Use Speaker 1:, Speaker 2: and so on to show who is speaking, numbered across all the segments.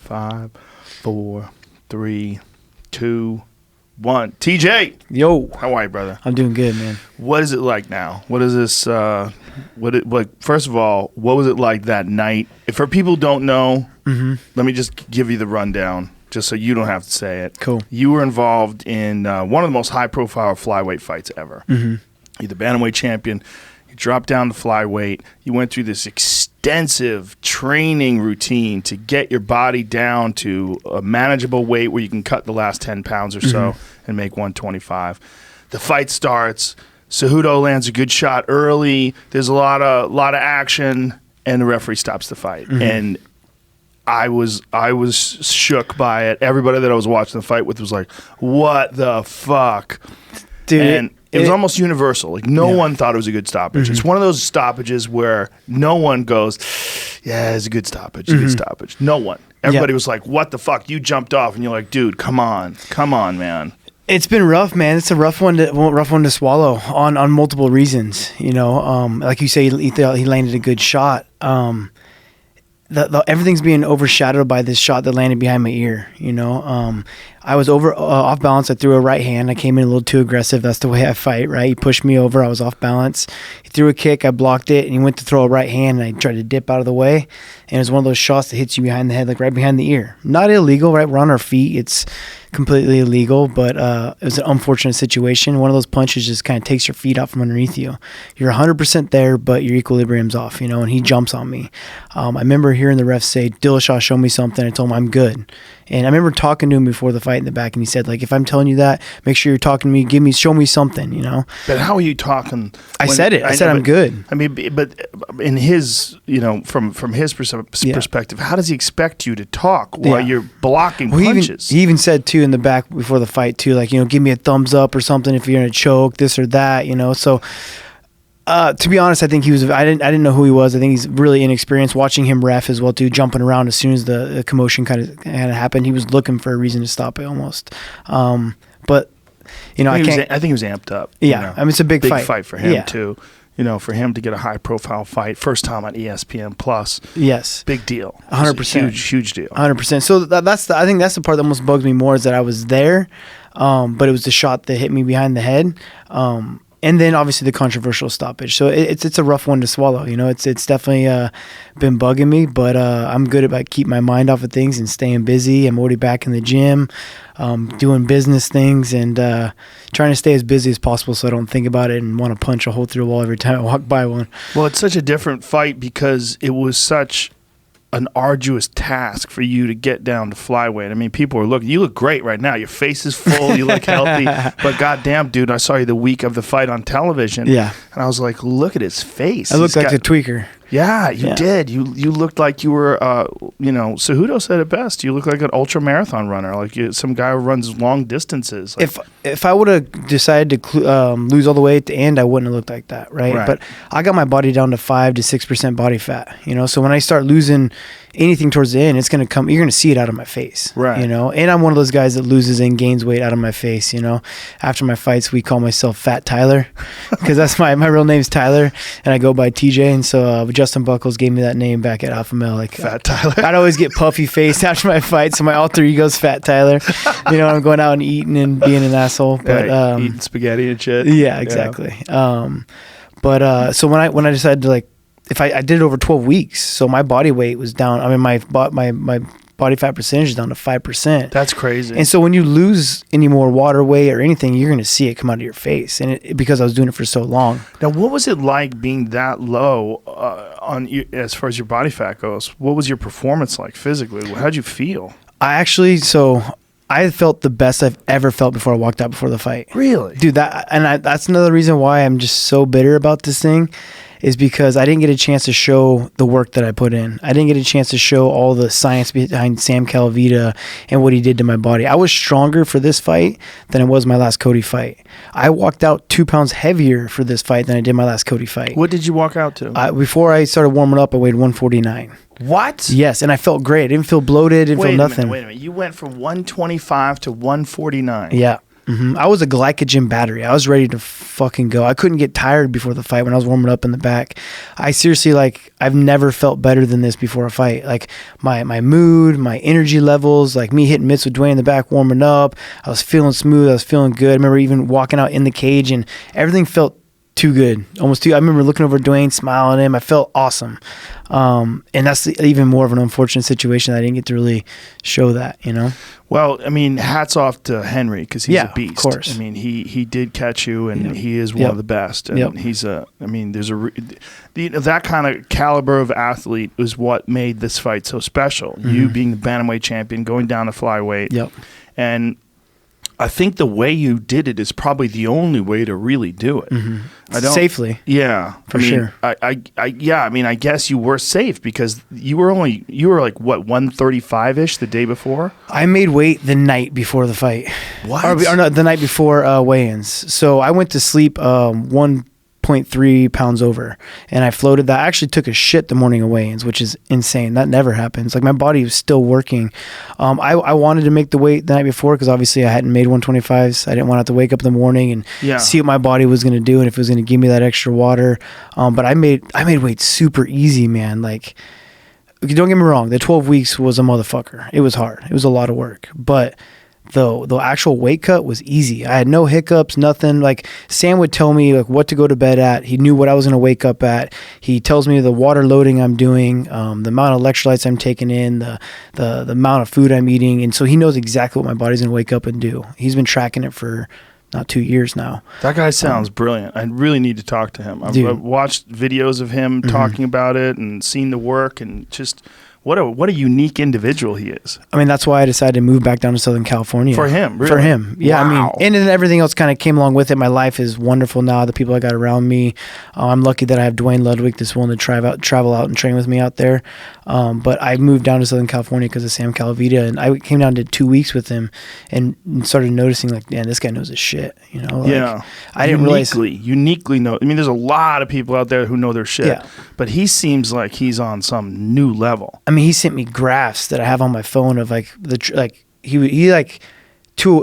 Speaker 1: 5, 4, 3, 2, 1. TJ,
Speaker 2: yo,
Speaker 1: how are you, brother?
Speaker 2: I'm doing good, man.
Speaker 1: What is it like now? What is this? First of all, what was it like that night? If for people who don't know, let me just give you the rundown, just so you don't have to say it.
Speaker 2: Cool.
Speaker 1: You were involved in one of the most high-profile flyweight fights ever. You're the Bantamweight Champion. You dropped down to flyweight. You went through this extensive training routine to get your body down to a manageable weight where you can cut the last 10 pounds or so and make 125. The fight starts. Cejudo lands a good shot early. There's a lot of action, and the referee stops the fight. And I was shook by it. Everybody that I was watching the fight with was like, "What the fuck?"
Speaker 2: Dude,
Speaker 1: and it was almost universal. Like no one thought it was a good stoppage. It's one of those stoppages where no one goes, "Yeah, it's a good stoppage. It's a good stoppage." No one. Everybody was like, "What the fuck?" You jumped off, and you're like, "Dude, come on, man."
Speaker 2: It's been rough, man. It's a rough one to swallow on multiple reasons. You know, like you say, he landed a good shot. Everything's being overshadowed by this shot that landed behind my ear. You know, I was off balance. I threw a right hand. I came in a little too aggressive. That's the way I fight, right? He pushed me over. I was off balance. He threw a kick. I blocked it, and he went to throw a right hand, and I tried to dip out of the way. And it was one of those shots that hits you behind the head, like right behind the ear. Not illegal, right? We're on our feet. It's completely illegal, but it was an unfortunate situation. One of those punches just kind of takes your feet out from underneath you. You're 100% there, but your equilibrium's off, you know, and he jumps on me. I remember hearing the ref say, "Dillashaw, show me something." I told him I'm good. And I remember talking to him before the fight in the back, and he said, like, "If I'm telling you that, make sure you're talking to me. Show me something, you know."
Speaker 1: But how are you talking?
Speaker 2: I said it. I said I'm good.
Speaker 1: I mean, but in his, you know, from his perspective, how does he expect you to talk while you're blocking punches?
Speaker 2: He even said too in the back before the fight too, like, you know, give me a thumbs up or something if you're gonna choke, this or that, you know. So to be honest, I think I didn't know who he was. I think he's really inexperienced. Watching him ref as well too, jumping around as soon as the commotion kind of happened, he was looking for a reason to stop it almost. But you know, I think
Speaker 1: he was amped up.
Speaker 2: Yeah,
Speaker 1: you know?
Speaker 2: I mean, it's a big
Speaker 1: fight for him too. You know, for him to get a high-profile fight, first time on ESPN Plus.
Speaker 2: Yes,
Speaker 1: big deal.
Speaker 2: 100%,
Speaker 1: huge deal.
Speaker 2: 100%. So I think that's the part that most bugs me more, is that I was there, but it was the shot that hit me behind the head, and then obviously the controversial stoppage. So it's a rough one to swallow. You know, it's definitely been bugging me, but I'm good about keeping my mind off of things and staying busy. I'm already back in the gym, doing business things, and trying to stay as busy as possible so I don't think about it and want to punch a hole through a wall every time I walk by one.
Speaker 1: Well, it's such a different fight because it was such an arduous task for you to get down to flyweight. I mean, people are looking. You look great right now. Your face is full. You look healthy. But goddamn, dude, I saw you the week of the fight on television.
Speaker 2: Yeah.
Speaker 1: And I was like, look at his face.
Speaker 2: I looked like a tweaker.
Speaker 1: Yeah, you did. You looked like you were, you know, Cejudo said it best. You look like an ultra marathon runner, like some guy who runs long distances. Like,
Speaker 2: if I would have decided to lose all the way at the end, I wouldn't have looked like that, right? But I got my body down to 5 to 6% body fat, you know. So when I start losing anything towards the end, it's gonna come. You're gonna see it out of my face,
Speaker 1: right?
Speaker 2: You know. And I'm one of those guys that loses and gains weight out of my face, you know. After my fights, we call myself Fat Tyler because that's my real name's Tyler, and I go by TJ. And so Justin Buckles gave me that name back at Alpha Male, like
Speaker 1: Fat Tyler.
Speaker 2: I'd always get puffy face after my fight, so my alter ego's Fat Tyler. You know, I'm going out and eating and being an asshole, but
Speaker 1: eating spaghetti and shit.
Speaker 2: Yeah, exactly. Yeah. So when I decided to, like, if I did it over 12 weeks, so my body weight was down. I mean, my body fat percentage is down to 5%.
Speaker 1: That's crazy.
Speaker 2: And so when you lose any more water weight or anything, you're going to see it come out of your face. And because I was doing it for so long.
Speaker 1: Now, what was it like being that low as far as your body fat goes? What was your performance like physically? How'd you feel? I felt the best I've ever felt before I walked out before the fight. Really?
Speaker 2: Dude, that's another reason why I'm just so bitter about this thing, is because I didn't get a chance to show the work that I put in. I didn't get a chance to show all the science behind Sam Calavitta and what he did to my body. I was stronger for this fight than I was my last Cody fight. I walked out 2 pounds heavier for this fight than I did my last Cody fight.
Speaker 1: What did you walk out to?
Speaker 2: Before I started warming up, I weighed 149.
Speaker 1: What?
Speaker 2: Yes, and I felt great. I didn't feel bloated. Didn't feel nothing.
Speaker 1: Wait a minute. You went from 125 to 149.
Speaker 2: Yeah. I was a glycogen battery. I was ready to fucking go. I couldn't get tired before the fight when I was warming up in the back. I seriously, like, I've never felt better than this before a fight. Like, my mood, my energy levels, like me hitting mitts with Dwayne in the back, warming up. I was feeling smooth. I was feeling good. I remember even walking out in the cage and everything felt too good, almost too. I remember looking over at Dwayne, smiling at him. I felt awesome. And that's even more of an unfortunate situation. I didn't get to really show that, you know?
Speaker 1: Well, I mean, hats off to Henry because he's a beast.
Speaker 2: Of course.
Speaker 1: I mean, he did catch you, and he is one of the best. And he's that kind of caliber of athlete is what made this fight so special. You being the Bantamweight champion, going down to Flyweight. And I think the way you did it is probably the only way to really do it.
Speaker 2: Safely.
Speaker 1: Yeah.
Speaker 2: For sure.
Speaker 1: I mean, I guess you were safe because you were like, what, 135-ish the day before?
Speaker 2: I made weight the night before the fight.
Speaker 1: What?
Speaker 2: Or no, the night before weigh-ins. So I went to sleep 1.3 pounds over, and I floated that. I actually took a shit the morning of weigh-ins, which is insane. That never happens. Like, my body was still working. I wanted to make the weight the night before because obviously I hadn't made 125s. I didn't want to have to wake up in the morning and see what my body was going to do and if it was going to give me that extra water. But I made weight super easy, man. Like, don't get me wrong, the 12 weeks was a motherfucker. It was hard. It was a lot of work, but the actual weight cut was easy. I had no hiccups, nothing. Like, Sam would tell me like what to go to bed at. He knew what I was going to wake up at. He tells me the water loading I'm doing, the amount of electrolytes I'm taking in, the amount of food I'm eating. And so he knows exactly what my body's going to wake up and do. He's been tracking it for not 2 years now. That
Speaker 1: guy sounds brilliant. I really need to talk to him. I've watched videos of him talking about it and seen the work, and just what a unique individual he is. I
Speaker 2: mean, that's why I decided to move back down to Southern California.
Speaker 1: For him, really?
Speaker 2: For him. Yeah,
Speaker 1: wow.
Speaker 2: I mean, and then everything else kind of came along with it. My life is wonderful now. The people I got around me. I'm lucky that I have Dwayne Ludwig that's willing to travel out and train with me out there. But I moved down to Southern California because of Sam Calavitta, and I came down to 2 weeks with him and started noticing, like, man, this guy knows his shit. You know? Like, I didn't
Speaker 1: uniquely know. I mean, there's a lot of people out there who know their shit, but he seems like he's on some new level.
Speaker 2: I mean, he sent me graphs that I have on my phone of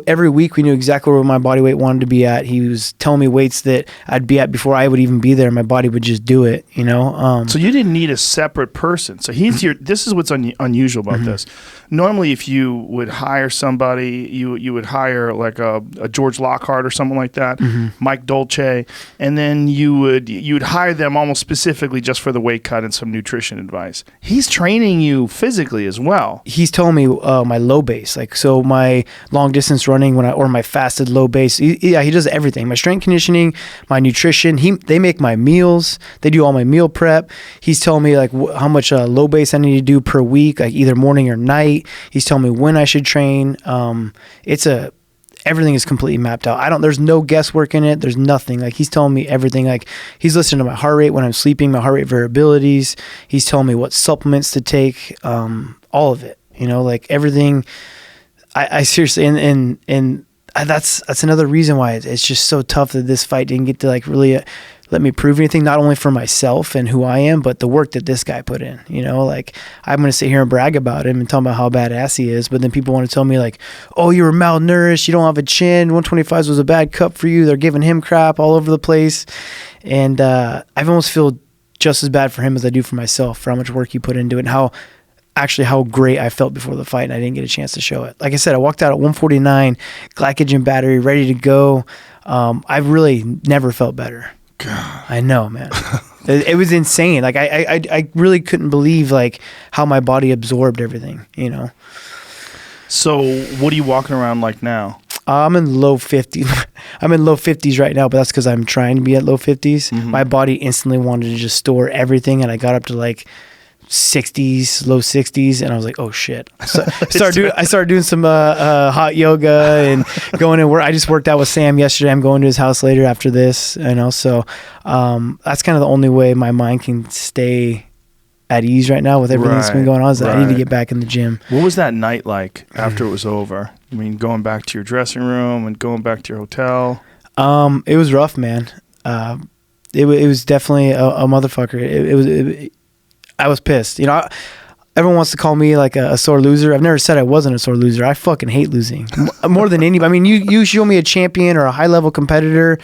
Speaker 2: every week we knew exactly where my body weight wanted to be at. He was telling me weights that I'd be at before I would even be there. My body would just do it, you know?
Speaker 1: So you didn't need a separate person. So this is what's unusual about this. Normally, if you would hire somebody, you would hire like a George Lockhart or something like that, Mike Dolce, and then you'd hire them almost specifically just for the weight cut and some nutrition advice. He's training you physically as well.
Speaker 2: He's telling me my low base, like, so my long distance running or my fasted low base. He does everything. My strength conditioning, my nutrition. They make my meals. They do all my meal prep. He's telling me like how much low base I need to do per week, like either morning or night. He's telling me when I should train. Everything is completely mapped out. There's no guesswork in it. There's nothing. Like, he's telling me everything. Like, he's listening to my heart rate when I'm sleeping, my heart rate variabilities. He's telling me what supplements to take. All of it. You know, like everything. I seriously, and that's another reason why it's just so tough that this fight didn't get to like really let me prove anything, not only for myself and who I am, but the work that this guy put in. You know, like, I'm going to sit here and brag about him and talk about how badass he is, but then people want to tell me like, oh, you were malnourished, you don't have a chin, 125s was a bad cut for you, they're giving him crap all over the place. And I almost feel just as bad for him as I do for myself, for how much work he put into it and how great I felt before the fight, and I didn't get a chance to show it. Like I said, I walked out at 149, glycogen battery, ready to go. I really never felt better.
Speaker 1: God.
Speaker 2: I know, man. It was insane. Like, I really couldn't believe like how my body absorbed everything, you know?
Speaker 1: So what are you walking around like now?
Speaker 2: I'm in low 50s. I'm in low 50s right now, but that's because I'm trying to be at low 50s. My body instantly wanted to just store everything, and I got up to like 60s, low 60s, and I was like, oh shit. So I started doing some hot yoga and going to work. I just worked out with Sam yesterday. I'm going to his house later after this, you know. So that's kind of the only way my mind can stay at ease right now with everything that's been going on, is that I need to get back in the gym.
Speaker 1: What was that night like after it was over? I mean, going back to your dressing room and going back to your hotel?
Speaker 2: It was rough, man. It was definitely a motherfucker. I was pissed. You know, everyone wants to call me like a sore loser. I've never said I wasn't a sore loser. I fucking hate losing more than anybody. I mean, you show me a champion or a high level competitor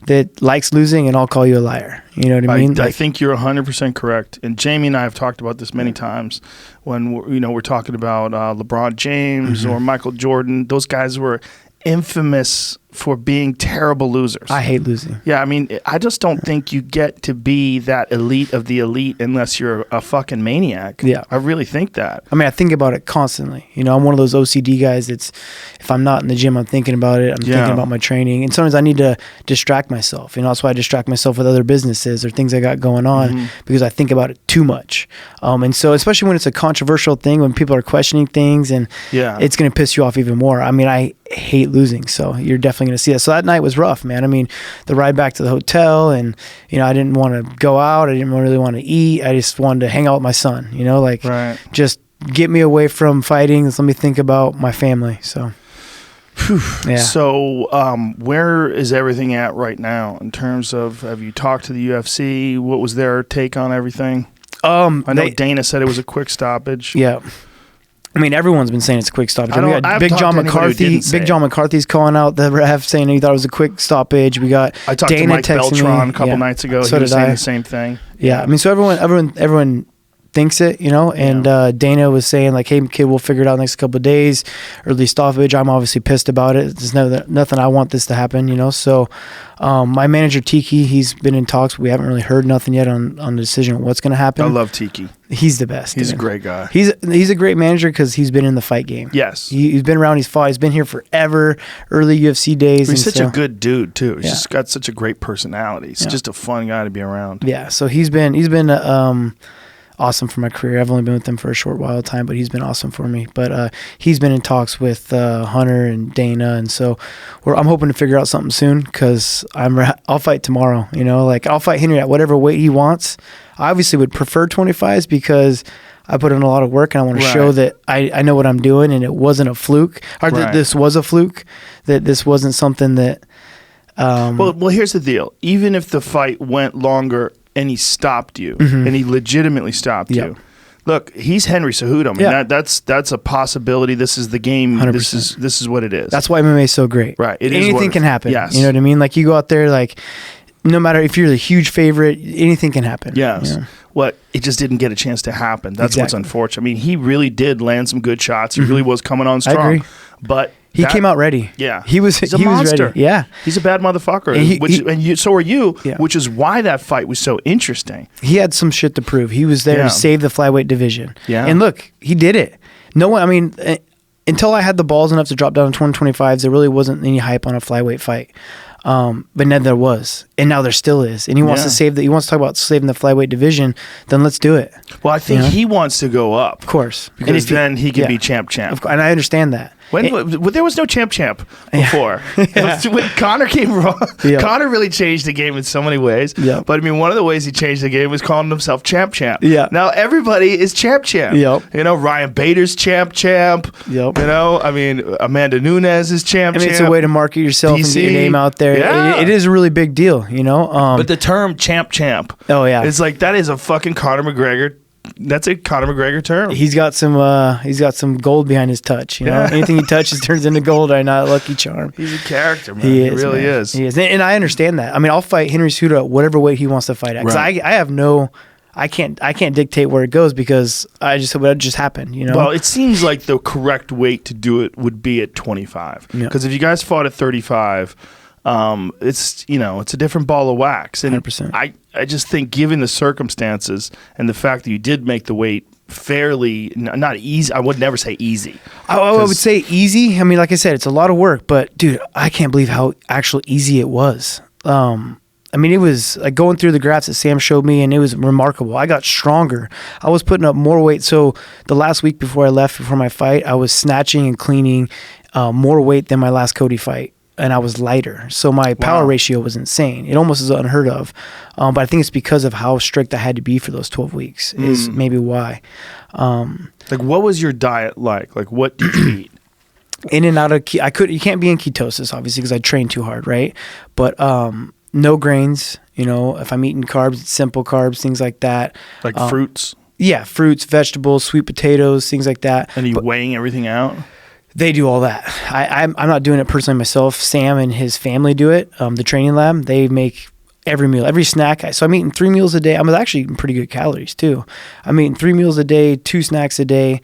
Speaker 2: that likes losing, and I'll call you a liar. You know what I mean?
Speaker 1: I think you're 100% correct. And Jamie and I have talked about this many times when we're talking about LeBron James or Michael Jordan. Those guys were infamous for being terrible losers.
Speaker 2: I hate losing.
Speaker 1: Yeah, I mean, I just don't think you get to be that elite of the elite unless you're a fucking maniac.
Speaker 2: Yeah.
Speaker 1: I really think that.
Speaker 2: I mean, I think about it constantly. You know, I'm one of those OCD guys that's, if I'm not in the gym, I'm thinking about it. I'm thinking about my training. And sometimes I need to distract myself. You know, that's why I distract myself with other businesses or things I got going on because I think about it too much. And so, especially when it's a controversial thing, when people are questioning things, and it's going to piss you off even more. I mean, I hate losing. So you're definitely going to see that. So that night was rough, man. I mean, the ride back to the hotel, and, you know, I didn't want to go out. I didn't really want to eat. I just wanted to hang out with my son, you know, like just get me away from fighting. Let me think about my family. So, yeah.
Speaker 1: So, where is everything at right now in terms of, have you talked to the UFC? What was their take on everything? I know Dana said it was a quick stoppage.
Speaker 2: Yeah. I mean, everyone's been saying it's a quick stoppage. We got Big John McCarthy. Big John McCarthy's calling out the ref saying he thought it was a quick stoppage. We got
Speaker 1: I talked
Speaker 2: Dana
Speaker 1: to Mike Beltran a couple
Speaker 2: yeah.
Speaker 1: nights ago.
Speaker 2: So
Speaker 1: he was
Speaker 2: did
Speaker 1: saying
Speaker 2: I.
Speaker 1: the same thing.
Speaker 2: Yeah, I mean, so everyone thinks it, you know, and Dana was saying like, hey kid, we'll figure it out next couple of days, early stoppage. I'm obviously pissed about it. There's nothing I want this to happen, you know. So my manager Tiki, he's been in talks. We haven't really heard nothing yet on the decision of what's going to happen.
Speaker 1: I love Tiki.
Speaker 2: He's the best.
Speaker 1: He's a great guy.
Speaker 2: He's a great manager because he's been in the fight game.
Speaker 1: Yes.
Speaker 2: He's been around. He's fought. He's been here forever. Early UFC days.
Speaker 1: He's such a good dude too. He's
Speaker 2: Yeah.
Speaker 1: just got such a great personality. He's just a fun guy to be around.
Speaker 2: Yeah. So he's been awesome for my career. I've only been with him for a short while of time, but he's been awesome for me. But he's been in talks with Hunter and Dana, and so I'm hoping to figure out something soon because I'll fight tomorrow. You know, like I'll fight Henry at whatever weight he wants. I obviously would prefer 25s because I put in a lot of work and I want to show that I know what I'm doing and it wasn't a fluke, or that this was a fluke, that this wasn't something that.
Speaker 1: Well, here's the deal. Even if the fight went longer and he stopped you, and he legitimately stopped you, look, he's Henry Cejudo. I mean, that's a possibility. This is the game.
Speaker 2: 100%.
Speaker 1: This is what it is.
Speaker 2: That's why MMA is so great.
Speaker 1: Right.
Speaker 2: Anything can happen.
Speaker 1: Yes.
Speaker 2: You know what I mean? Like you go out there, like no matter if you're the huge favorite, anything can happen.
Speaker 1: Yes.
Speaker 2: You know?
Speaker 1: What it just didn't get a chance to happen. That's what's unfortunate. I mean, he really did land some good shots. He really was coming on strong.
Speaker 2: I agree.
Speaker 1: But
Speaker 2: he came out ready.
Speaker 1: Yeah.
Speaker 2: He's a monster. Ready. Yeah.
Speaker 1: He's a bad motherfucker. And so are you, which is why that fight was so interesting.
Speaker 2: He had some shit to prove. He was there to save the flyweight division.
Speaker 1: Yeah.
Speaker 2: And look, he did it. No one, I mean, until I had the balls enough to drop down to 2025s, there really wasn't any hype on a flyweight fight. But then there was, and now there still is. And he wants to save that. He wants to talk about saving the flyweight division. Then let's do it.
Speaker 1: Well, I think he wants to go up,
Speaker 2: of course,
Speaker 1: because then he can be champ.
Speaker 2: And I understand that.
Speaker 1: There was no champ before. When Conor came wrong, Conor really changed the game in so many ways.
Speaker 2: Yeah.
Speaker 1: But I mean, one of the ways he changed the game was calling himself champ.
Speaker 2: Yeah.
Speaker 1: Now everybody is champ.
Speaker 2: Yep.
Speaker 1: You know, Ryan Bader's champ.
Speaker 2: Yep.
Speaker 1: You know, I mean, Amanda Nunes is champ.
Speaker 2: I mean, it's a way to market yourself and get your name out there.
Speaker 1: Yeah.
Speaker 2: It is a really big deal, you know.
Speaker 1: But the term champ.
Speaker 2: Oh yeah.
Speaker 1: It's like that is a fucking Conor McGregor. That's a Conor McGregor term.
Speaker 2: He's got some gold behind his touch. You know, anything he touches turns into gold. Or not Lucky Charm.
Speaker 1: He's a character, man. He really is.
Speaker 2: He is, and I understand that. I mean, I'll fight Henry Cejudo at whatever weight he wants to fight at. Because I can't dictate where it goes because what just happened. You know.
Speaker 1: Well, it seems like the correct weight to do it would be at 25. Because if you guys fought at 35. It's a different ball of wax, and
Speaker 2: 100%.
Speaker 1: I just think given the circumstances and the fact that you did make the weight fairly not easy. I would never say easy.
Speaker 2: I would say easy. I mean, like I said, it's a lot of work, but dude, I can't believe how actually easy it was. I mean, it was like going through the graphs that Sam showed me, and it was remarkable. I got stronger. I was putting up more weight. So the last week before I left for my fight, I was snatching and cleaning more weight than my last Cody fight. And I was lighter. So my power ratio was insane. It almost is unheard of. But I think it's because of how strict I had to be for those 12 weeks is maybe why.
Speaker 1: Like, what was your diet like? Like, what did you eat?
Speaker 2: In and out of you can't be in ketosis, obviously, because I trained too hard, right? But no grains. You know, if I'm eating carbs, it's simple carbs, things like that.
Speaker 1: Like fruits?
Speaker 2: Yeah, fruits, vegetables, sweet potatoes, things like that.
Speaker 1: And are you weighing everything out?
Speaker 2: They do all that. I'm not doing it personally myself. Sam and his family do it. The training lab, they make every meal, every snack. So I'm eating 3 meals a day. I'm actually eating pretty good calories too. I'm eating 3 meals a day, 2 snacks a day.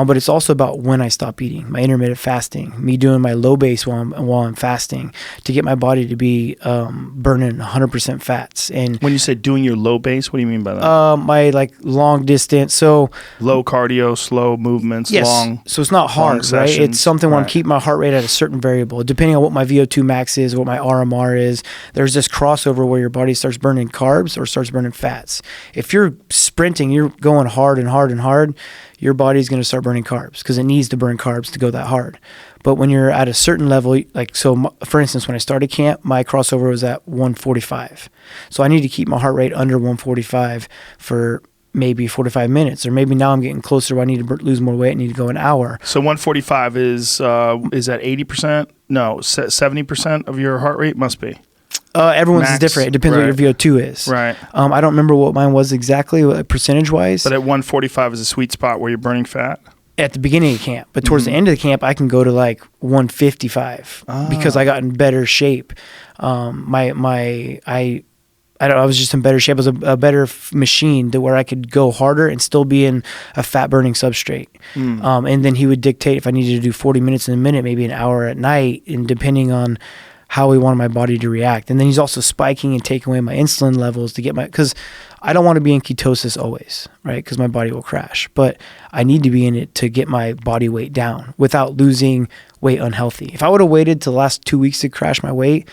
Speaker 2: But it's also about when I stop eating, my intermittent fasting, me doing my low base while I'm fasting to get my body to be burning 100% fats. And
Speaker 1: when you say doing your low base, what do you mean by that?
Speaker 2: My like long distance. So
Speaker 1: low cardio, slow movements,
Speaker 2: yes.
Speaker 1: long.
Speaker 2: So it's not hard, right?
Speaker 1: Sessions.
Speaker 2: It's something where I'm keeping my heart rate at a certain variable, depending on what my VO2 max is, what my RMR is. There's this crossover where your body starts burning carbs or starts burning fats. If you're sprinting, you're going hard and hard and hard, your body's going to start burning carbs because it needs to burn carbs to go that hard. But when you're at a certain level, like, so for instance, when I started camp, my crossover was at 145. So I need to keep my heart rate under 145 for maybe 45 minutes, or maybe now I'm getting closer where I need to lose more weight. I need to go an hour.
Speaker 1: So 145 is that 80%? No, 70% of your heart rate must be.
Speaker 2: Everyone's
Speaker 1: Max,
Speaker 2: is different. It depends what your VO2 is.
Speaker 1: Right.
Speaker 2: I don't remember what mine was exactly, percentage-wise.
Speaker 1: But at 145 is a sweet spot where you're burning fat?
Speaker 2: At the beginning of camp. But towards the end of the camp, I can go to like 155 because I got in better shape. I was just in better shape. It was a better machine to where I could go harder and still be in a fat-burning substrate. And then he would dictate if I needed to do 40 minutes in a minute, maybe an hour at night, and depending on how he wanted my body to react. And then he's also spiking and taking away my insulin levels to get because I don't want to be in ketosis always, right? Because my body will crash. But I need to be in it to get my body weight down without losing weight unhealthy. If I would have waited till the last 2 weeks to crash my weight,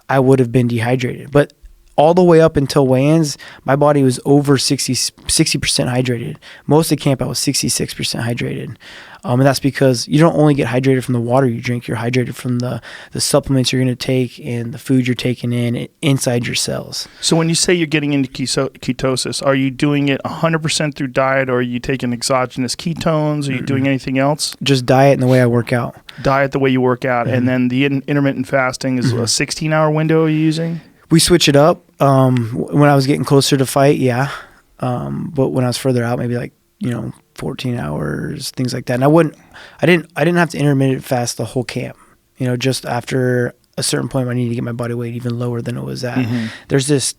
Speaker 2: I would have been dehydrated. But all the way up until weigh-ins, my body was over 60% hydrated. Most of the camp, I was 66% hydrated. And that's because you don't only get hydrated from the water you drink, you're hydrated from the supplements you're going to take and the food you're taking inside your cells.
Speaker 1: So when you say you're getting into ketosis, are you doing it 100% through diet, or are you taking exogenous ketones? Are you doing anything else?
Speaker 2: Just diet and the way I work out.
Speaker 1: Diet the way you work out. And then the intermittent fasting is a 16-hour window you're using? We
Speaker 2: switch it up. When I was getting closer to fight, yeah. But when I was further out, maybe like, 14 hours, things like that. And I didn't have to intermittent fast the whole camp. Just after a certain point, I needed to get my body weight even lower than it was at. There's this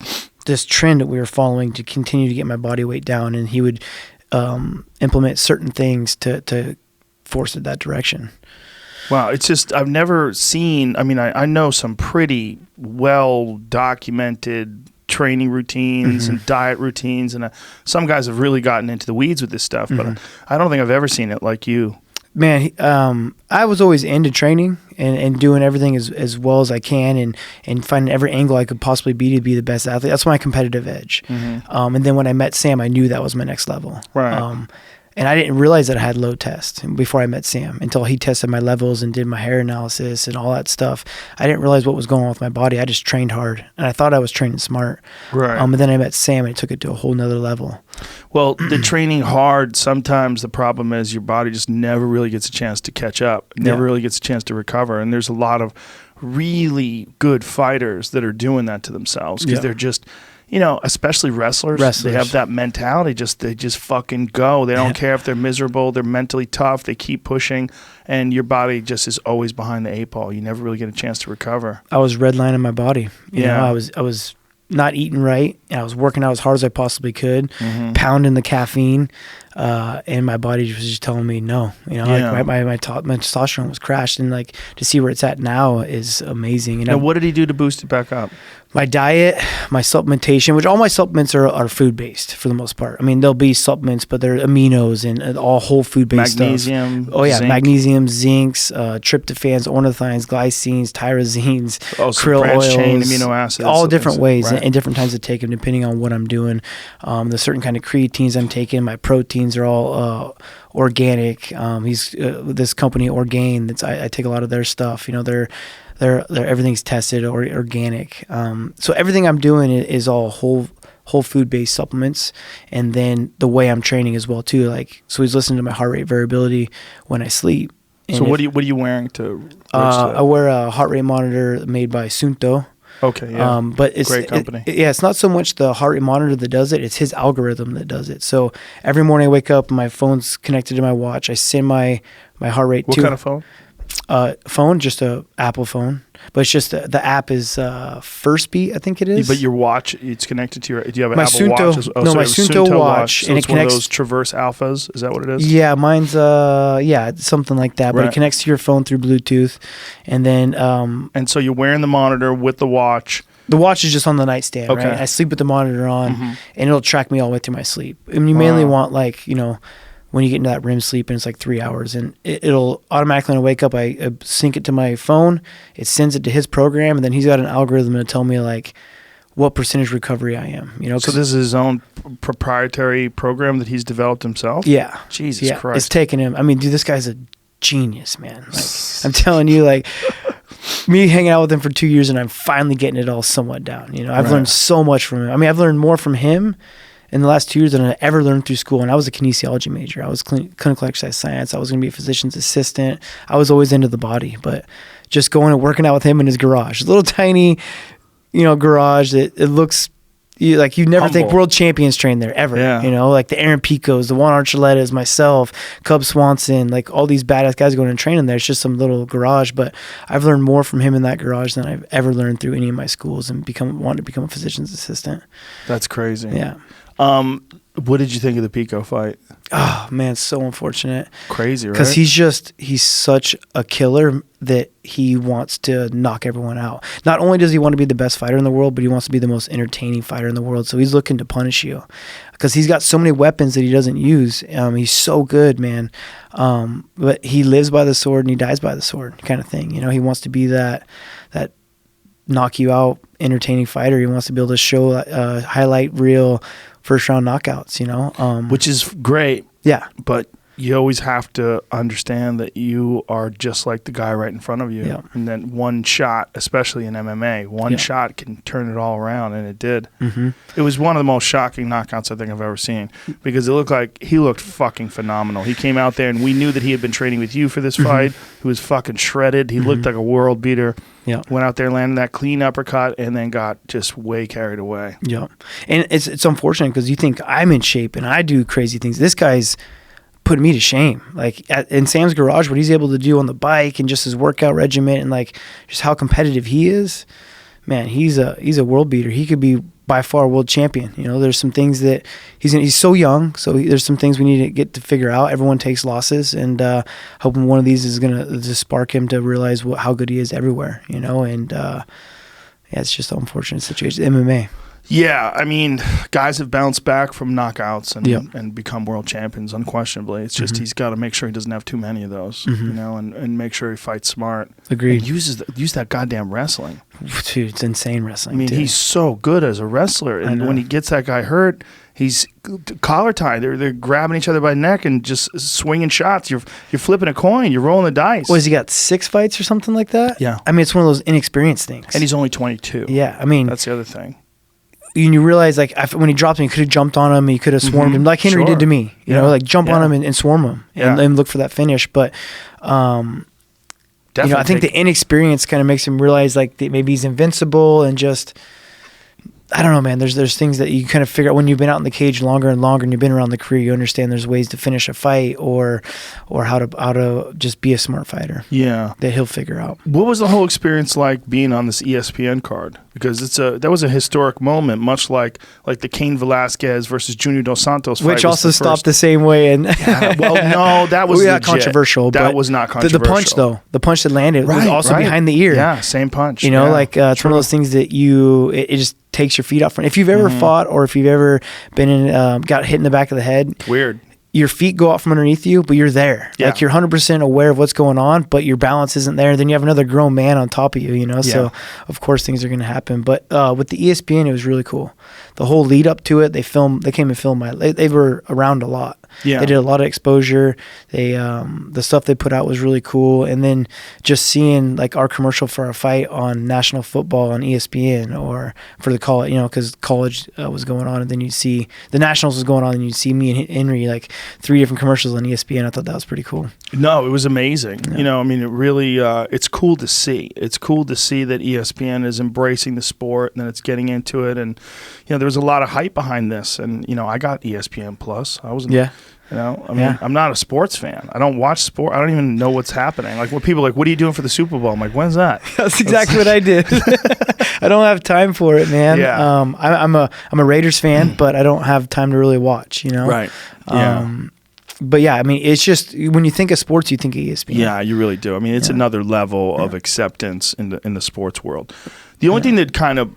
Speaker 2: trend that we were following to continue to get my body weight down, and he would implement certain things to force it that direction.
Speaker 1: Wow, it's just, I've never seen, I know some pretty well-documented training routines and diet routines, and some guys have really gotten into the weeds with this stuff, but I don't think I've ever seen it like you.
Speaker 2: Man, I was always into training and doing everything as well as I can and finding every angle I could possibly be to be the best athlete. That's my competitive edge. And then when I met Sam, I knew that was my next level.
Speaker 1: Right.
Speaker 2: And I didn't realize that I had low test before I met Sam until he tested my levels and did my hair analysis and all that stuff. I didn't realize what was going on with my body. I just trained hard, and I thought I was training smart.
Speaker 1: Right.
Speaker 2: And then I met Sam, and it took it to a whole nother level.
Speaker 1: Well, the training hard, sometimes the problem is your body just never really gets a chance to catch up, never really gets a chance to recover. And there's a lot of really good fighters that are doing that to themselves because they're just... especially wrestlers, they have that mentality. They just fucking go. They don't care if they're miserable. They're mentally tough. They keep pushing, and your body just is always behind the 8 ball. You never really get a chance to recover.
Speaker 2: I was redlining my body. I was not eating right. I was working out as hard as I possibly could, pounding the caffeine, and my body was just telling me no. Like my testosterone was crashed, and like to see where it's at now is amazing.
Speaker 1: Now, what did he do to boost it back up?
Speaker 2: My diet, my supplementation, which all my supplements are food-based for the most part. There'll be supplements, but they're aminos and all whole food-based
Speaker 1: Magnesium,
Speaker 2: stuff. Oh, yeah,
Speaker 1: zinc.
Speaker 2: Magnesium, zincs, tryptophans, ornithines, glycines, tyrosines, krill oils.
Speaker 1: Chain amino acids.
Speaker 2: All different ways and different times to take them depending on what I'm doing. The certain kind of creatines I'm taking. My proteins are all organic. He's this company, Orgain, I take a lot of their stuff. They're everything's tested or organic. So everything I'm doing is all whole food based supplements, and then the way I'm training as well too. So he's listening to my heart rate variability when I sleep. And
Speaker 1: so what are you wearing to?
Speaker 2: I wear a heart rate monitor made by Sunto.
Speaker 1: Okay, yeah.
Speaker 2: But it's
Speaker 1: great company.
Speaker 2: It's not so much the heart rate monitor that does it; it's his algorithm that does it. So every morning I wake up, my phone's connected to my watch. I send my heart rate.
Speaker 1: What kind of phone?
Speaker 2: Phone, just a Apple phone, but it's just the app is First Beat, I think it is.
Speaker 1: But your watch, it's connected to your. Do you have an
Speaker 2: my
Speaker 1: Apple
Speaker 2: Suunto,
Speaker 1: Watch?
Speaker 2: no, my Suunto watch,
Speaker 1: So
Speaker 2: and
Speaker 1: it's
Speaker 2: it connects.
Speaker 1: one of those Traverse Alphas. Is that what it is?
Speaker 2: Yeah, mine's it's something like that. But
Speaker 1: Right.
Speaker 2: it connects to your phone through Bluetooth, and then
Speaker 1: And so you're wearing the monitor with the watch.
Speaker 2: the watch is just on the nightstand.
Speaker 1: Okay.
Speaker 2: Right? I sleep with the monitor on,
Speaker 1: Mm-hmm.
Speaker 2: and it'll track me all the way through my sleep. And you mainly want when you get into that REM sleep and it's like 3 hours, and it'll automatically when I wake up, I sync it to my phone. It sends it to his program, and then he's got an algorithm to tell me like what percentage recovery I am.
Speaker 1: So this is his own proprietary program that he's developed himself?
Speaker 2: Yeah.
Speaker 1: Jesus Christ.
Speaker 2: It's taken him. I mean, dude, this guy's a genius, man. Like, I'm telling you, like, me hanging out with him for 2 years and I'm finally getting it all somewhat down. I've learned so much from him. I mean, I've learned more from him in the last 2 years than I ever learned through school. And I was a kinesiology major. I was clinical exercise science. I was going to be a physician's assistant. I was always into the body, but just going and working out with him in his garage, a little tiny, garage that it looks like you never think world champions train there ever.
Speaker 1: Yeah.
Speaker 2: Like the Aaron Picos, the Juan Archuletas, myself, Cub Swanson, like all these badass guys going and training there. It's just some little garage, but I've learned more from him in that garage than I've ever learned through any of my schools and wanted to become a physician's assistant.
Speaker 1: That's crazy.
Speaker 2: Yeah.
Speaker 1: What did you think of the Pico fight?
Speaker 2: Oh man, so unfortunate.
Speaker 1: Crazy, right?
Speaker 2: Because he's such a killer that he wants to knock everyone out. Not only does he want to be the best fighter in the world, but he wants to be the most entertaining fighter in the world. So he's looking to punish you because he's got so many weapons that he doesn't use. He's so good, man. But he lives by the sword and he dies by the sword kind of thing. He wants to be that knock you out, entertaining fighter. He wants to be able to show highlight reel first round knockouts,
Speaker 1: which is great.
Speaker 2: Yeah.
Speaker 1: But you always have to understand that you are just like the guy right in front of you.
Speaker 2: Yeah.
Speaker 1: And then one shot, especially in MMA, one shot can turn it all around, and it did.
Speaker 2: Mm-hmm.
Speaker 1: It was one of the most shocking knockouts I think I've ever seen because it looked like he looked fucking phenomenal. He came out there, and we knew that he had been training with you for this fight. He was fucking shredded. He looked like a world beater.
Speaker 2: Yeah.
Speaker 1: Went out there, landed that clean uppercut, and then got just way carried away.
Speaker 2: Yeah. And it's unfortunate because you think I'm in shape and I do crazy things. This guy's putting me to shame. Like in Sam's garage, what he's able to do on the bike and just his workout regimen and like just how competitive he is, man, he's a world beater. He could be by far world champion. There's some things that he's so young, so there's some things we need to get to figure out. Everyone takes losses, and hoping one of these is gonna just spark him to realize how good he is everywhere. And it's just an unfortunate situation. MMA.
Speaker 1: Yeah, I mean, guys have bounced back from knockouts and become world champions, unquestionably. It's just he's got to make sure he doesn't have too many of those, and make sure he fights smart.
Speaker 2: Agreed.
Speaker 1: And use that goddamn wrestling.
Speaker 2: Dude, it's insane wrestling.
Speaker 1: I mean, he's so good as a wrestler, and when he gets that guy hurt, he's collar tied. They're grabbing each other by the neck and just swinging shots. You're flipping a coin. You're rolling the dice.
Speaker 2: What, has he got 6 fights or something like that?
Speaker 1: Yeah.
Speaker 2: I mean, it's one of those inexperienced things.
Speaker 1: And he's only 22.
Speaker 2: Yeah, I mean,
Speaker 1: that's the other thing.
Speaker 2: You realize, like, when he dropped him, he could have jumped on him. He could have swarmed him, like Henry did to me. Like jump on him and swarm him and look for that finish. But, I think the inexperience kind of makes him realize, like, that maybe he's invincible and just, I don't know, man. There's things that you kind of figure out when you've been out in the cage longer and longer and you've been around the career. You understand there's ways to finish a fight or how to just be a smart fighter.
Speaker 1: Yeah,
Speaker 2: that he'll figure out.
Speaker 1: What was the whole experience like being on this ESPN card? Because that was a historic moment, much like the Cain Velasquez versus Junior Dos Santos fight,
Speaker 2: which also stopped the same way. And
Speaker 1: no, that was
Speaker 2: not controversial.
Speaker 1: That was not controversial.
Speaker 2: The punch, though, the punch that landed was also behind the ear.
Speaker 1: Yeah, same punch.
Speaker 2: It's one of those things that it just takes your feet off. If you've ever fought or if you've ever been in, got hit in the back of the head,
Speaker 1: weird.
Speaker 2: Your feet go out from underneath you, but you're there.
Speaker 1: Yeah.
Speaker 2: Like you're 100% aware of what's going on, but your balance isn't there. Then you have another grown man on top of you, So of course things are going to happen. But with the ESPN, it was really cool. The whole lead up to it, they came and filmed they were around a lot. They did a lot of exposure. They the stuff they put out was really cool. And then just seeing like our commercial for our fight on national football on ESPN, or for the college, because college was going on, and then you'd see the nationals was going on, and you'd see me and Henry like 3 different commercials on ESPN. I thought that was pretty cool. No,
Speaker 1: it was amazing.
Speaker 2: Yeah.
Speaker 1: I mean, it really, it's cool to see. It's cool to see that ESPN is embracing the sport and that it's getting into it. And, there was a lot of hype behind this. And, I got ESPN Plus. I wasn't, I'm not a sports fan. I don't watch sport. I don't even know what's happening. Like, when people are like, what are you doing for the Super Bowl? I'm like, when's that?
Speaker 2: That's exactly what I did. I don't have time for it, man.
Speaker 1: Yeah.
Speaker 2: I'm a Raiders fan, but I don't have time to really watch,
Speaker 1: Right. Yeah.
Speaker 2: But yeah, I mean, it's just when you think of sports, you think of ESPN.
Speaker 1: Yeah, you really do. I mean, it's another level of acceptance in the sports world. The only thing that kind of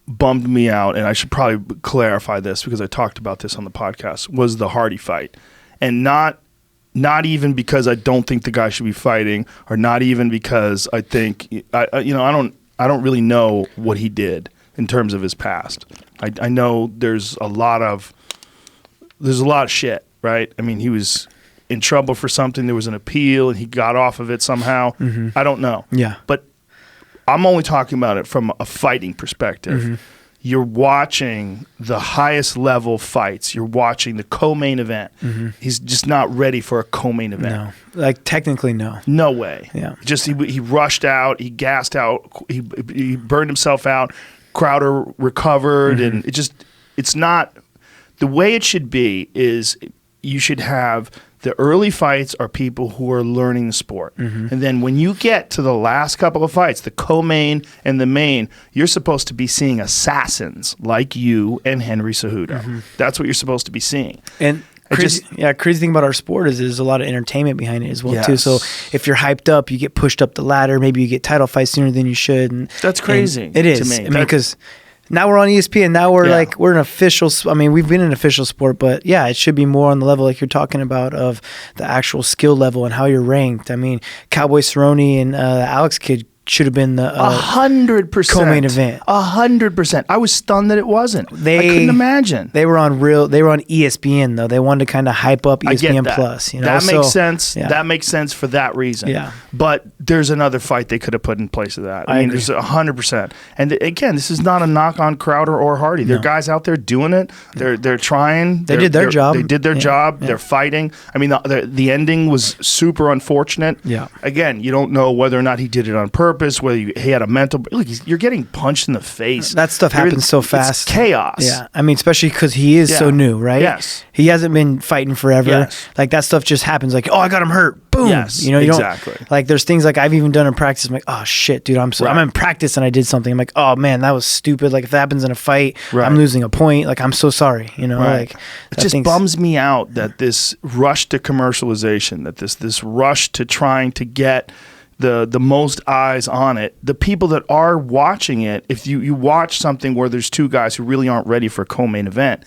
Speaker 1: bummed me out, and I should probably clarify this because I talked about this on the podcast, was the Hardy fight, and not even because I don't think the guy should be fighting, or not even because I think I don't really know what he did in terms of his past. I know there's a lot of shit. Right? I mean, he was in trouble for something. There was an appeal, and he got off of it somehow. Mm-hmm. I don't know.
Speaker 2: Yeah.
Speaker 1: But I'm only talking about it from a fighting perspective. Mm-hmm. You're watching the highest level fights. You're watching the co-main event. Mm-hmm. He's just not ready for a co-main event.
Speaker 2: No. Like, technically, no.
Speaker 1: No way.
Speaker 2: Yeah.
Speaker 1: Just he rushed out. He gassed out. He burned himself out. Crowder recovered. Mm-hmm. And it's not – the way it should be is – you should have the early fights are people who are learning the sport. Mm-hmm. And then when you get to the last couple of fights, the co-main and the main, you're supposed to be seeing assassins like you and Henry Cejudo. Mm-hmm. That's what you're supposed to be seeing.
Speaker 2: And crazy thing about our sport is there's a lot of entertainment behind it as well, too. So if you're hyped up, you get pushed up the ladder. Maybe you get title fights sooner than you should. And
Speaker 1: that's crazy.
Speaker 2: It is.
Speaker 1: To me.
Speaker 2: I mean, because now we're on ESPN. Now we're an official. I mean, we've been an official sport, but yeah, it should be more on the level like you're talking about of the actual skill level and how you're ranked. I mean, Cowboy Cerrone and the Alex kid should have been the
Speaker 1: 100%
Speaker 2: co-main event.
Speaker 1: 100%. I was stunned that it wasn't. I couldn't imagine.
Speaker 2: They were on ESPN though. They wanted to kind of hype up ESPN Plus.
Speaker 1: That makes sense. Yeah. That makes sense for that reason.
Speaker 2: Yeah.
Speaker 1: But there's another fight they could have put in place of that. I mean,
Speaker 2: agree.
Speaker 1: There's 100%. And again, this is not a knock on Crowder or Hardy. There are guys out there doing it. They're trying.
Speaker 2: They did their job.
Speaker 1: They did their job. Yeah. They're fighting. I mean, the ending was super unfortunate.
Speaker 2: Yeah.
Speaker 1: Again, you don't know whether or not he did it on purpose. Whether he had a mental look, you're getting punched in the face.
Speaker 2: That stuff happens so fast.
Speaker 1: It's chaos.
Speaker 2: Yeah, I mean, especially because he is so new, right?
Speaker 1: Yes,
Speaker 2: he hasn't been fighting forever.
Speaker 1: Yes.
Speaker 2: Like that stuff just happens. Like, oh, I got him hurt. Boom.
Speaker 1: Yes,
Speaker 2: you
Speaker 1: exactly.
Speaker 2: Don't, like there's things like I've even done in practice. I'm like, oh shit, dude, I'm in practice and I did something. I'm like, oh man, that was stupid. Like if that happens in a fight, I'm losing a point. Like I'm so sorry. Like
Speaker 1: it just bums me out that this rush to commercialization, that this rush to trying to get the most eyes on it, the people that are watching it, if you watch something where there's two guys who really aren't ready for a co-main event,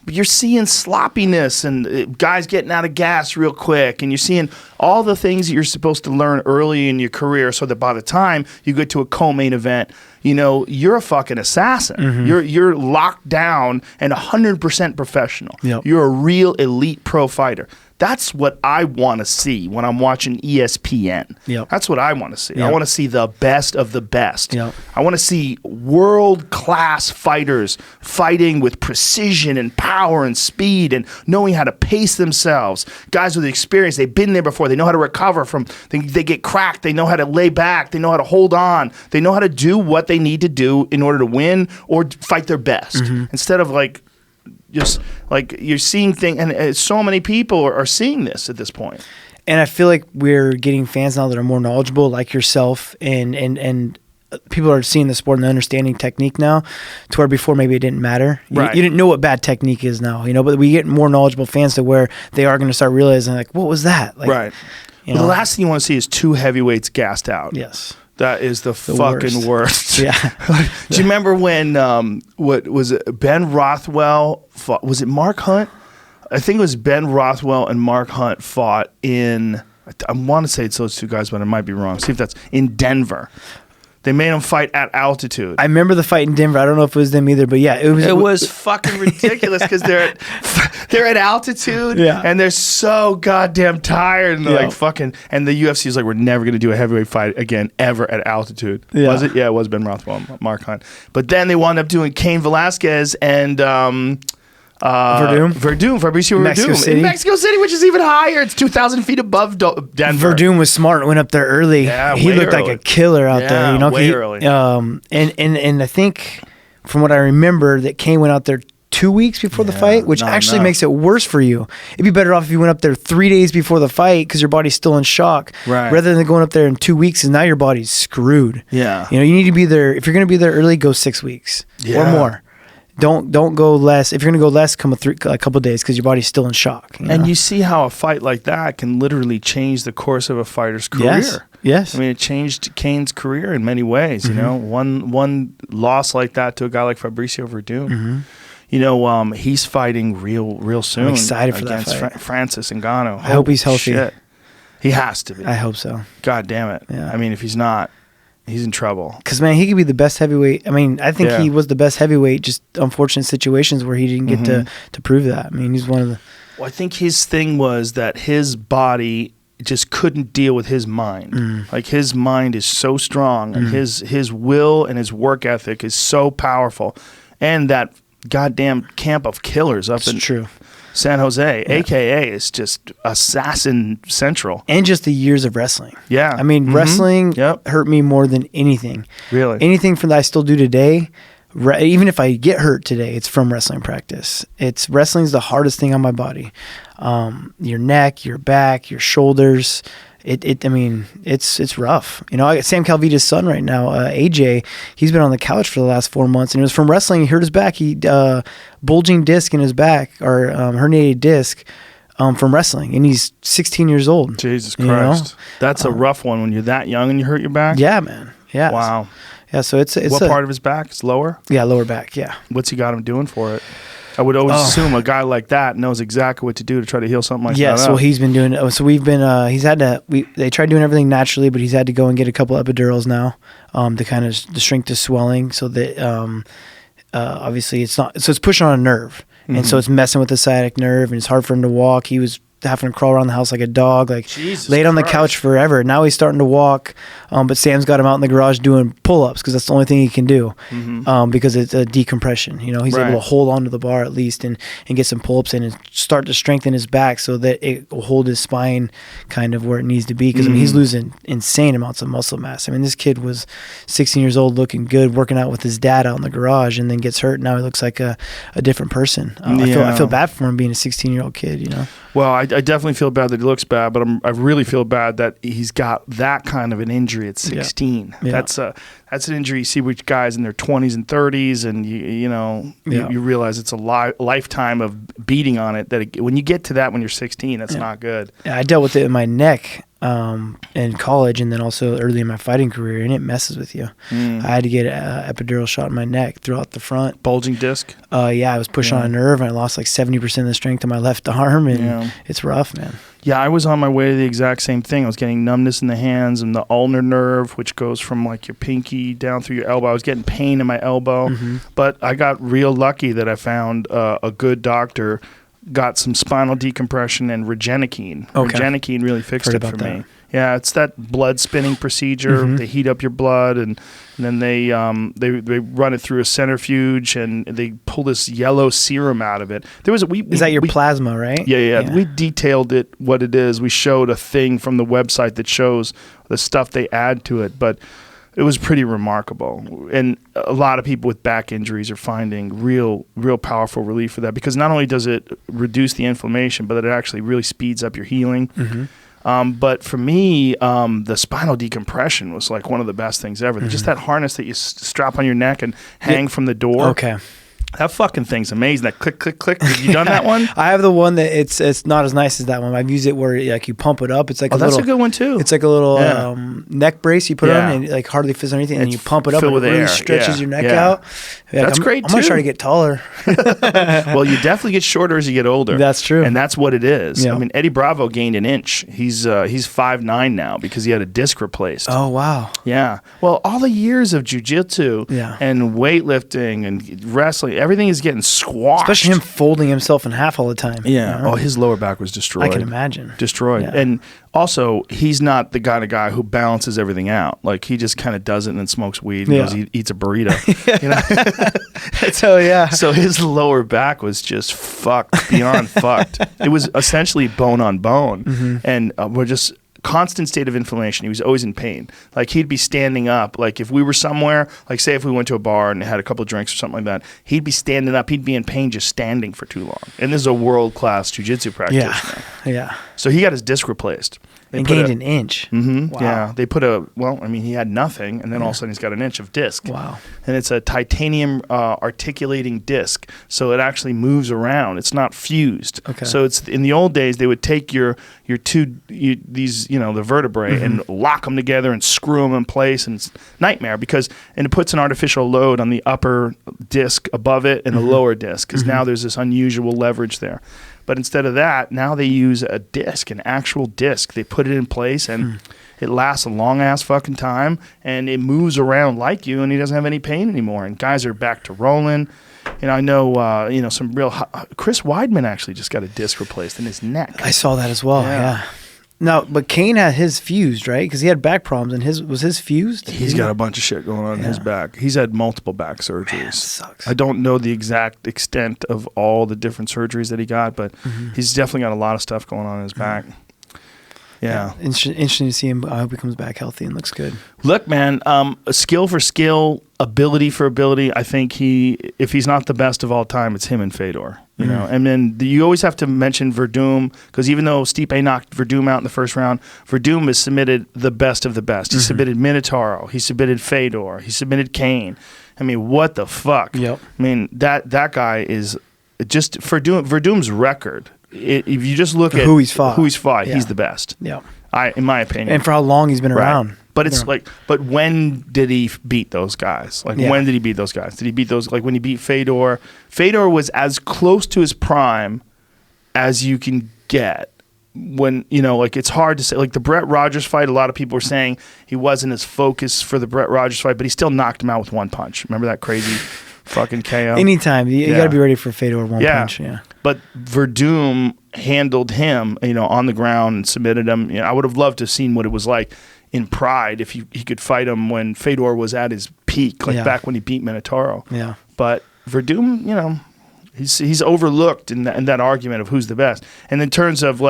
Speaker 1: but you're seeing sloppiness and guys getting out of gas real quick, and you're seeing all the things that you're supposed to learn early in your career so that by the time you get to a co-main event, you're a fucking assassin. You're locked down and 100% professional.
Speaker 2: Yep.
Speaker 1: You're a real elite pro fighter. That's what I want to see when I'm watching ESPN.
Speaker 2: Yep.
Speaker 1: That's what I want to see.
Speaker 2: Yep.
Speaker 1: I want to see the best of the best.
Speaker 2: Yep.
Speaker 1: I want to see world-class fighters fighting with precision and power and speed and knowing how to pace themselves. Guys with experience, they've been there before. They know how to recover from, they get cracked. They know how to lay back. They know how to hold on. They know how to do what they need to do in order to win or fight their best. Instead of just like you're seeing things, and so many people are seeing this at this point.
Speaker 2: And I feel like we're getting fans now that are more knowledgeable, like yourself, and people are seeing the sport and understanding technique now, to where before maybe it didn't matter. You didn't know what bad technique is now, but we get more knowledgeable fans to where they are going to start realizing, like, what was that? Like,
Speaker 1: right. The last thing you want to see is two heavyweights gassed out.
Speaker 2: Yes.
Speaker 1: That is the fucking worst.
Speaker 2: Yeah.
Speaker 1: Do you remember when, what was it, Ben Rothwell fought, was it Mark Hunt? I think it was Ben Rothwell and Mark Hunt fought in, I want to say it's those two guys, but I might be wrong. See if that's in Denver. They made him fight at altitude.
Speaker 2: I remember the fight in Denver. I don't know if it was them either, but yeah,
Speaker 1: it was fucking ridiculous because they're at altitude and they're so goddamn tired and they're like fucking. And the UFC is like, we're never gonna do a heavyweight fight again ever at altitude. Yeah. Was it? Yeah, it was Ben Rothwell, Mark Hunt. But then they wound up doing Cain Velasquez and Fabricio Verdum in Mexico City, which is even higher. It's 2,000 feet above Denver.
Speaker 2: Verdum was smart and went up there early.
Speaker 1: Yeah,
Speaker 2: he looked like a killer out there. You know,
Speaker 1: way early.
Speaker 2: And I think from what I remember that Cain went out there 2 weeks before the fight, which actually makes it worse for you. It'd be better off if you went up there 3 days before the fight because your body's still in shock, rather than going up there in 2 weeks and now your body's screwed.
Speaker 1: Yeah,
Speaker 2: you know, you need to be there. If you're going to be there early, go 6 weeks or more. Don't go less. If you're going to go less, come a couple of days because your body's still in shock.
Speaker 1: And you see how a fight like that can literally change the course of a fighter's career.
Speaker 2: Yes.
Speaker 1: I mean, it changed Cain's career in many ways. You know, one loss like that to a guy like Fabricio Verdum. You know, he's fighting real soon.
Speaker 2: I'm excited for that
Speaker 1: fight. Francis Ngannou.
Speaker 2: I hope he's healthy.
Speaker 1: Shit. He has to be.
Speaker 2: I hope so.
Speaker 1: God damn it.
Speaker 2: Yeah.
Speaker 1: I mean, if he's not, he's in trouble. Because,
Speaker 2: man, he could be the best heavyweight. I mean, I think he was the best heavyweight, just unfortunate situations where he didn't get to prove that. I mean, he's one of the...
Speaker 1: Well, I think his thing was that his body just couldn't deal with his mind. Like, his mind is so strong, and his will and his work ethic is so powerful. And that goddamn camp of killers up in San Jose, a.k.a. is just assassin central.
Speaker 2: And just the years of wrestling.
Speaker 1: Yeah.
Speaker 2: I mean, wrestling hurt me more than anything.
Speaker 1: Really?
Speaker 2: Anything from that I still do today, even if I get hurt today, it's from wrestling practice. Wrestling's the hardest thing on my body. Your neck, your back, your shoulders. I mean, it's rough. You know, I got Sam Calavitta's son right now, AJ. He's been on the couch for the last 4 months, and it was from wrestling. He hurt his back. He bulging disc in his back, or herniated disc, from wrestling, and he's 16 years old.
Speaker 1: Jesus Christ, that's a rough one when you're that young and you hurt your back.
Speaker 2: Yeah, man. Yeah.
Speaker 1: Wow.
Speaker 2: Yeah. So it's
Speaker 1: what part of his back? It's lower.
Speaker 2: Yeah, lower back. Yeah.
Speaker 1: What's he got him doing for it? I would always assume a guy like that knows exactly what to do to try to heal something like that.
Speaker 2: Yes, well, he's been doing it. So we've been, they tried doing everything naturally, but he's had to go and get a couple epidurals now to kind of to shrink the swelling so that obviously it's not, so it's pushing on a nerve. And so it's messing with the sciatic nerve, and it's hard for him to walk. He was having to crawl around the house like a dog, like laid on the couch forever. Now he's starting to walk, but Sam's got him out in the garage doing pull-ups because that's the only thing he can do, because it's a decompression. You know, he's able to hold onto the bar at least and get some pull-ups in and start to strengthen his back so that it will hold his spine kind of where it needs to be. Because I mean, he's losing insane amounts of muscle mass. I mean, this kid was 16 years old, looking good, working out with his dad out in the garage, and then gets hurt. Now he looks like a different person. I feel bad for him being a 16-year-old kid. You know.
Speaker 1: Well, I definitely feel bad that he looks bad, but I really feel bad that he's got that kind of an injury at 16. Yeah. That's an injury you see with guys in their 20s and 30s, and you realize it's a lifetime of beating on it. When you get to that when you're 16, that's not good.
Speaker 2: Yeah, I dealt with it in my neck in college, and then also early in my fighting career, and it messes with you. I had to get an epidural shot in my neck throughout the front.
Speaker 1: Bulging disc?
Speaker 2: Yeah, I was pushing on a nerve, and I lost like 70% of the strength in my left arm, and it's rough, man.
Speaker 1: Yeah, I was on my way to the exact same thing. I was getting numbness in the hands and the ulnar nerve, which goes from like your pinky down through your elbow. I was getting pain in my elbow, but I got real lucky that I found a good doctor, got some spinal decompression and Regenicaine. Regenicaine really fixed it for me. Yeah, it's that blood spinning procedure. They heat up your blood, and then they run it through a centrifuge, and they pull this yellow serum out of it. Is
Speaker 2: that your plasma, right?
Speaker 1: Yeah. We detailed it, what it is. We showed a thing from the website that shows the stuff they add to it, but it was pretty remarkable. And a lot of people with back injuries are finding real powerful relief for that, because not only does it reduce the inflammation, but it actually really speeds up your healing. But for me, the spinal decompression was like one of the best things ever. Just that harness that you strap on your neck and hang from the door. That fucking thing's amazing. That click, click, click. Have you done that one?
Speaker 2: I have the one that it's not as nice as that one. I've used it where like you pump it up. It's like
Speaker 1: that's a good one too.
Speaker 2: It's like a little neck brace you put on and it like hardly feels anything, and you pump it up and it really stretches your neck out. Yeah,
Speaker 1: that's great too.
Speaker 2: I'm gonna try to get taller.
Speaker 1: Well, you definitely get shorter as you get older.
Speaker 2: That's true,
Speaker 1: and that's what it is. I mean, Eddie Bravo gained an inch. He's 5'9" now because he had a disc replaced.
Speaker 2: Oh wow.
Speaker 1: Yeah. Well, all the years of jiu-jitsu and weightlifting and wrestling, everything is getting squashed.
Speaker 2: Especially him folding himself in half all the time.
Speaker 1: Yeah. Oh, his lower back was destroyed.
Speaker 2: I can imagine.
Speaker 1: Destroyed. Yeah. And also, he's not the kind of guy who balances everything out. Like, he just kind of does it and then smokes weed and goes eats a burrito. You know? So his lower back was just fucked, beyond fucked. It was essentially bone on bone. And we're just constant state of inflammation. He was always in pain. Like, he'd be standing up. Like, if we were somewhere, like say if we went to a bar and had a couple of drinks or something like that, he'd be standing up. He'd be in pain just standing for too long. And this is a world-class jiu-jitsu practitioner.
Speaker 2: Yeah.
Speaker 1: So he got his disc replaced.
Speaker 2: And gained an inch.
Speaker 1: Wow. Yeah. They put he had nothing, and then all of a sudden he's got an inch of disc.
Speaker 2: Wow.
Speaker 1: And it's a titanium articulating disc, so it actually moves around. It's not fused.
Speaker 2: Okay.
Speaker 1: So it's in the old days they would take the vertebrae and lock them together and screw them in place, and it's nightmare and it puts an artificial load on the upper disc above it and the lower disc, because now there's this unusual leverage there. But instead of that, now they use a disc, an actual disc. They put it in place, and it lasts a long-ass fucking time, and it moves around like you, and he doesn't have any pain anymore. And guys are back to rolling. And I know, some real... Chris Weidman actually just got a disc replaced in his neck.
Speaker 2: I saw that as well, yeah. No, but Cain had his fused, right? Because he had back problems, and was his fused?
Speaker 1: He's got a bunch of shit going on in his back. He's had multiple back surgeries. Man,
Speaker 2: sucks.
Speaker 1: I don't know the exact extent of all the different surgeries that he got, but he's definitely got a lot of stuff going on in his back. Yeah.
Speaker 2: Interesting to see him. I hope he comes back healthy and looks good.
Speaker 1: Look, man, skill for skill, ability for ability. I think if he's not the best of all time, it's him and Fedor. You know, and then you always have to mention Verdum, because even though Stipe knocked Verdum out in the first round, Verdum has submitted the best of the best. He submitted Minotauro. He submitted Fedor. He submitted Cain. I mean, what the fuck?
Speaker 2: Yep.
Speaker 1: I mean, that guy is just Verdum's record. If you just look at
Speaker 2: who he's fought,
Speaker 1: he's the best.
Speaker 2: Yeah.
Speaker 1: In my opinion.
Speaker 2: And for how long he's been around.
Speaker 1: But it's but when did he beat those guys? When did he beat those guys? Did he beat those, when he beat Fedor? Fedor was as close to his prime as you can get. When, it's hard to say. Like the Brett Rogers fight, a lot of people were saying he wasn't as focused for the Brett Rogers fight, but he still knocked him out with one punch. Remember that crazy fucking KO?
Speaker 2: Anytime. You got to be ready for Fedor one punch. Yeah.
Speaker 1: But Verdum handled him, on the ground and submitted him. I would have loved to have seen what it was like in Pride if he could fight him when Fedor was at his peak, back when he beat Minotauro.
Speaker 2: Yeah.
Speaker 1: But Verdum, he's overlooked in that argument of who's the best. And in terms of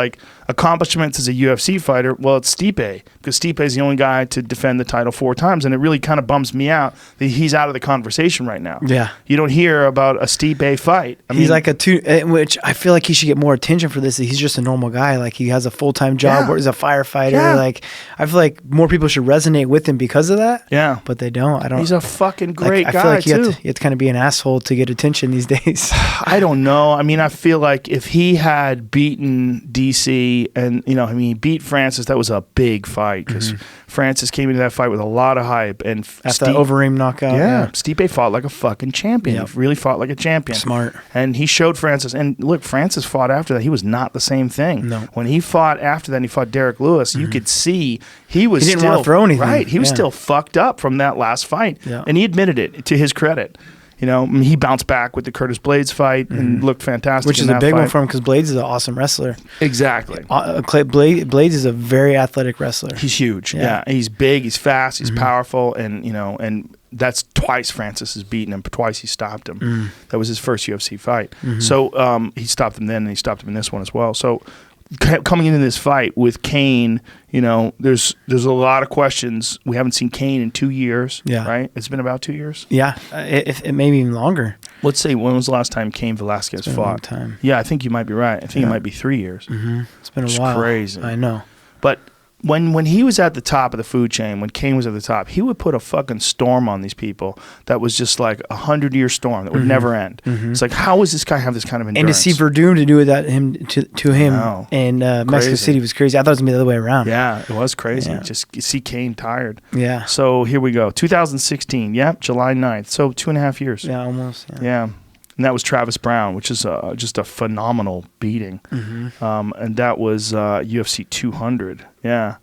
Speaker 1: accomplishments as a UFC fighter, well, it's Stipe, because Stipe is the only guy to defend the title 4 times, and it really kind of bums me out that he's out of the conversation right now.
Speaker 2: Yeah.
Speaker 1: You don't hear about a Stipe fight.
Speaker 2: He's like which I feel like he should get more attention for this. He's just a normal guy. Like, he has a full-time job where he's a firefighter. Yeah. I feel like more people should resonate with him because of that.
Speaker 1: Yeah.
Speaker 2: But they don't.
Speaker 1: He's a fucking great guy,
Speaker 2: I feel like
Speaker 1: too.
Speaker 2: you have to kind of be an asshole to get attention these days.
Speaker 1: I don't know. I mean, I feel like if he had beaten DC and, he beat Francis, that was a big fight, because Francis came into that fight with a lot of hype. And
Speaker 2: after that Overeem knockout.
Speaker 1: Yeah. Stipe fought like a fucking champion. Yep. He really fought like a champion.
Speaker 2: Smart.
Speaker 1: And he showed Francis. And look, Francis fought after that. He was not the same thing.
Speaker 2: No.
Speaker 1: When he fought after that and he fought Derek Lewis, you could see he didn't
Speaker 2: want to throw anything.
Speaker 1: Right. He was still fucked up from that last fight.
Speaker 2: Yeah.
Speaker 1: And he admitted it, to his credit. He bounced back with the Curtis Blades fight and looked fantastic.
Speaker 2: Which is a big one for him, because Blades is an awesome wrestler.
Speaker 1: Exactly.
Speaker 2: Blades is a very athletic wrestler.
Speaker 1: He's huge. Yeah. He's big. He's fast. He's powerful. And, and that's twice Francis has beaten him. Twice he stopped him. That was his first UFC fight. So he stopped him then, and he stopped him in this one as well. So coming into this fight with Cain, there's a lot of questions. We haven't seen Cain in 2 years, right? It's been about 2 years.
Speaker 2: Yeah, it may be even longer.
Speaker 1: Let's say, when was the last time Cain Velasquez fought?
Speaker 2: A long time.
Speaker 1: Yeah, I think you might be right. I think it might be 3 years.
Speaker 2: It's been a while.
Speaker 1: Crazy.
Speaker 2: I know.
Speaker 1: But when he was at the top of the food chain, when Cain was at the top, he would put a fucking storm on these people that was just like 100-year storm that would never end. It's like, how does this guy have this kind of endurance?
Speaker 2: And to see Verdun to do that to him in Mexico City was crazy. I thought it was going to be the other way around.
Speaker 1: Yeah, it was crazy.
Speaker 2: Yeah.
Speaker 1: Just you see Cain tired.
Speaker 2: Yeah.
Speaker 1: So here we go. 2016. Yep, July 9th. So 2.5 years.
Speaker 2: Yeah, almost.
Speaker 1: Yeah. And that was Travis Brown, which is just a phenomenal beating. And that was UFC 200. Yeah.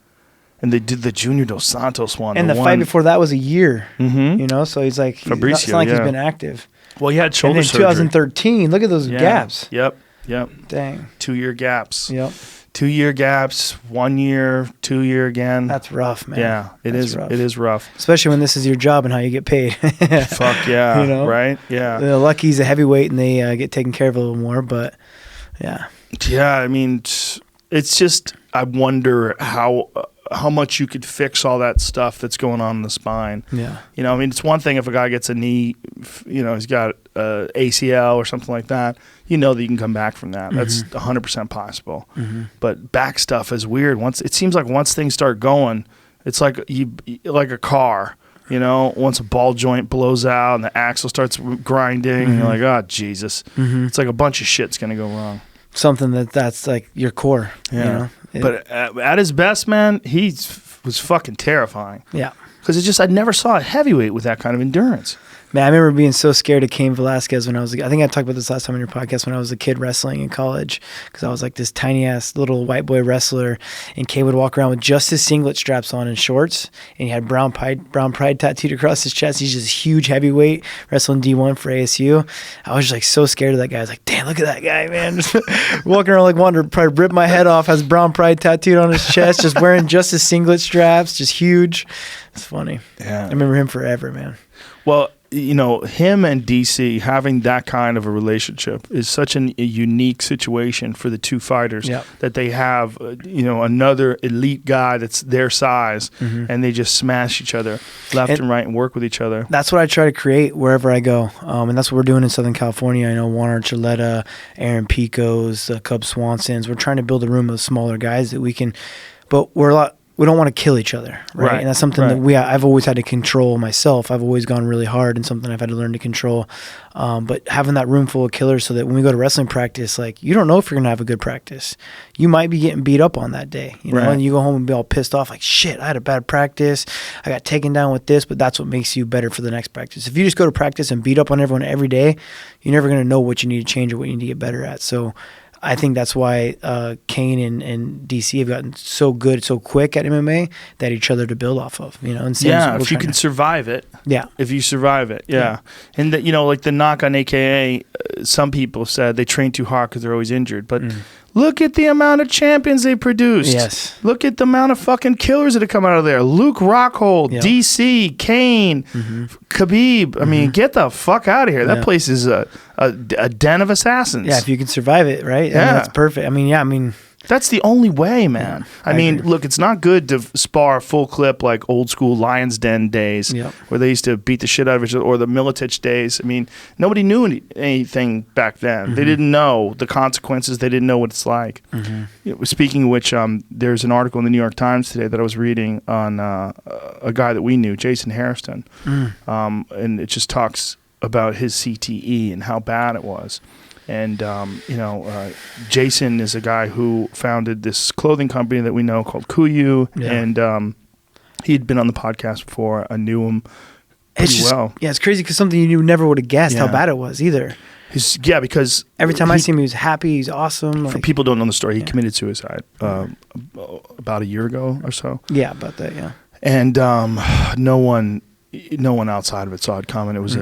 Speaker 1: And they did the Junior Dos Santos one.
Speaker 2: And the fight before that was a year. You know, so he's like,
Speaker 1: Fabricio,
Speaker 2: it's not like he's been active.
Speaker 1: Well, he had shoulder
Speaker 2: surgery. And then 2013, look at those gaps.
Speaker 1: Yep.
Speaker 2: Dang.
Speaker 1: 2-year gaps.
Speaker 2: Yep.
Speaker 1: 2-year gaps, 1 year, 2 year again.
Speaker 2: That's rough, man.
Speaker 1: Yeah, That's rough. It is rough.
Speaker 2: Especially when this is your job and how you get paid.
Speaker 1: Fuck yeah.
Speaker 2: You know?
Speaker 1: Right? Yeah.
Speaker 2: They're lucky he's a heavyweight and they get taken care of a little more, but yeah.
Speaker 1: Yeah, I mean, it's just, I wonder how much you could fix all that stuff that's going on in the spine.
Speaker 2: Yeah.
Speaker 1: You know, I mean, it's one thing if a guy gets a knee, you know, he's got ACL or something like that, you know that you can come back from that. That's 100% possible. But back stuff is weird. It seems like once things start going, it's like like a car. You know, once a ball joint blows out and the axle starts grinding, you're like, oh, Jesus. It's like a bunch of shit's going to go wrong.
Speaker 2: Something that's like your core.
Speaker 1: Yeah.
Speaker 2: You know?
Speaker 1: But at his best, man, he was fucking terrifying.
Speaker 2: Yeah.
Speaker 1: Because I never saw a heavyweight with that kind of endurance.
Speaker 2: Man, I remember being so scared of Cain Velasquez when I think I talked about this last time on your podcast, when I was a kid wrestling in college, because I was like this tiny ass little white boy wrestler, and Cain would walk around with just his singlet straps on and shorts, and he had brown pride tattooed across his chest. He's just a huge heavyweight wrestling D1 for ASU. I was just like so scared of that guy. I was like, damn, look at that guy, man. Just walking around like wanting to probably rip my head off, has brown pride tattooed on his chest, just wearing just his singlet straps, just huge. It's funny.
Speaker 1: Yeah.
Speaker 2: I remember him forever, man.
Speaker 1: Well, you know, him and DC having that kind of a relationship is such a unique situation for the two fighters, that they have, you know, another elite guy that's their size, and they just smash each other left and right and work with each other.
Speaker 2: That's what I try to create wherever I go, and that's what we're doing in Southern California. I know Juan Archuleta, Aaron Picos, Cub Swansons. We're trying to build a room of smaller guys that we can, but we don't want to kill each other, right? And that's something that I've always had to control myself. I've always gone really hard, and something I've had to learn to control. But having that room full of killers, so that when we go to wrestling practice, like, you don't know if you're gonna have a good practice. You might be getting beat up on that day, you know, and you go home and be all pissed off, like, shit, I had a bad practice. I got taken down with this, but that's what makes you better for the next practice. If you just go to practice and beat up on everyone every day, you're never gonna know what you need to change or what you need to get better at. So I think that's why Cain and DC have gotten so good, so quick at MMA, that each other to build off of, you know. And
Speaker 1: if you can survive it.
Speaker 2: Yeah.
Speaker 1: If you survive it, yeah. And, you know, like the knock on AKA, some people said they train too hard because they're always injured. But look at the amount of champions they produced.
Speaker 2: Yes.
Speaker 1: Look at the amount of fucking killers that have come out of there. Luke Rockhold, DC, Cain, Khabib. I mean, get the fuck out of here. That place is a den of assassins.
Speaker 2: Yeah, if you can survive it, right?
Speaker 1: Yeah.
Speaker 2: I mean, that's perfect. I mean,
Speaker 1: that's the only way, man.
Speaker 2: Yeah,
Speaker 1: I mean, look, it's not good to spar full clip like old school Lions Den days where they used to beat the shit out of each other, or the Miocic days. I mean, nobody knew anything back then. They didn't know the consequences. They didn't know what it's like. Speaking of which, there's an article in the New York Times today that I was reading on a guy that we knew, Jason Hairston, and it just talks about his CTE and how bad it was. And, you know, Jason is a guy who founded this clothing company that we know called Kuyu. And he'd been on the podcast before. I knew him pretty well.
Speaker 2: Yeah, it's crazy because something you never would have guessed how bad it was either.
Speaker 1: Because
Speaker 2: every time I see him, he was happy. He's awesome.
Speaker 1: For people who don't know the story, he committed suicide about a year ago or so.
Speaker 2: Yeah, about that, yeah.
Speaker 1: And no one outside of it saw it coming. It was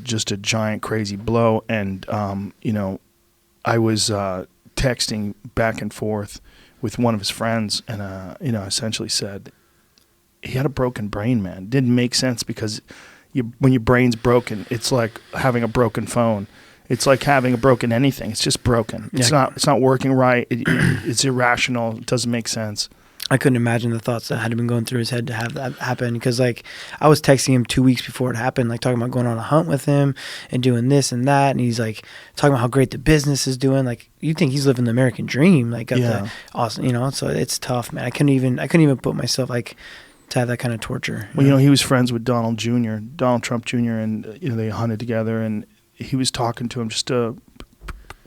Speaker 1: just a giant, crazy blow. And, you know, I was texting back and forth with one of his friends, and, you know, essentially said he had a broken brain, man. It didn't make sense because when your brain's broken, it's like having a broken phone. It's like having a broken anything. It's just broken. It's not working right. It's irrational. It doesn't make sense.
Speaker 2: I couldn't imagine the thoughts that had been going through his head to have that happen. Because like I was texting him 2 weeks before it happened, like talking about going on a hunt with him and doing this and that, and he's like talking about how great the business is doing. Like you think he's living the American dream, like got the awesome, you know. So it's tough, man. I couldn't even put myself like to have that kind of torture.
Speaker 1: Well, you know, he was friends with Donald Trump Jr., and you know they hunted together, and he was talking to him just a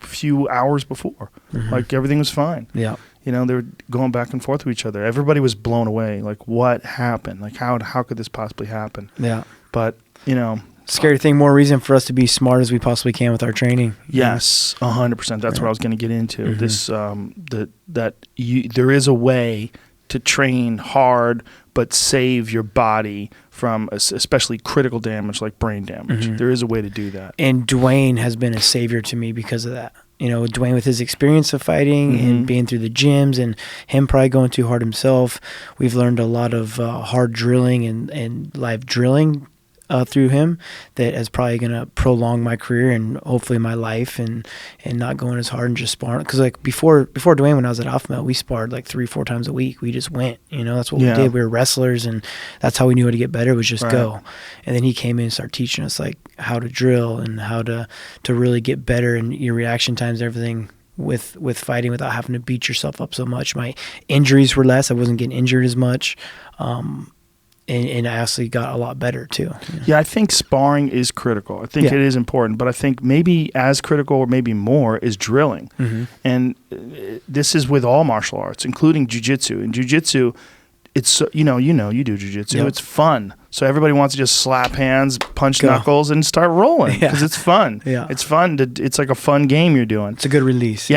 Speaker 1: few hours before, like everything was fine.
Speaker 2: Yeah.
Speaker 1: You know, they were going back and forth with each other. Everybody was blown away. Like, what happened? Like, how could this possibly happen?
Speaker 2: Yeah.
Speaker 1: But, you know.
Speaker 2: Scary thing, more reason for us to be smart as we possibly can with our training.
Speaker 1: Yes, 100%. That's what I was going to get into. This, there is a way to train hard but save your body from especially critical damage like brain damage. There is a way to do that.
Speaker 2: And Dwayne has been a savior to me because of that. You know, Dwayne with his experience of fighting and being through the gyms and him probably going too hard himself. We've learned a lot of hard drilling and live drilling through him that is probably going to prolong my career and hopefully my life and not going as hard and just sparring. Because like before Dwayne, when I was at Alpha Male, we sparred like 3-4 times a week. We just went, you know, that's what we did. We were wrestlers and that's how we knew how to get better was just go. And then he came in and started teaching us like how to drill and how to really get better and your reaction times, everything with fighting without having to beat yourself up so much. My injuries were less. I wasn't getting injured as much. And I actually got a lot better too.
Speaker 1: Yeah, I think sparring is critical. I think it is important, but I think maybe as critical or maybe more is drilling. And this is with all martial arts, including jiu-jitsu. In jiu-jitsu, it's you do jiu-jitsu. It's fun. So everybody wants to just slap hands, punch knuckles, and start rolling because it's fun. It's fun. It's like a fun game you're doing.
Speaker 2: It's a good release.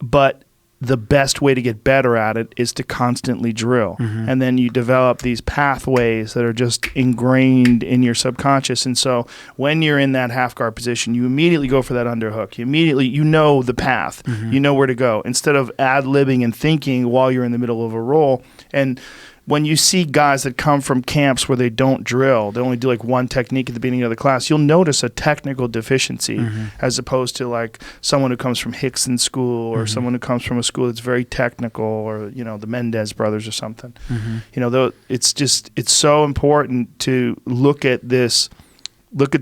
Speaker 1: But the best way to get better at it is to constantly drill. And then you develop these pathways that are just ingrained in your subconscious. And so when you're in that half guard position, you immediately go for that underhook. You know the path. You know where to go instead of ad-libbing and thinking while you're in the middle of a roll. And when you see guys that come from camps where they don't drill, they only do like one technique at the beginning of the class, you'll notice a technical deficiency as opposed to like someone who comes from Hickson School or someone who comes from a school that's very technical or, you know, the Mendez brothers or something. You know, it's so important to look at the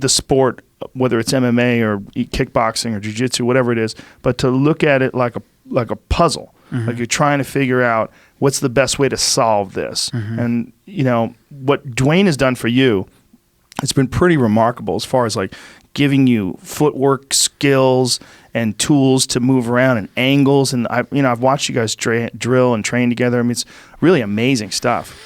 Speaker 1: sport, whether it's MMA or kickboxing or jiu-jitsu, whatever it is, but to look at it like a puzzle. Like you're trying to figure out what's the best way to solve this. And, you know, what Dwayne has done for you, it's been pretty remarkable as far as like giving you footwork skills and tools to move around and angles. And I've watched you guys drill and train together. I mean, it's really amazing stuff.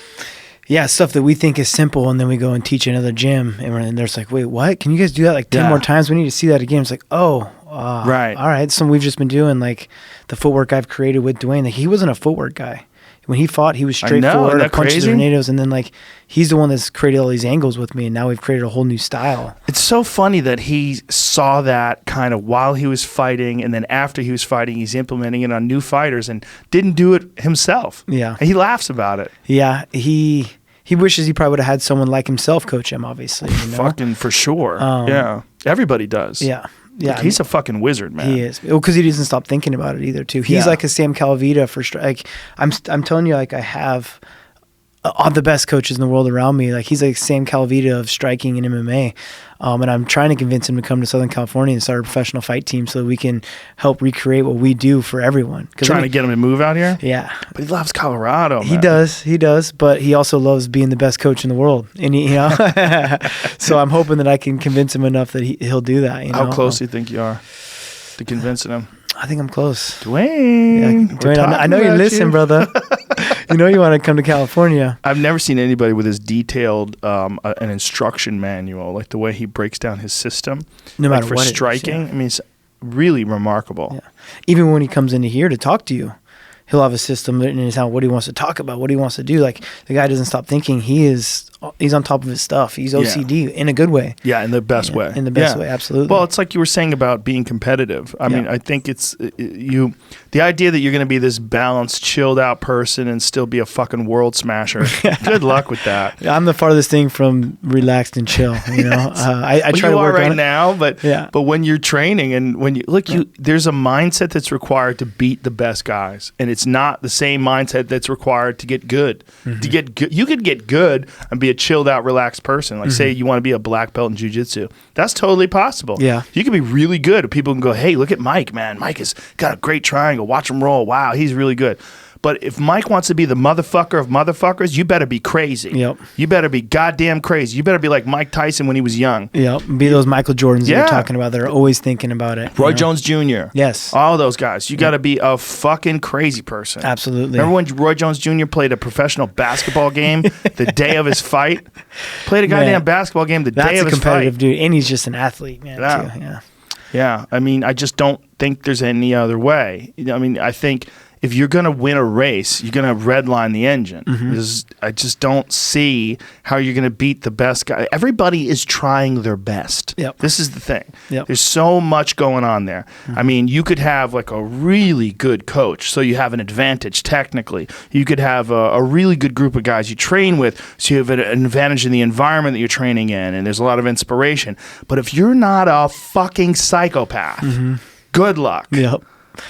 Speaker 2: Yeah, stuff that we think is simple, and then we go and teach another gym, and they're just like, wait, what? Can you guys do that like 10 more times? We need to see that again. It's like, right. All right. So we've just been doing like the footwork I've created with Dwayne. Like, he wasn't a footwork guy. When he fought, he was straightforward, punches, tornadoes, and then like he's the one that's created all these angles with me, and now we've created a whole new style. It's
Speaker 1: so funny that he saw that kind of while he was fighting, and then after he was fighting, he's implementing it on new fighters and didn't do it himself.
Speaker 2: Yeah,
Speaker 1: and he laughs about it.
Speaker 2: Yeah, he wishes he probably would have had someone like himself coach him. Obviously, you know?
Speaker 1: Fucking for sure. Yeah, everybody does.
Speaker 2: Yeah. Yeah,
Speaker 1: like he's a fucking wizard, man.
Speaker 2: He is. Well, because he doesn't stop thinking about it either, too. He's like a Sam Calavitta for like I'm telling you, like I have all the best coaches in the world around me. Like he's like Sam Calavitta of striking and MMA, and I'm trying to convince him to come to Southern California and start a professional fight team so that we can help recreate what we do for everyone.
Speaker 1: Trying to get him to move out here.
Speaker 2: Yeah,
Speaker 1: but he loves Colorado. Man.
Speaker 2: He does, but he also loves being the best coach in the world, and so I'm hoping that I can convince him enough that he'll do that.
Speaker 1: How close do you think you are to convincing him?
Speaker 2: I think I'm close.
Speaker 1: Dwayne.
Speaker 2: Yeah, Dwayne, I know you listen, brother. You know you want to come to California.
Speaker 1: I've never seen anybody with as detailed an instruction manual, like the way he breaks down his system.
Speaker 2: No matter
Speaker 1: for
Speaker 2: what
Speaker 1: striking.
Speaker 2: It is,
Speaker 1: I mean, it's really remarkable.
Speaker 2: Yeah. Even when he comes into here to talk to you, he'll have a system in his head, what he wants to talk about, what he wants to do. Like the guy doesn't stop thinking. He is on top of his stuff. He's OCD in a good way.
Speaker 1: Yeah, in the best way.
Speaker 2: In the best way, absolutely.
Speaker 1: Well, it's like you were saying about being competitive. I mean, I think it's the idea that you're going to be this balanced, chilled out person and still be a fucking world smasher. Good luck with that.
Speaker 2: I'm the farthest thing from relaxed and chill. You know, I try to work
Speaker 1: right
Speaker 2: on
Speaker 1: now, but when you're training and when you look, there's a mindset that's required to beat the best guys, and it's not the same mindset that's required to get good. To get good, you could get good and be a chilled out, relaxed person. Like say you want to be a black belt in jiu-jitsu, that's totally possible.
Speaker 2: Yeah,
Speaker 1: you can be really good. People can go, hey, look at Mike, man. Mike has got a great triangle. Watch him roll. Wow, he's really good. But if Mike wants to be the motherfucker of motherfuckers, you better be crazy. Yep. You better be goddamn crazy. You better be like Mike Tyson when he was young.
Speaker 2: Yep. Be those Michael Jordans that you're talking about that are always thinking about it.
Speaker 1: Roy Jones Jr.
Speaker 2: Yes.
Speaker 1: All those guys. You got to be a fucking crazy person.
Speaker 2: Absolutely.
Speaker 1: Remember when Roy Jones Jr. played a professional basketball game the day of his fight? Played a goddamn basketball game the day of his fight.
Speaker 2: That's a competitive dude. And he's just an athlete, man, too. Yeah.
Speaker 1: Yeah. I mean, I just don't think there's any other way. I mean, I think if you're going to win a race, you're going to redline the engine. I just don't see how you're going to beat the best guy. Everybody is trying their best.
Speaker 2: Yep.
Speaker 1: This is the thing.
Speaker 2: Yep.
Speaker 1: There's so much going on there. I mean, you could have like a really good coach, so you have an advantage technically. You could have a really good group of guys you train with, so you have an advantage in the environment that you're training in, and there's a lot of inspiration. But if you're not a fucking psychopath, good luck.
Speaker 2: Yep.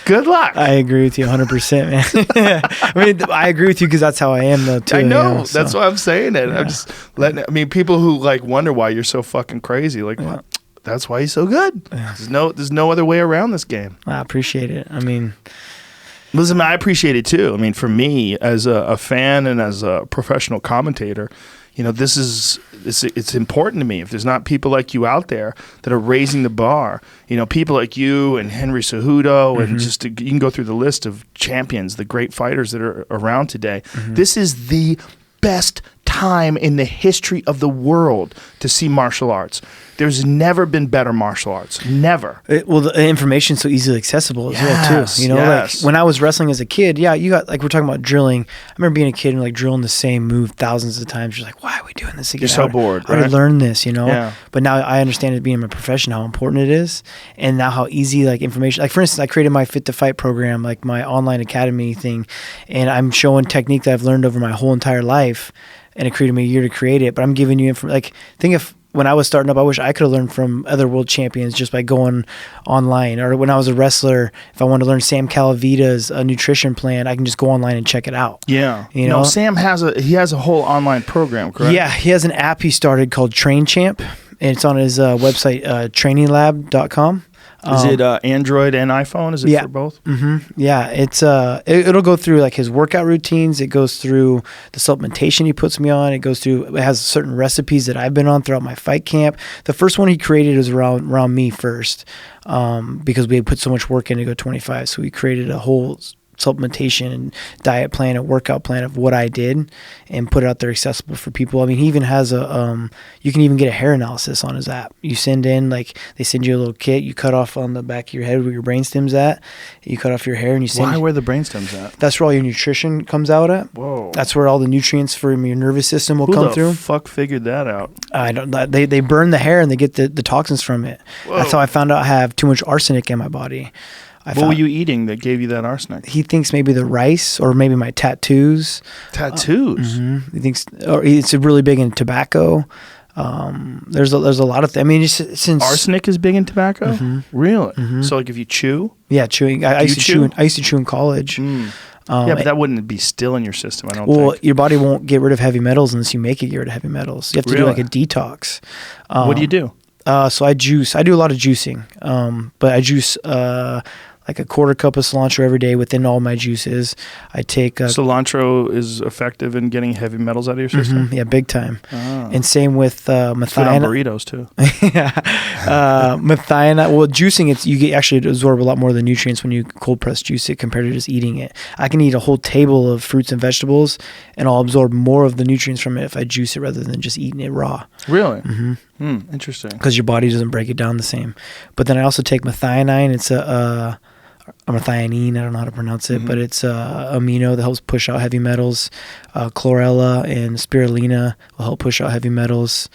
Speaker 1: Good luck.
Speaker 2: I agree with you 100%, man. I mean, I agree with you because that's how I am, though, too.
Speaker 1: I know.
Speaker 2: You know, so.
Speaker 1: That's why I'm saying it. Yeah. I'm just letting. I mean, people who like wonder why you're so fucking crazy, like, well, that's why he's so good. Yeah. There's no other way around this game.
Speaker 2: I appreciate it. I mean,
Speaker 1: listen, I appreciate it too. I mean, for me as a fan and as a professional commentator, you know, it's important to me. If there's not people like you out there that are raising the bar, you know, people like you and Henry Cejudo, and just you can go through the list of champions, the great fighters that are around today. This is the best time in the history of the world to see martial arts. There's never been better martial arts. Never.
Speaker 2: Well, the information's so easily accessible as well, too. You know, like when I was wrestling as a kid, you got, like, we're talking about drilling. I remember being a kid and, like, drilling the same move thousands of times. You're like, why are we doing this again?
Speaker 1: You're so bored,
Speaker 2: I
Speaker 1: right?
Speaker 2: learned this, you know?
Speaker 1: Yeah.
Speaker 2: But now I understand it being a profession, how important it is, and now how easy, like, information. Like, for instance, I created my Fit to Fight program, like my online academy thing, and I'm showing technique that I've learned over my whole entire life, and it created me a year to create it. But I'm giving you like, think if when I was starting up, I wish I could have learned from other world champions just by going online. Or when I was a wrestler, if I wanted to learn Sam Calavitta's nutrition plan, I can just go online and check it out.
Speaker 1: Yeah.
Speaker 2: You know,
Speaker 1: Sam has a whole online program, correct?
Speaker 2: Yeah, he has an app he started called Train Champ, and it's on his website, traininglab.com.
Speaker 1: Is it Android and iPhone? Is it for both?
Speaker 2: Yeah, it's it'll go through like his workout routines. It goes through the supplementation he puts me on. It has certain recipes that I've been on throughout my fight camp. The first one he created was around me first, because we had put so much work in to go 25. So we created a whole supplementation and diet plan, a workout plan of what I did, and put it out there accessible for people. I mean, he even has you can even get a hair analysis on his app. You send in, like, they send you a little kit, you cut off on the back of your head where your brainstem's at, you cut off your hair and you send.
Speaker 1: Why where the brainstem's at?
Speaker 2: That's where all your nutrition comes out at.
Speaker 1: Whoa.
Speaker 2: That's where all the nutrients from your nervous system will come through.
Speaker 1: Who the fuck figured that out?
Speaker 2: I don't. They burn the hair and they get the toxins from it. Whoa. That's how I found out I have too much arsenic in my body.
Speaker 1: What were you eating that gave you that arsenic?
Speaker 2: He thinks maybe the rice or maybe my tattoos.
Speaker 1: Tattoos?
Speaker 2: He thinks, or it's really big in tobacco. There's a lot of I mean, since
Speaker 1: arsenic is big in tobacco. Really? So like if you chew?
Speaker 2: Yeah, chewing. I used to chew in college.
Speaker 1: Yeah, but that wouldn't be still in your system, I don't think.
Speaker 2: Well, your body won't get rid of heavy metals unless you make it get rid of heavy metals. You have to do like a detox.
Speaker 1: What do you do?
Speaker 2: So I juice. I do a lot of juicing. But I juice like a quarter cup of cilantro every day within all my juices. I take
Speaker 1: cilantro is effective in getting heavy metals out of your system.
Speaker 2: Yeah, big time. And same with methionine.
Speaker 1: Good on burritos too.
Speaker 2: Methionine. Well, juicing, you actually absorb a lot more of the nutrients when you cold press juice it compared to just eating it. I can eat a whole table of fruits and vegetables, and I'll absorb more of the nutrients from it if I juice it rather than just eating it raw.
Speaker 1: Really? Interesting.
Speaker 2: Because your body doesn't break it down the same. But then I also take methionine. It's a methionine, I don't know how to pronounce it, but it's amino that helps push out heavy metals. Chlorella and spirulina will help push out heavy metals.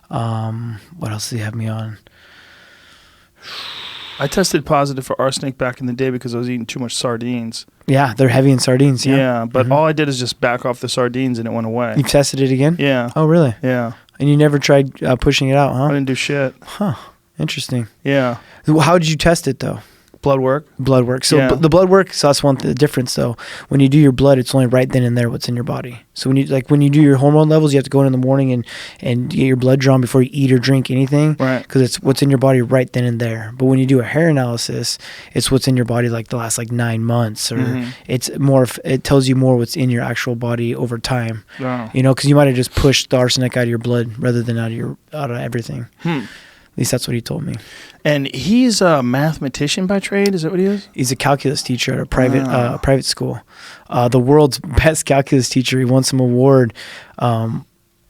Speaker 2: What else did he have me on?
Speaker 1: I tested positive for arsenic back in the day because I was eating too much sardines.
Speaker 2: Yeah, they're heavy in sardines.
Speaker 1: Yeah, but all I did is just back off the sardines and it went away.
Speaker 2: You've tested it again?
Speaker 1: Yeah.
Speaker 2: Oh, really?
Speaker 1: Yeah.
Speaker 2: And you never tried pushing it out, huh?
Speaker 1: I didn't do shit.
Speaker 2: Huh. Interesting.
Speaker 1: Yeah.
Speaker 2: How did you test it, though?
Speaker 1: Blood work.
Speaker 2: Blood work. So the blood work, so that's the difference, though. When you do your blood, it's only right then and there what's in your body. So when you do your hormone levels, you have to go in the morning and get your blood drawn before you eat or drink anything.
Speaker 1: Right.
Speaker 2: Because it's what's in your body right then and there. But when you do a hair analysis, it's what's in your body like the last 9 months, or it's more. It tells you more what's in your actual body over time.
Speaker 1: Wow.
Speaker 2: Because you might have just pushed the arsenic out of your blood rather than out of everything. At least that's what he told me.
Speaker 1: And he's a mathematician by trade, is that what he is?
Speaker 2: He's a calculus teacher at a private school. The world's best calculus teacher. He won some award.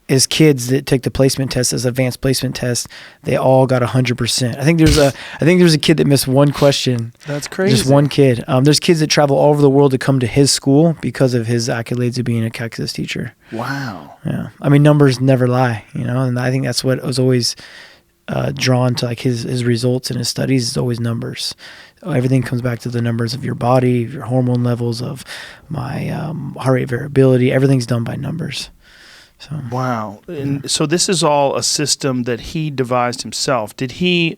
Speaker 2: His kids that took the placement test as advanced placement test, they all got 100%. I think there's a kid that missed one question.
Speaker 1: That's crazy.
Speaker 2: Just one kid. There's kids that travel all over the world to come to his school because of his accolades of being a calculus teacher.
Speaker 1: Wow.
Speaker 2: Yeah. I mean, numbers never lie, and I think that's what was always drawn to his results and his studies is always numbers. Everything comes back to the numbers of your body, your hormone levels, of my heart rate variability. Everything's done by numbers. So
Speaker 1: wow. And so this is all a system that he devised himself. Does he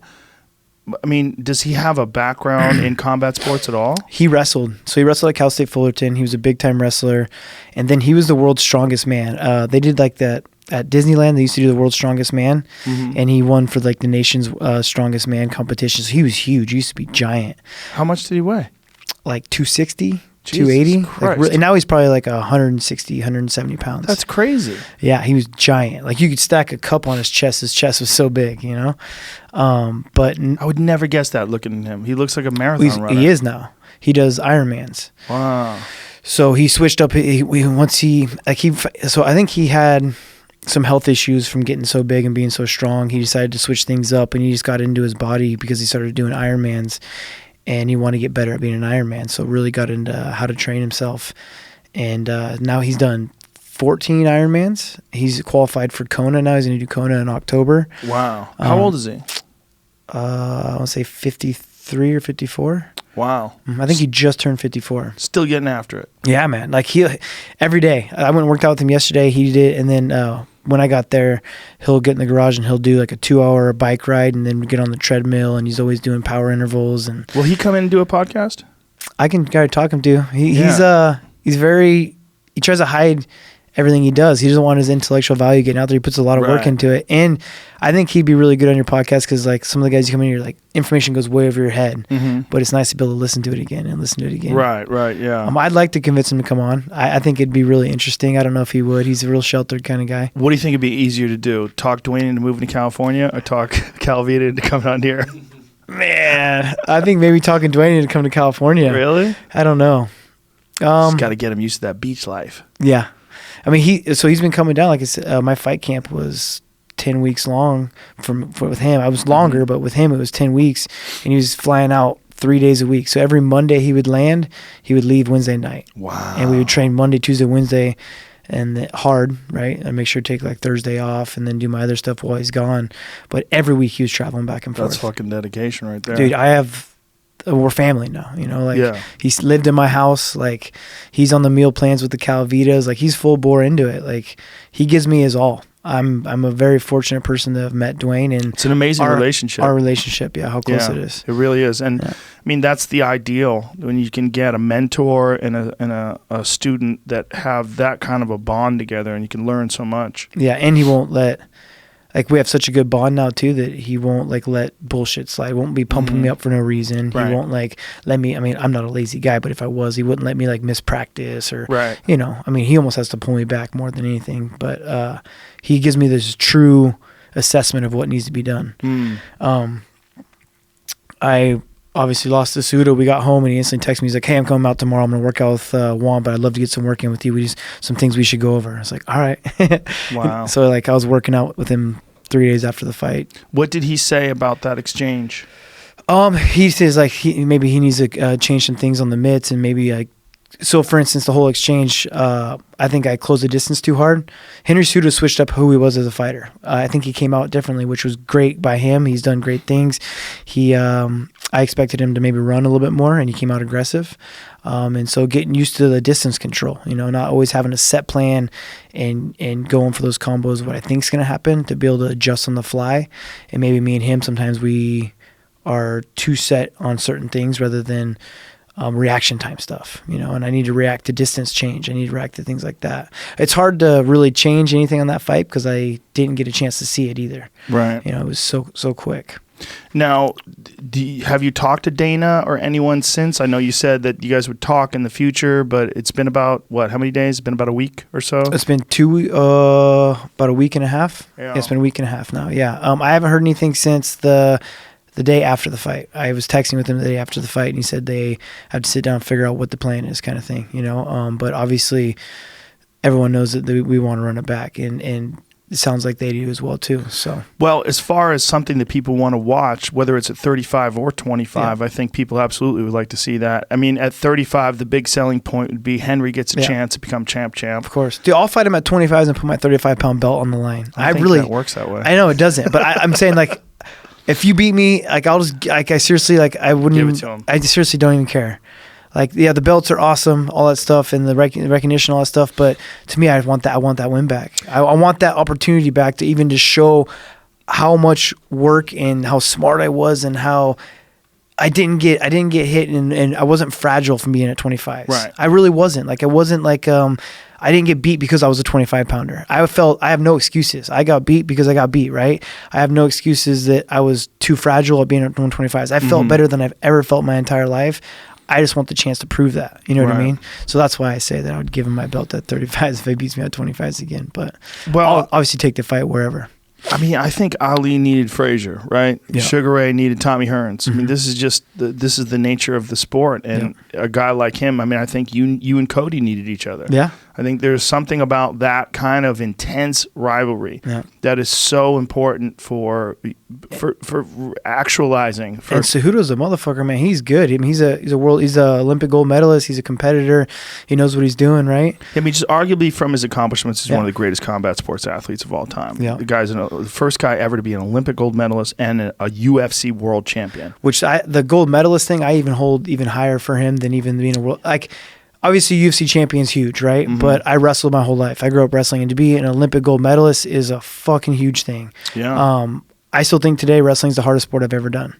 Speaker 1: have a background in combat sports at all?
Speaker 2: He wrestled. So he wrestled at Cal State Fullerton. He was a big-time wrestler. And then he was the world's strongest man. They did that at Disneyland. They used to do the world's strongest man. And he won for the nation's strongest man competition. So he was huge. He used to be giant.
Speaker 1: How much did he weigh?
Speaker 2: 260, 280. And now he's probably 160, 170 pounds.
Speaker 1: That's crazy.
Speaker 2: Yeah, he was giant. You could stack a cup on his chest. His chest was so big, But
Speaker 1: I would never guess that looking at him. He looks like a marathon runner.
Speaker 2: He is now. He does Ironmans.
Speaker 1: Wow.
Speaker 2: So he switched up. So I think he had some health issues from getting so big and being so strong. He decided to switch things up, and he just got into his body because he started doing Ironmans, and he wanted to get better at being an Ironman. So really got into how to train himself, and now he's done 14 Ironmans. He's qualified for Kona now. He's going to do Kona in October.
Speaker 1: Wow. How old is he?
Speaker 2: I want to say 53 or 54.
Speaker 1: Wow.
Speaker 2: I think he just turned 54.
Speaker 1: Still getting after it.
Speaker 2: Yeah, man. Every day. I went and worked out with him yesterday. He did, and then when I got there, he'll get in the garage and he'll do a 2-hour bike ride and then get on the treadmill, and he's always doing power intervals. And
Speaker 1: will he come in and do a podcast?
Speaker 2: I can talk him to. He's very. He tries to hide everything he does. He doesn't want his intellectual value getting out there. He puts a lot of work into it, and I think he'd be really good on your podcast because some of the guys you come in here, information goes way over your head, but it's nice to be able to listen to it again and listen to it again.
Speaker 1: Right, yeah.
Speaker 2: I'd like to convince him to come on. I think it'd be really interesting. I don't know if he would. He's a real sheltered kind of guy.
Speaker 1: What do you think would be easier to do? Talk Dwayne into moving to California, or talk Calavitta into coming out here?
Speaker 2: Man, I think maybe talking Dwayne into come to California.
Speaker 1: Really?
Speaker 2: I don't know.
Speaker 1: Just got to get him used to that beach life.
Speaker 2: Yeah. I mean, he's been coming down. Like I said, my fight camp was 10 weeks long with him. I was longer, but with him it was 10 weeks, and he was flying out 3 days a week. So every Monday he would land, he would leave Wednesday night.
Speaker 1: Wow.
Speaker 2: And we would train Monday, Tuesday, Wednesday, and hard, right? And make sure to take Thursday off and then do my other stuff while he's gone. But every week he was traveling back and forth.
Speaker 1: That's fucking dedication right there.
Speaker 2: Dude, we're family now, He's lived in my house. He's on the meal plans with the Calavitas. He's full bore into it. He gives me his all. I'm a very fortunate person to have met Dwayne, and
Speaker 1: it's an amazing relationship.
Speaker 2: Our relationship, how close it is.
Speaker 1: It really is, and I mean that's the ideal when you can get a mentor and a student that have that kind of a bond together, and you can learn so much.
Speaker 2: Yeah, and he won't let. We have such a good bond now too that he won't let bullshit slide. He won't be pumping me up for no reason. Right. He won't let me. I mean, I'm not a lazy guy, but if I was, he wouldn't let me miss practice or. Right. I mean, he almost has to pull me back more than anything. But he gives me this true assessment of what needs to be done. I obviously lost to Cejudo. We got home and he instantly texted me. He's like, "Hey, I'm coming out tomorrow. I'm gonna work out with Juan, but I'd love to get some work in with you. Some things we should go over." I was like, "All right."
Speaker 1: Wow.
Speaker 2: So I was working out with him 3 days after the fight.
Speaker 1: What did he say about that exchange?
Speaker 2: He says like maybe he needs to change some things on the mitts and maybe like. So, for instance, the whole exchange, I think I closed the distance too hard. Henry Cejudo switched up who he was as a fighter. I think he came out differently, which was great by him. He's done great things. I expected him to maybe run a little bit more, and he came out aggressive. And so getting used to the distance control, not always having a set plan and going for those combos, what I think is going to happen, to be able to adjust on the fly. And maybe me and him, sometimes we are too set on certain things rather than reaction time stuff, and I need to react to distance change. I need to react to things like that. It's hard to really change anything on that fight because I didn't get a chance to see it either.
Speaker 1: Right.
Speaker 2: It was so quick.
Speaker 1: Now, have you talked to Dana or anyone since? I know you said that you guys would talk in the future, but it's been about, how many days? It's been about a week or so?
Speaker 2: It's been about a week and a half.
Speaker 1: Yeah.
Speaker 2: It's been a week and a half now, yeah. I haven't heard anything since the day after the fight. I was texting with him the day after the fight, and he said they have to sit down and figure out what the plan is, kind of thing, But obviously, everyone knows that we want to run it back, and it sounds like they do as well too. So,
Speaker 1: well, as far as something that people want to watch, whether it's at 35 or 25, I think people absolutely would like to see that. I mean, at 35, the big selling point would be Henry gets a chance to become champ.
Speaker 2: Of course, dude, I'll fight him at 25 and put my 35-pound belt on the line.
Speaker 1: I think that works that way.
Speaker 2: I know it doesn't, but I'm saying like. If you beat me, like I'll just like I seriously like I wouldn't.
Speaker 1: Give it to him.
Speaker 2: I seriously don't even care. Like the belts are awesome, all that stuff, and the recognition, all that stuff. But to me, I want that win back. I want that opportunity back to even just show how much work and how smart I was and how I didn't get hit and I wasn't fragile from being at 25.
Speaker 1: Right.
Speaker 2: I really wasn't. Like I wasn't like I didn't get beat because I was a 25-pounder. I have no excuses. I got beat because I got beat, right? I have no excuses that I was too fragile at being at 125s. I felt better than I've ever felt my entire life. I just want the chance to prove that. You know what I mean? So that's why I say that I would give him my belt at 35s if he beats me at 25s again. But I'll obviously take the fight wherever.
Speaker 1: I mean, I think Ali needed Frazier, right? Yeah. Sugar Ray needed Tommy Hearns. I mean, this is just this is the nature of the sport, and a guy like him. I mean, I think you and Cody needed each other.
Speaker 2: Yeah,
Speaker 1: I think there's something about that kind of intense rivalry that is so important for actualizing.
Speaker 2: And Cejudo's a motherfucker, man. He's good. I mean, he's a Olympic gold medalist. He's a competitor. He knows what he's doing, right?
Speaker 1: I mean, just arguably from his accomplishments, he's one of the greatest combat sports athletes of all time.
Speaker 2: Yeah,
Speaker 1: the guy's the first guy ever to be an Olympic gold medalist and a UFC world champion.
Speaker 2: Which the gold medalist thing, I even hold even higher for him than even being a world. Like, obviously, UFC champion's huge, right? But I wrestled my whole life. I grew up wrestling, and to be an Olympic gold medalist is a fucking huge thing.
Speaker 1: Yeah.
Speaker 2: I still think today wrestling's the hardest sport I've ever done,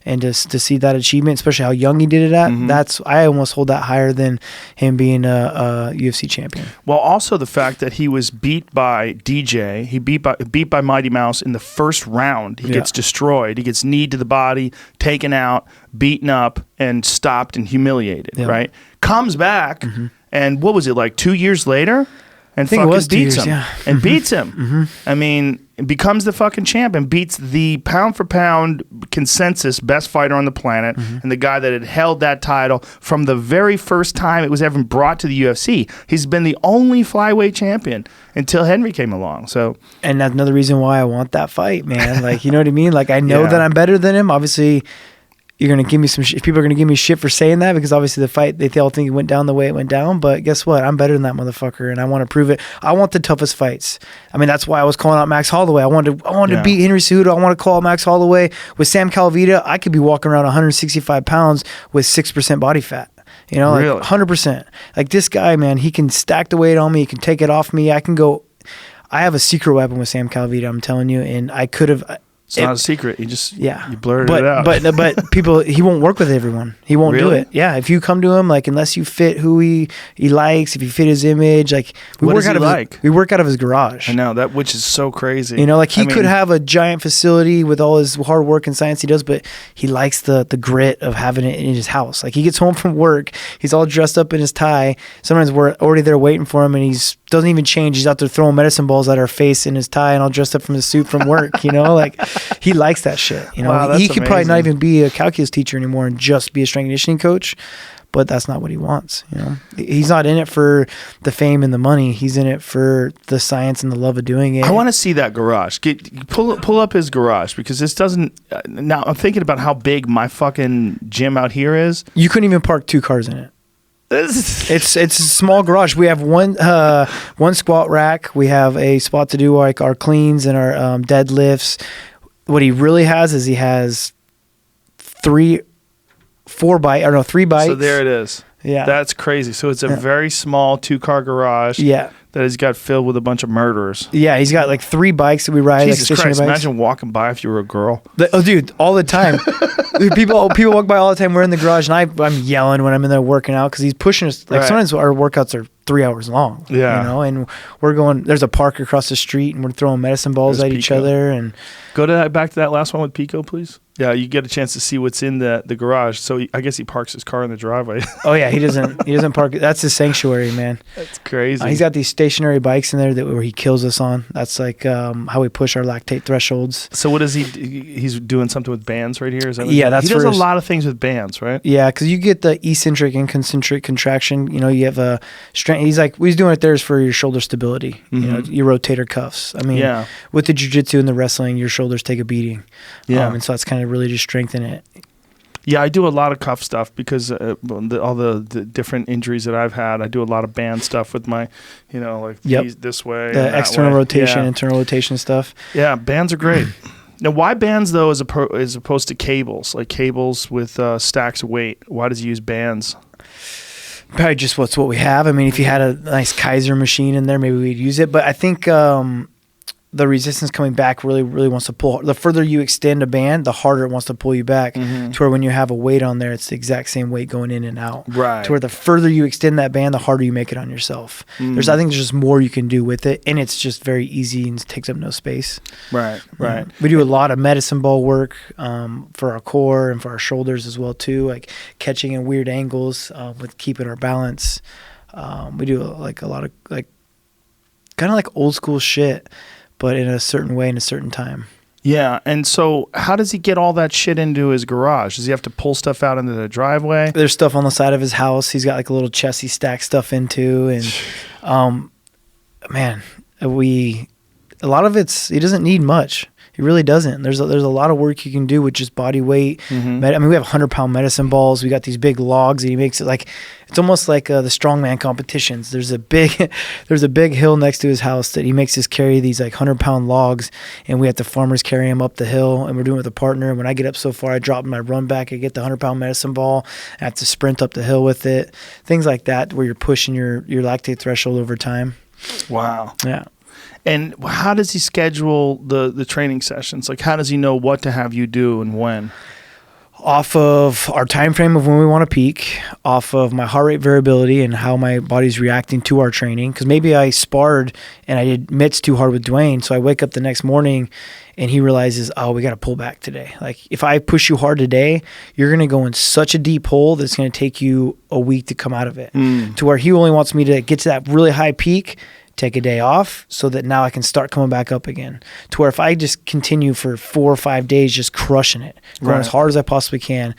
Speaker 2: and to see that achievement, especially how young he did it at, I almost hold that higher than him being a UFC champion.
Speaker 1: Well, also the fact that he was beat by DJ, he beat by Mighty Mouse in the first round. He gets destroyed. He gets kneed to the body, taken out, beaten up, and stopped and humiliated. Right? Comes back, and what was it like 2 years later? And fucking beats him. And beats him. I mean, becomes the fucking champ and beats the pound for pound consensus best fighter on the planet and the guy that had held that title from the very first time it was ever brought to the UFC. He's been the only flyweight champion until Henry came along. So, and
Speaker 2: that's another reason why I want that fight, man. Like, you know what I mean? Like, I know that I'm better than him. Obviously, you're going to give me some shit. People are going to give me shit for saying that because obviously the fight, they all think it went down the way it went down. But guess what? I'm better than that motherfucker, and I want to prove it. I want the toughest fights. I mean, that's why I was calling out Max Holloway. I wanted to beat Henry Cejudo. I want to call out Max Holloway. With Sam Calavitta, I could be walking around 165 pounds with 6% body fat. You know, like 100%. Like this guy, man, he can stack the weight on me. He can take it off me. I can go. I have a secret weapon with Sam Calavitta, I'm telling you, and I could have.
Speaker 1: It's not a secret. You just you blurted it out.
Speaker 2: But people, he won't work with everyone. He won't do it. Yeah, if you come to him, like, unless you fit who he likes, if you fit his image, like we work out of his garage.
Speaker 1: I know that, which is so crazy.
Speaker 2: You know, like he could have a giant facility with all his hard work and science he does, but he likes the grit of having it in his house. Like he gets home from work, he's all dressed up in his tie. Sometimes we're already there waiting for him, and he's doesn't even change. He's out there throwing medicine balls at our face in his tie and all dressed up from his suit from work. You know, like. He likes that shit. You know, he could probably not even be a calculus teacher anymore and just be a strength and conditioning coach. but that's not what he wants. You know, he's not in it for the fame and the money. He's in it for the science and the love of doing it.
Speaker 1: I want to see that garage. Pull up his garage, because this doesn't. Now I'm thinking about how big my fucking gym out here is.
Speaker 2: You couldn't even park 2 cars in it. It's a small garage. We have one squat rack. We have a spot to do like our cleans and our deadlifts. What he really has is he has 3 bikes.
Speaker 1: So there it is.
Speaker 2: Yeah,
Speaker 1: that's crazy. So it's a very small 2-car garage.
Speaker 2: Yeah.
Speaker 1: That he's got filled with a bunch of murderers.
Speaker 2: Yeah, he's got like 3 bikes that we ride.
Speaker 1: Jesus
Speaker 2: like
Speaker 1: Christ!
Speaker 2: bikes.
Speaker 1: Imagine walking by if you were a girl.
Speaker 2: Dude, all the time. people walk by all the time. We're in the garage, and I'm yelling when I'm in there working out, because he's pushing us. Like sometimes our workouts are 3 hours long.
Speaker 1: Yeah,
Speaker 2: you know, and we're going. There's a park across the street, and we're throwing medicine balls at each other. And
Speaker 1: go back to that last one with Pico, please. Yeah, you get a chance to see what's in the garage. So I guess he parks his car in the driveway.
Speaker 2: Oh yeah, he doesn't park. That's his sanctuary, man.
Speaker 1: That's crazy.
Speaker 2: He's got these stationary bikes in there where he kills us on. That's like how we push our lactate thresholds.
Speaker 1: So what is he? He's doing something with bands right here. Is that
Speaker 2: he
Speaker 1: does a lot of things with bands, right?
Speaker 2: Yeah, because you get the eccentric and concentric contraction. You know, you have a strength. He's doing it there is for your shoulder stability. Mm-hmm. You know, your rotator cuffs. I mean, with the jiu-jitsu and the wrestling, your shoulders take a beating. Yeah, and so that's kind of really just strengthen it.
Speaker 1: Yeah, I do a lot of cuff stuff because all the different injuries that I've had. I do a lot of band stuff with my, this way.
Speaker 2: The external rotation, internal rotation stuff.
Speaker 1: Yeah, bands are great. Now, why bands though, as opposed to cables? Like cables with stacks of weight. Why does he use bands?
Speaker 2: Probably just what we have. I mean, if you had a nice Kaiser machine in there, maybe we'd use it. But I think the resistance coming back really, really wants to pull. The further you extend a band, the harder it wants to pull you back. Mm-hmm. To where when you have a weight on there, it's the exact same weight going in and out.
Speaker 1: Right.
Speaker 2: To where the further you extend that band, the harder you make it on yourself. Mm. I think there's just more you can do with it, and it's just very easy and takes up no space.
Speaker 1: Right.
Speaker 2: We do a lot of medicine ball work for our core and for our shoulders as well too, like catching in weird angles with keeping our balance. We do a lot of kind of like old school shit, but in a certain way in a certain time.
Speaker 1: Yeah, and so how does he get all that shit into his garage? Does he have to pull stuff out into the driveway?
Speaker 2: There's stuff on the side of his house. He's got like a little chest he stacks stuff into, and a lot of he doesn't need much. He really doesn't. There's a lot of work you can do with just body weight. Mm-hmm. I mean, we have 100-pound medicine balls. We got these big logs, and he makes it like it's almost like the strongman competitions. There's a big hill next to his house that he makes us carry these like 100-pound logs, and we have the farmers carry them up the hill, and we're doing it with a partner. And when I get up so far, I drop my run back. I get the 100-pound medicine ball. I have to sprint up the hill with it. Things like that, where you're pushing your lactate threshold over time.
Speaker 1: Wow.
Speaker 2: Yeah.
Speaker 1: And how does he schedule the training sessions? Like, how does he know what to have you do and when?
Speaker 2: Off of our time frame of when we want to peak, off of my heart rate variability and how my body's reacting to our training. Because maybe I sparred and I did mitts too hard with Dwayne, so I wake up the next morning and he realizes, oh, we got to pull back today. Like, if I push you hard today, you're going to go in such a deep hole that's going to take you a week to come out of it. To where he only wants me to get to that really high peak, take a day off so that now I can start coming back up again. To where if I just continue for 4 or 5 days just crushing it, going as hard as I possibly can,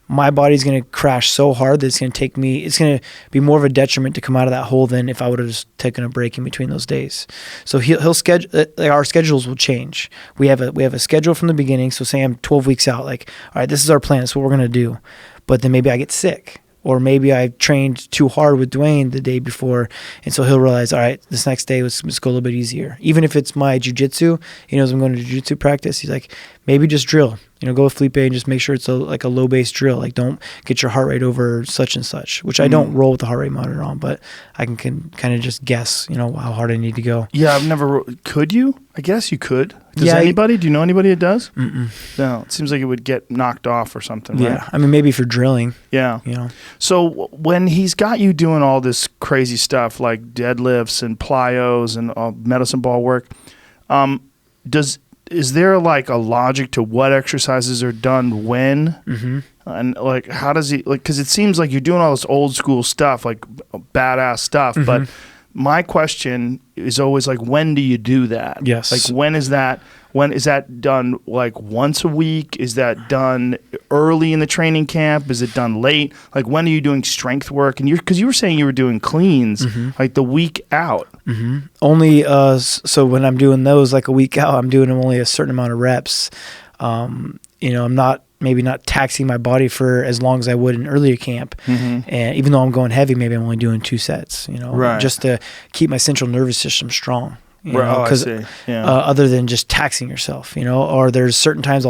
Speaker 2: my body's going to crash so hard that it's going to be more of a detriment to come out of that hole than if I would have just taken a break in between those days. So he'll schedule, our schedules will change. We have a schedule from the beginning. So say I'm 12 weeks out, like, all right, this is our plan. This is what we're going to do. But then maybe I get sick. Or maybe I trained too hard with Dwayne the day before, and so he'll realize, all right, this next day let's go a little bit easier. Even if it's my jiu-jitsu, he knows I'm going to jiu-jitsu practice. He's like, maybe just drill. Go with Felipe and just make sure it's a low base drill. Like, don't get your heart rate over such and such, which I don't roll with the heart rate monitor on, but I can kind of just guess, how hard I need to go.
Speaker 1: Yeah, I've never. Could you? I guess you could. Do you know anybody that does?
Speaker 2: Mm-mm.
Speaker 1: No, it seems like it would get knocked off or something. Right?
Speaker 2: Yeah, I mean, maybe for drilling.
Speaker 1: Yeah. So when he's got you doing all this crazy stuff like deadlifts and plyos and all medicine ball work, is there like a logic to what exercises are done when? Mm-hmm. And like, how does he because it seems like you're doing all this old school stuff, like badass stuff. Mm-hmm. But my question is always like, when do you do that?
Speaker 2: Yes.
Speaker 1: Like, when is that? When is that done? Like once a week? Is that done early in the training camp? Is it done late? Like when are you doing strength work? And because you were saying you were doing cleans like the week out.
Speaker 2: Only so when I'm doing those like a week out, I'm doing them only a certain amount of reps. I'm maybe not taxing my body for as long as I would in earlier camp. And even though I'm going heavy, maybe I'm only doing 2 sets, just to keep my central nervous system strong. Because other than just taxing yourself, or there's certain times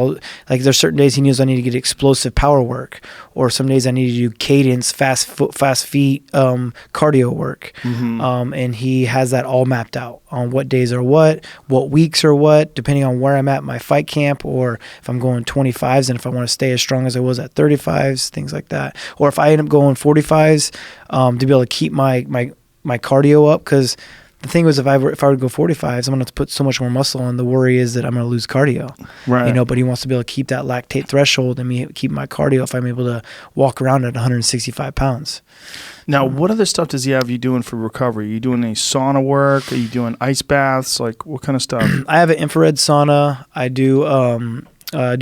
Speaker 2: there's certain days he knows I need to get explosive power work, or some days I need to do cadence, fast feet, cardio work. And he has that all mapped out on what days are what weeks are what, depending on where I'm at in my fight camp, or if I'm going 25s and if I want to stay as strong as I was at 35s, things like that. Or if I end up going 45s, to be able to keep my cardio up, because the thing was, if I were to go 45s, I'm going to put so much more muscle on. The worry is that I'm going to lose cardio,
Speaker 1: right?
Speaker 2: But he wants to be able to keep that lactate threshold and me keep my cardio if I'm able to walk around at 165 pounds.
Speaker 1: Now, what other stuff does he have you doing for recovery? Are you doing any sauna work? Are you doing ice baths? Like what kind of stuff?
Speaker 2: I have an infrared sauna. I do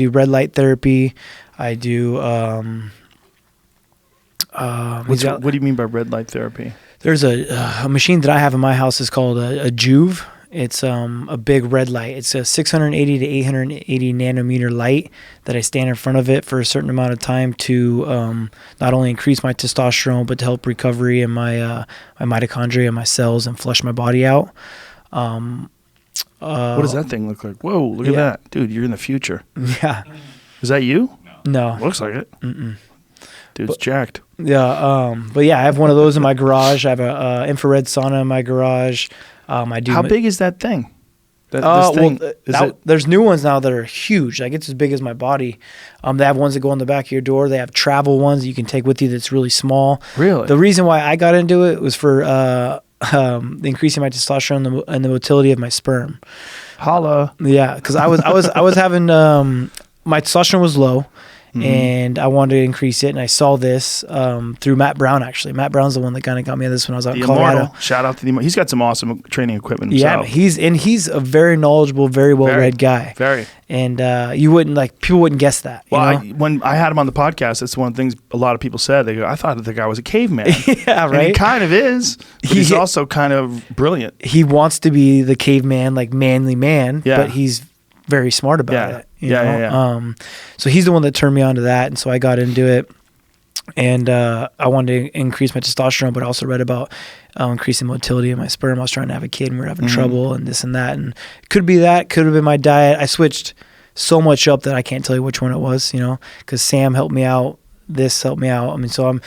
Speaker 2: red light therapy. I do.
Speaker 1: What do you mean by red light therapy?
Speaker 2: There's a machine that I have in my house. Is called a Juve. It's a big red light. It's a 680 to 880 nanometer light that I stand in front of it for a certain amount of time to not only increase my testosterone, but to help recovery in my mitochondria and my cells and flush my body out. What
Speaker 1: does that thing look like? Whoa, look at that. Dude, you're in the future.
Speaker 2: Yeah.
Speaker 1: Is that you?
Speaker 2: No.
Speaker 1: Looks like it. Dude's jacked.
Speaker 2: Yeah, but yeah, I have one of those in my garage. I have a infrared sauna in my garage. I do.
Speaker 1: How big is that thing? This thing,
Speaker 2: there's new ones now that are huge. Like it's as big as my body. They have ones that go on the back of your door. They have travel ones that you can take with you that's really small.
Speaker 1: Really?
Speaker 2: The reason why I got into it was for increasing my testosterone and the motility of my sperm.
Speaker 1: Holla.
Speaker 2: Yeah, because I was having my testosterone was low. And I wanted to increase it, and I saw this through Matt Brown. Actually, Matt Brown's the one that kind of got me into this when I was out in Colorado.
Speaker 1: Immortal. Shout out to the Immortal. He's got some awesome training equipment himself.
Speaker 2: Yeah, he's a very knowledgeable, very well-read guy.
Speaker 1: Very.
Speaker 2: And people wouldn't guess that.
Speaker 1: Well, when I had him on the podcast, that's one of the things a lot of people said. They go, "I thought the guy was a caveman."
Speaker 2: Yeah, right.
Speaker 1: And he kind of is. But he's also kind of brilliant.
Speaker 2: He wants to be the caveman, like manly man, but he's very smart about it. You know? So he's the one that turned me on to that, and so I got into it, and I wanted to increase my testosterone, but I also read about increasing motility in my sperm. I was trying to have a kid, and we were having trouble, and this and that, and it could be that, could have been my diet. I switched so much up that I can't tell you which one it was, because Sam helped me out, this helped me out. I mean, so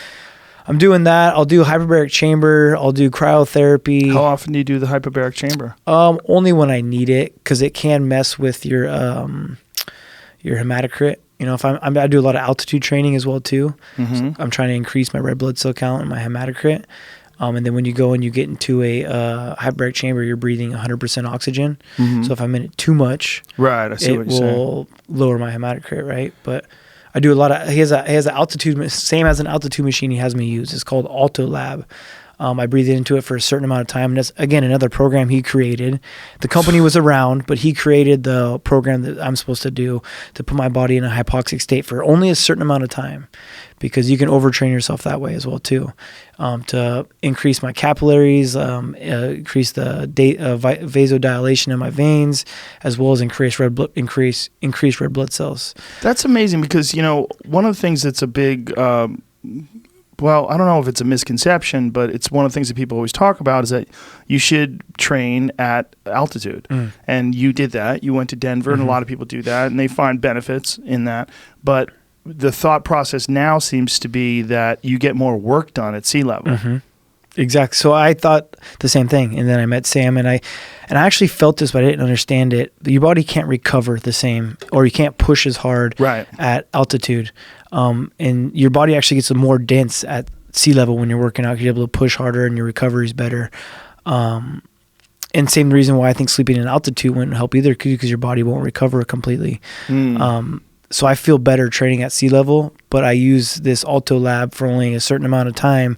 Speaker 2: I'm doing that. I'll do hyperbaric chamber. I'll do cryotherapy.
Speaker 1: How often do you do the hyperbaric chamber?
Speaker 2: Only when I need it, because it can mess with your hematocrit. If I do a lot of altitude training as well too. So I'm trying to increase my red blood cell count and my hematocrit. And then when you go and you get into a hyperbaric chamber, you're breathing 100% oxygen. So if I'm in it too much,
Speaker 1: right, I see
Speaker 2: it
Speaker 1: what you're saying.
Speaker 2: will lower my hematocrit, right? But I do a lot of. He has an altitude, same as an altitude machine he has me use. It's called Alto Lab. I breathe into it for a certain amount of time. And that's, again, another program he created. The company was around, but he created the program that I'm supposed to do to put my body in a hypoxic state for only a certain amount of time, because you can overtrain yourself that way as well too, to increase my capillaries, increase the vasodilation in my veins, as well as increase red blood cells.
Speaker 1: That's amazing, because one of the things that's a big well, I don't know if it's a misconception, but it's one of the things that people always talk about is that you should train at altitude. And you did that. You went to Denver, and a lot of people do that, and they find benefits in that. But the thought process now seems to be that you get more work done at sea level.
Speaker 2: Exactly. So I thought the same thing, and then I met Sam, and I actually felt this, but I didn't understand it. Your body can't recover the same, or you can't push as hard at altitude. And your body actually gets more dense at sea level when you're working out. You're able to push harder, and your recovery is better. And same reason why I think sleeping in altitude wouldn't help either, because your body won't recover completely. So I feel better training at sea level, but I use this Alto Lab for only a certain amount of time,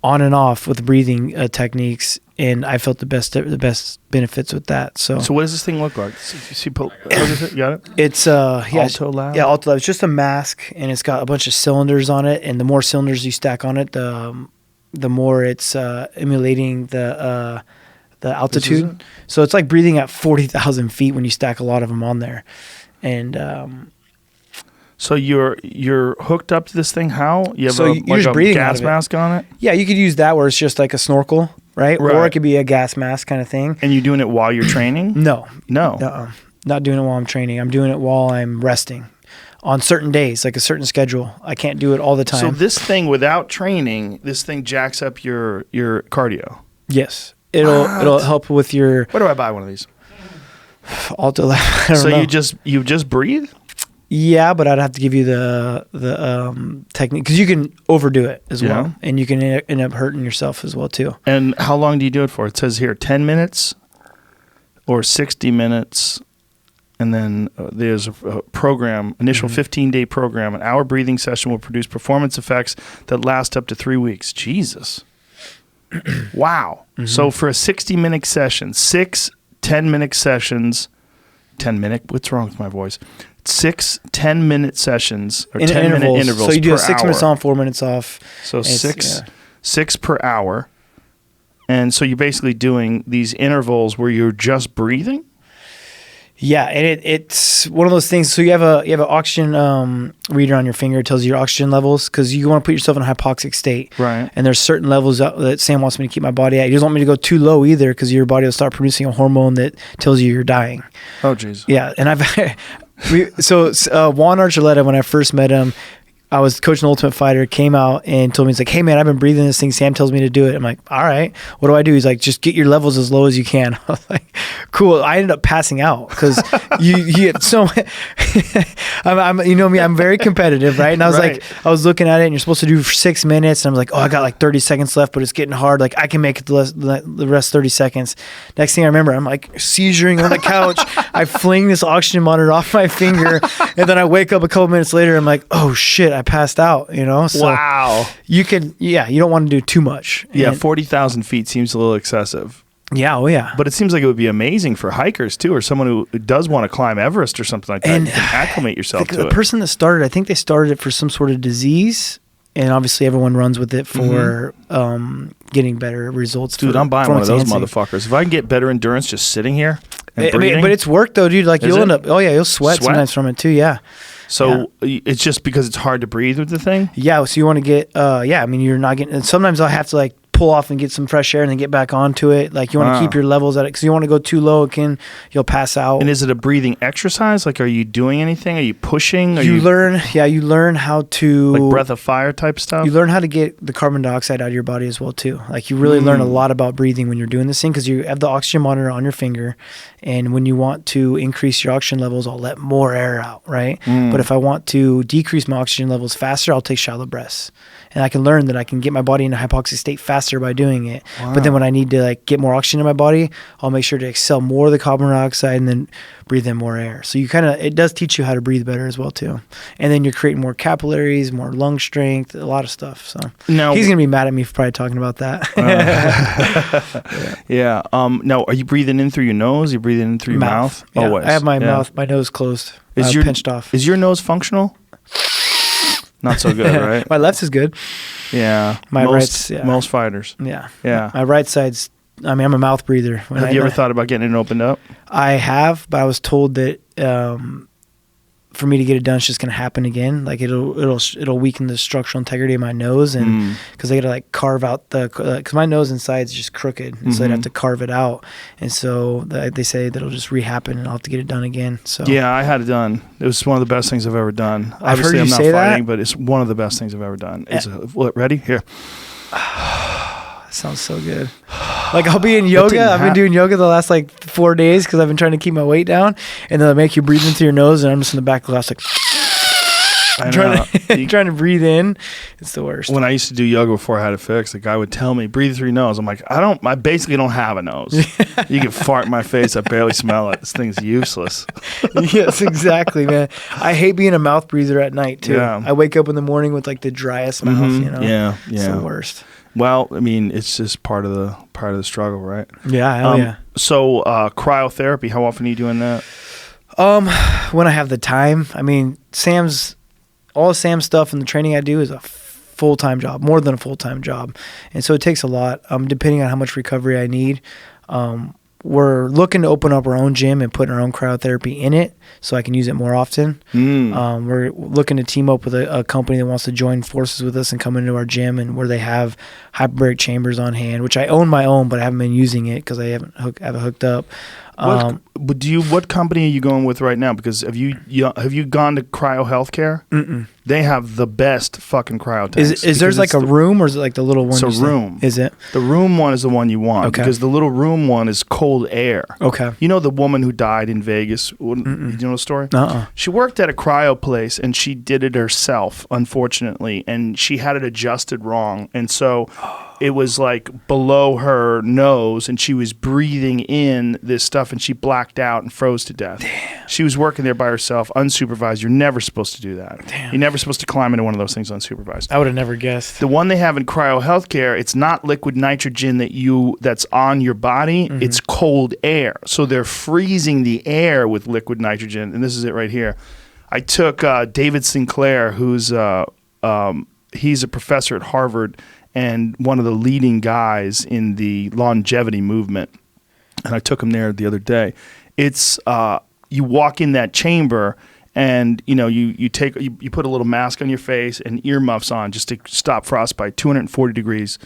Speaker 2: on and off with breathing techniques, and I felt the best benefits with that. So
Speaker 1: what does this thing look like? What is it? You got it?
Speaker 2: It's
Speaker 1: Alto Lab?
Speaker 2: Yeah, Alto Lab. It's just a mask, and it's got a bunch of cylinders on it, and the more cylinders you stack on it, the more it's emulating the altitude. So it's like breathing at 40,000 feet when you stack a lot of them on there. And
Speaker 1: so you're hooked up to this thing? How? You have
Speaker 2: you're
Speaker 1: a gas mask on it?
Speaker 2: Yeah, you could use that where it's just like a snorkel, right? Or it could be a gas mask kind of thing.
Speaker 1: And you're doing it while you're training?
Speaker 2: No.
Speaker 1: No.
Speaker 2: Not doing it while I'm training. I'm doing it while I'm resting on certain days, like a certain schedule. I can't do it all the time.
Speaker 1: So this thing, without training, this thing jacks up your cardio?
Speaker 2: Yes. It'll help with your...
Speaker 1: Where do I buy one of these?
Speaker 2: Alto Lab. I don't know.
Speaker 1: You just breathe?
Speaker 2: Yeah, but I'd have to give you the technique, because you can overdo it as well, and you can end up hurting yourself as well too.
Speaker 1: And how long do you do it for? It says here 10 minutes or 60 minutes, and then there's a program, initial 15-day program. An hour breathing session will produce performance effects that last up to 3 weeks. Jesus. Wow. So for a 60-minute session, 6 10-minute sessions, 10-minute, what's wrong with my voice? 6 10-minute sessions or 10-minute intervals.
Speaker 2: So you do
Speaker 1: per
Speaker 2: 6 minutes on, 4 minutes off.
Speaker 1: So six per hour. And so you're basically doing these intervals where you're just breathing?
Speaker 2: Yeah, and it's one of those things. So you have an oxygen reader on your finger. It tells you your oxygen levels, because you want to put yourself in a hypoxic state.
Speaker 1: Right.
Speaker 2: And there's certain levels that Sam wants me to keep my body at. He doesn't want me to go too low either, because your body will start producing a hormone that tells you you're dying.
Speaker 1: Oh, jeez.
Speaker 2: Yeah, and Juan Archuleta, when I first met him, I was coaching Ultimate Fighter, came out and told me, he's like, hey man, I've been breathing this thing. Sam tells me to do it. I'm like, all right, what do I do? He's like, just get your levels as low as you can. I was like, cool. I ended up passing out because you get so, you know me, I'm very competitive, right? And I was like, I was looking at it, and you're supposed to do 6 minutes. And I'm like, oh, I got like 30 seconds left, but it's getting hard. Like I can make it the rest 30 seconds. Next thing I remember, I'm like seizuring on the couch. I fling this oxygen monitor off my finger, and then I wake up a couple minutes later. I'm like, oh shit, I passed out, you know? So
Speaker 1: wow.
Speaker 2: You don't want to do too much.
Speaker 1: Yeah, 40,000 feet seems a little excessive.
Speaker 2: Yeah, oh yeah.
Speaker 1: But it seems like it would be amazing for hikers too, or someone who does want to climb Everest or something like that. And you can acclimate yourself to it. The
Speaker 2: person that started, I think they started it for some sort of disease, and obviously everyone runs with it for getting better results.
Speaker 1: Dude, I'm buying one of those motherfuckers. If I can get better endurance just sitting here and breathing.
Speaker 2: But it's work though, dude. Like you'll end up, you'll sweat sometimes from it too, yeah.
Speaker 1: So it's just because it's hard to breathe with the thing?
Speaker 2: Yeah, so you want to get, you're not getting, and sometimes I'll have to like pull off and get some fresh air and then get back onto it. Like you want to keep your levels at it, because you want to go too low, you'll pass out.
Speaker 1: And is it a breathing exercise? Like, are you doing anything? Are you pushing?
Speaker 2: You learn how to...
Speaker 1: Like breath of fire type stuff?
Speaker 2: You learn how to get the carbon dioxide out of your body as well too. Like you really learn a lot about breathing when you're doing this thing, because you have the oxygen monitor on your finger, and when you want to increase your oxygen levels, I'll let more air out, right? But if I want to decrease my oxygen levels faster, I'll take shallow breaths. And I can learn that I can get my body in a hypoxic state faster by doing it. Wow. But then when I need to like get more oxygen in my body, I'll make sure to expel more of the carbon dioxide and then breathe in more air. So it does teach you how to breathe better as well too. And then you're creating more capillaries, more lung strength, a lot of stuff. So now, he's going to be mad at me for probably talking about that.
Speaker 1: Yeah. Now, are you breathing in through your nose? Are you breathing in through your mouth?
Speaker 2: Yeah.
Speaker 1: Always.
Speaker 2: I have my mouth, my nose closed. Pinched off.
Speaker 1: Is your nose functional? Not so good, right?
Speaker 2: My left's is good.
Speaker 1: Yeah. Most fighters.
Speaker 2: Yeah.
Speaker 1: Yeah.
Speaker 2: My right side's, I'm a mouth breather.
Speaker 1: Have you ever thought about getting it opened up?
Speaker 2: I have, but I was told that for me to get it done, it's just going to happen again. Like it'll weaken the structural integrity of my nose, and because I got to like carve out because my nose inside is just crooked, and so I'd have to carve it out, and so they say that it'll just re-happen, and I'll have to get it done again. So yeah,
Speaker 1: I had it done. It was one of the best things I've ever done.
Speaker 2: I've
Speaker 1: Obviously,
Speaker 2: heard you
Speaker 1: I'm not
Speaker 2: say
Speaker 1: fighting,
Speaker 2: that,
Speaker 1: but it's one of the best things I've ever done. Ready? Here.
Speaker 2: Sounds so good. Like I'll be in yoga. I've been doing yoga the last like 4 days because I've been trying to keep my weight down, and they'll make you breathe into your nose, and I'm just in the back of the class like trying to breathe in. It's the worst.
Speaker 1: When I used to do yoga before I had it fixed, the guy would tell me, breathe through your nose. I'm like, I basically don't have a nose. You can fart in my face. I barely smell it. This thing's useless.
Speaker 2: Yes, exactly, man. I hate being a mouth breather at night too. Yeah. I wake up in the morning with like the driest mouth, you know?
Speaker 1: Yeah.
Speaker 2: It's the worst.
Speaker 1: Well, I mean, it's just part of the struggle, right?
Speaker 2: Yeah, hell yeah.
Speaker 1: So cryotherapy, how often are you doing that?
Speaker 2: When I have the time. I mean, all Sam's stuff and the training I do is a full-time job, more than a full-time job. And so it takes a lot, depending on how much recovery I need. We're looking to open up our own gym and put our own cryotherapy in it so I can use it more often. We're looking to team up with a company that wants to join forces with us and come into our gym, and where they have hyperbaric chambers on hand, which I own my own, but I haven't been using it because I haven't hooked up.
Speaker 1: What company are you going with right now? Because have you gone to Cryo Healthcare?
Speaker 2: Mm-mm.
Speaker 1: They have the best fucking cryo tanks.
Speaker 2: Is there's like a room, or is it like the little one?
Speaker 1: It's a room.
Speaker 2: Is it?
Speaker 1: The room one is the one you want, because the little room one is cold air.
Speaker 2: Okay.
Speaker 1: You know the woman who died in Vegas? You know the story? She worked at a cryo place, and she did it herself, unfortunately, and she had it adjusted wrong, and so it was like below her nose, and she was breathing in this stuff, and she blacked out and froze to death.
Speaker 2: Damn.
Speaker 1: She was working there by herself, unsupervised. You're never supposed to do that.
Speaker 2: Damn.
Speaker 1: You're never supposed to climb into one of those things unsupervised.
Speaker 2: I would have never guessed.
Speaker 1: The one they have in Cryo Healthcare, it's not liquid nitrogen that's on your body. Mm-hmm. It's cold air. So they're freezing the air with liquid nitrogen, and this is it right here. I took David Sinclair, who's he's a professor at Harvard and one of the leading guys in the longevity movement, and I took him there the other day. It's you walk in that chamber, and you put a little mask on your face and earmuffs on just to stop frostbite. 240 degrees.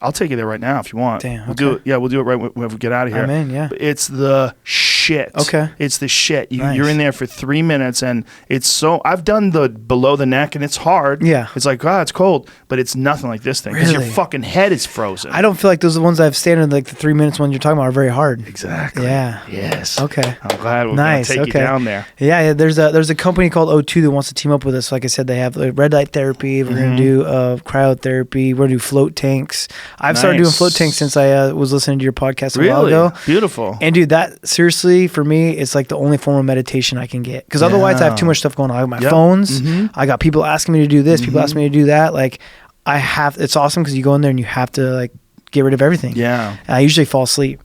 Speaker 1: I'll take you there right now if you want.
Speaker 2: Damn.
Speaker 1: We'll do it. Yeah, we'll do it right when we get out of here.
Speaker 2: I'm in. Yeah.
Speaker 1: It's the shit.
Speaker 2: Okay.
Speaker 1: It's the shit.
Speaker 2: Nice.
Speaker 1: You're in there for 3 minutes, and it's so. I've done the below the neck, and it's hard.
Speaker 2: Yeah.
Speaker 1: It's like, it's cold, but it's nothing like this thing because your
Speaker 2: Really?
Speaker 1: fucking head is frozen.
Speaker 2: I don't feel like those are the ones I've stayed in, like the 3 minutes ones you're talking about, are very hard.
Speaker 1: Exactly.
Speaker 2: Yeah.
Speaker 1: Yes.
Speaker 2: Okay.
Speaker 1: I'm glad we're
Speaker 2: Nice.
Speaker 1: gonna take you down there.
Speaker 2: Yeah. There's a company called O2 that wants to team up with us. Like I said, they have red light therapy. We're gonna do cryotherapy. We're gonna do float tanks. I've started doing float tanks since I was listening to your podcast a while ago.
Speaker 1: Beautiful.
Speaker 2: And dude, that seriously for me, it's like the only form of meditation I can get, because otherwise I have too much stuff going on. I have my phones. I got people asking me to do this. People asking me to do that. Like it's awesome because you go in there and you have to like get rid of everything.
Speaker 1: Yeah.
Speaker 2: And I usually fall asleep.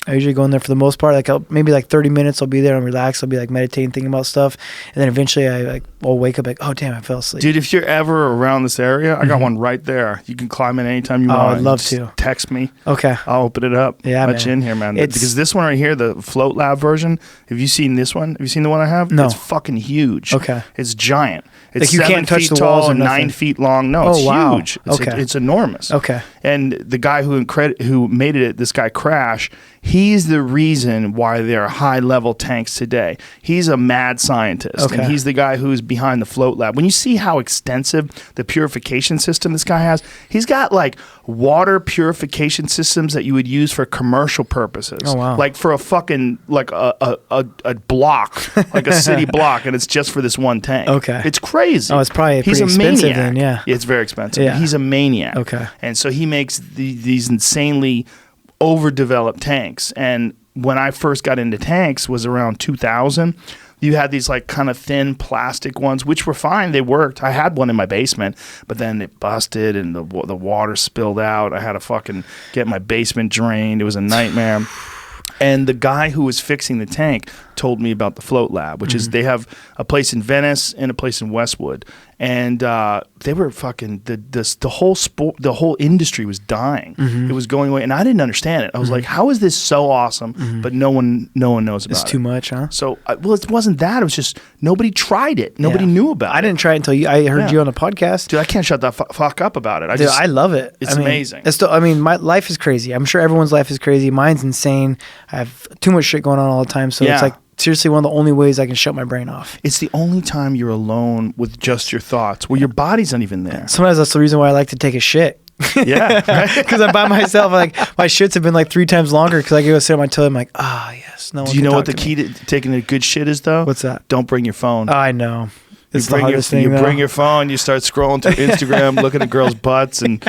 Speaker 2: I usually go in there for the most part, like maybe like 30 minutes. I'll be there and relax. I'll be like meditating, thinking about stuff, and then eventually I'll wake up like, oh damn, I fell asleep.
Speaker 1: Dude, if you're ever around this area, I got one right there. You can climb in anytime you want.
Speaker 2: I'd love
Speaker 1: Just
Speaker 2: to.
Speaker 1: Text me.
Speaker 2: Okay.
Speaker 1: I'll open it up.
Speaker 2: Yeah,
Speaker 1: Let you in here, man. Because this one right here, the Float Lab version. Have you seen this one? Have you seen the one I have?
Speaker 2: No.
Speaker 1: It's fucking huge.
Speaker 2: Okay.
Speaker 1: It's giant. It's
Speaker 2: Like you
Speaker 1: 7
Speaker 2: can't touch
Speaker 1: feet
Speaker 2: the walls
Speaker 1: tall
Speaker 2: or
Speaker 1: and
Speaker 2: nothing?
Speaker 1: 9 feet long. No, it's
Speaker 2: wow.
Speaker 1: huge.
Speaker 2: Okay.
Speaker 1: It's enormous.
Speaker 2: Okay.
Speaker 1: And the guy who made it, this guy Crash, he's the reason why there are high-level tanks today. He's a mad scientist,
Speaker 2: Okay.
Speaker 1: and he's the guy who's behind the Float Lab. When you see how extensive the purification system this guy has, he's got like water purification systems that you would use for commercial purposes.
Speaker 2: Oh, wow.
Speaker 1: Like for a fucking like a block, like a city block, and it's just for this one tank.
Speaker 2: Okay.
Speaker 1: It's crazy.
Speaker 2: Oh, it's probably
Speaker 1: he's
Speaker 2: pretty
Speaker 1: a
Speaker 2: expensive
Speaker 1: maniac.
Speaker 2: then, yeah.
Speaker 1: It's very expensive.
Speaker 2: Yeah.
Speaker 1: He's a maniac.
Speaker 2: Okay.
Speaker 1: And so he makes these insanely overdeveloped tanks. And when I first got into tanks was around 2000. You had these like kind of thin plastic ones, which were fine. They worked. I had one in my basement, but then it busted and the water spilled out. I had to fucking get my basement drained. It was a nightmare. And the guy who was fixing the tank told me about the Float Lab, which is they have a place in Venice and a place in Westwood. And they were fucking the whole industry was dying. It was going away, and I didn't understand it. I was like, "How is this so awesome?" But no one knows about it.
Speaker 2: It's too much, huh?
Speaker 1: So, it wasn't that. It was just nobody tried it. Nobody knew about it.
Speaker 2: I didn't try it until I heard you on a podcast.
Speaker 1: Dude, I can't shut the fuck up about it.
Speaker 2: I love it.
Speaker 1: It's amazing.
Speaker 2: My life is crazy. I'm sure everyone's life is crazy. Mine's insane. I have too much shit going on all the time. So it's like seriously one of the only ways I can shut my brain off.
Speaker 1: It's the only time you're alone with just your thoughts, where your body's not even there.
Speaker 2: Sometimes that's the reason why I like to take a shit.
Speaker 1: Yeah,
Speaker 2: because I'm by myself. Like my shits have been like 3 times longer because I go sit on my toilet. I'm like, yes. No one.
Speaker 1: Do you know what the key to taking a good shit is, though?
Speaker 2: What's that?
Speaker 1: Don't bring your phone.
Speaker 2: I know. It's the hardest thing.
Speaker 1: You bring your phone, you start scrolling through Instagram, looking at girls' butts and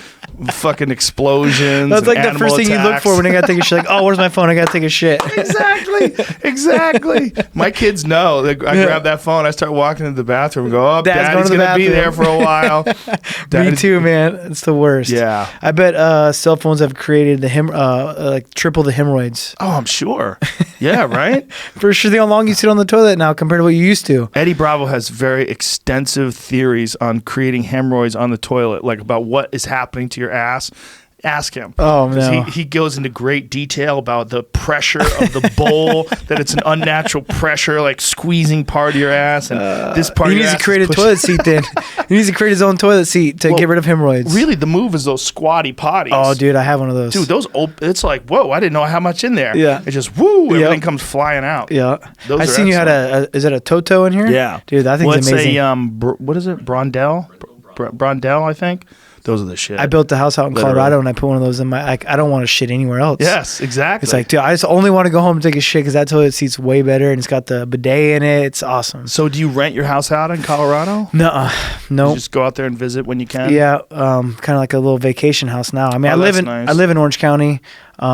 Speaker 1: fucking explosions.
Speaker 2: That's like the first thing you look for when I gotta take a shit. Like, oh, where's my phone? I gotta take a shit.
Speaker 1: Exactly. My kids know. I grab that phone, I start walking into the bathroom and go, oh, Daddy's gonna be there for a while.
Speaker 2: Me too, man. It's the worst.
Speaker 1: Yeah.
Speaker 2: I bet cell phones have created like triple the hemorrhoids.
Speaker 1: Oh, I'm sure. Yeah, right?
Speaker 2: For sure, how long you sit on the toilet now compared to what you used to.
Speaker 1: Eddie Bravo has very extensive theories on creating hemorrhoids on the toilet, like about what is happening to your ass. Ask him.
Speaker 2: Oh, no.
Speaker 1: He goes into great detail about the pressure of the bowl, that it's an unnatural pressure, like squeezing part of your ass. And this part
Speaker 2: he
Speaker 1: of your
Speaker 2: needs
Speaker 1: ass
Speaker 2: to create a toilet seat then. He needs to create his own toilet seat to get rid of hemorrhoids.
Speaker 1: Really, the move is those squatty potties.
Speaker 2: Oh, dude, I have one of those.
Speaker 1: Dude, it's like, whoa, I didn't know how much in there.
Speaker 2: Yeah.
Speaker 1: It's just, woo, everything comes flying out.
Speaker 2: Yeah.
Speaker 1: Those
Speaker 2: I seen you had is it a Toto in here?
Speaker 1: Yeah.
Speaker 2: Dude, that thing's amazing.
Speaker 1: What is it? Brondell? Brondell, I think. Those are the shit.
Speaker 2: I built the house out in Colorado, and I put one of those in my. I don't want to shit anywhere else.
Speaker 1: Yes, exactly.
Speaker 2: It's like, dude, I just only want to go home and take a shit because that toilet seat's way better, and it's got the bidet in it. It's awesome.
Speaker 1: So, do you rent your house out in Colorado?
Speaker 2: No.
Speaker 1: You just go out there and visit when you can.
Speaker 2: Yeah, kind of like a little vacation house now. I mean, I live in Orange County. But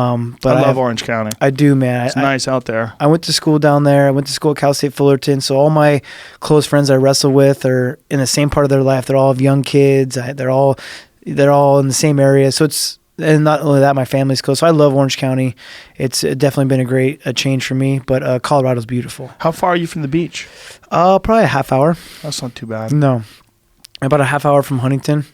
Speaker 1: I love Orange County.
Speaker 2: I do, man.
Speaker 1: It's nice out there.
Speaker 2: I went to school down there. I went to school at Cal State Fullerton. So all my close friends I wrestle with are in the same part of their life. They're all have young kids. They're all in the same area. So and not only that, my family's close. So I love Orange County. It's definitely been a great change for me. But Colorado's beautiful.
Speaker 1: How far are you from the beach?
Speaker 2: Probably a half hour.
Speaker 1: That's not too bad.
Speaker 2: No, about a half hour from Huntington,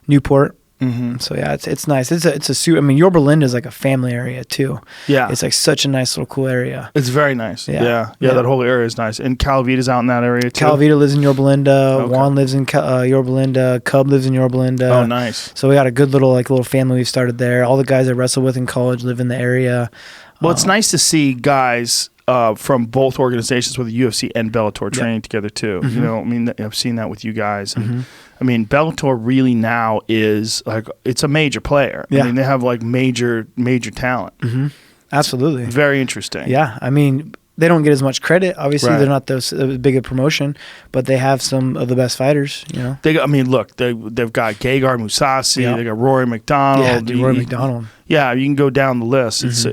Speaker 2: Newport.
Speaker 1: Mm-hmm.
Speaker 2: So yeah, it's nice. It's a I mean, Yorba Linda is like a family area too.
Speaker 1: Yeah,
Speaker 2: it's like such a nice little cool area.
Speaker 1: It's very nice. Yeah. That whole area is nice. And Calavitta's out in that area too.
Speaker 2: Calavitta lives in Yorba Linda. Okay. Juan lives in Yorba Linda. Cub lives in Yorba Linda.
Speaker 1: Oh, nice.
Speaker 2: So we got a good little family we've started there. All the guys I wrestled with in college live in the area.
Speaker 1: Well, it's nice to see guys from both organizations, with the UFC and Bellator, training together too. Mm-hmm. You know, I mean, I've seen that with you guys. And, I mean, Bellator really now is like, it's a major player.
Speaker 2: Yeah.
Speaker 1: I mean, they have like major talent.
Speaker 2: Mm-hmm. Absolutely.
Speaker 1: Very interesting.
Speaker 2: Yeah. I mean, they don't get as much credit. Obviously, they're not those big a promotion, but they have some of the best fighters. You know,
Speaker 1: look, they've got Gegard Mousasi, they got Rory McDonald.
Speaker 2: Yeah, Rory McDonald.
Speaker 1: Yeah, you can go down the list. It's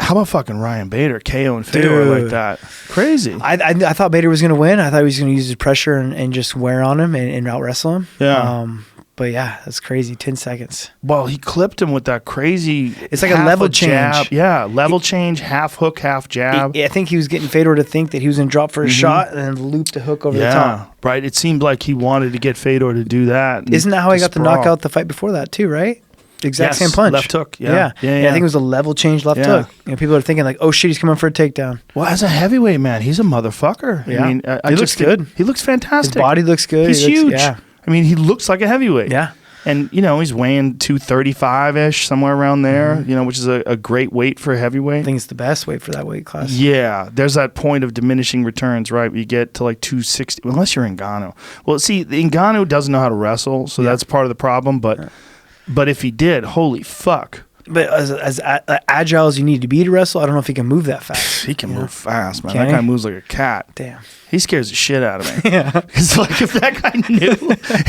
Speaker 1: how about fucking Ryan Bader, KO and Fedor like that? Crazy.
Speaker 2: I thought Bader was going to win. I thought he was going to use his pressure and just wear on him and out wrestle him.
Speaker 1: Yeah.
Speaker 2: But yeah, that's crazy. 10 seconds.
Speaker 1: Well, he clipped him with that crazy.
Speaker 2: It's like a level change.
Speaker 1: Jab. Yeah, level change, half hook, half jab.
Speaker 2: I think he was getting Fedor to think that he was going to drop for a shot and then loop the hook over the top.
Speaker 1: Right. It seemed like he wanted to get Fedor to do that.
Speaker 2: Isn't that how he got the knockout the fight before that too, right? The exact same punch.
Speaker 1: Left hook.
Speaker 2: Yeah. I think it was a level change left hook. You know, people are thinking like, oh shit, he's coming for a takedown.
Speaker 1: Well, as a heavyweight man, he's a motherfucker.
Speaker 2: Yeah.
Speaker 1: I mean,
Speaker 2: he looks good.
Speaker 1: He looks fantastic.
Speaker 2: His body looks good.
Speaker 1: He's huge. Yeah. I mean, he looks like a heavyweight.
Speaker 2: Yeah.
Speaker 1: And, you know, he's weighing 235-ish, somewhere around there, you know, which is a great weight for a heavyweight.
Speaker 2: I think it's the best weight for that weight class.
Speaker 1: Yeah. There's that point of diminishing returns, right? You get to like 260, unless you're Ngannou. Well, see, Ngannou doesn't know how to wrestle, so that's part of the problem. But if he did, holy fuck.
Speaker 2: But as agile as you need to be to wrestle, I don't know if he can move that fast.
Speaker 1: He can move fast, man.
Speaker 2: Can
Speaker 1: That guy moves like a cat.
Speaker 2: Damn.
Speaker 1: He scares the shit out of me.
Speaker 2: Yeah.
Speaker 1: It's like if that guy knew,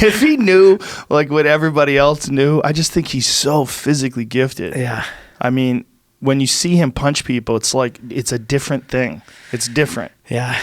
Speaker 1: if he knew like what everybody else knew, I just think he's so physically gifted.
Speaker 2: Yeah.
Speaker 1: I mean, when you see him punch people, it's like it's a different thing. It's different.
Speaker 2: Yeah.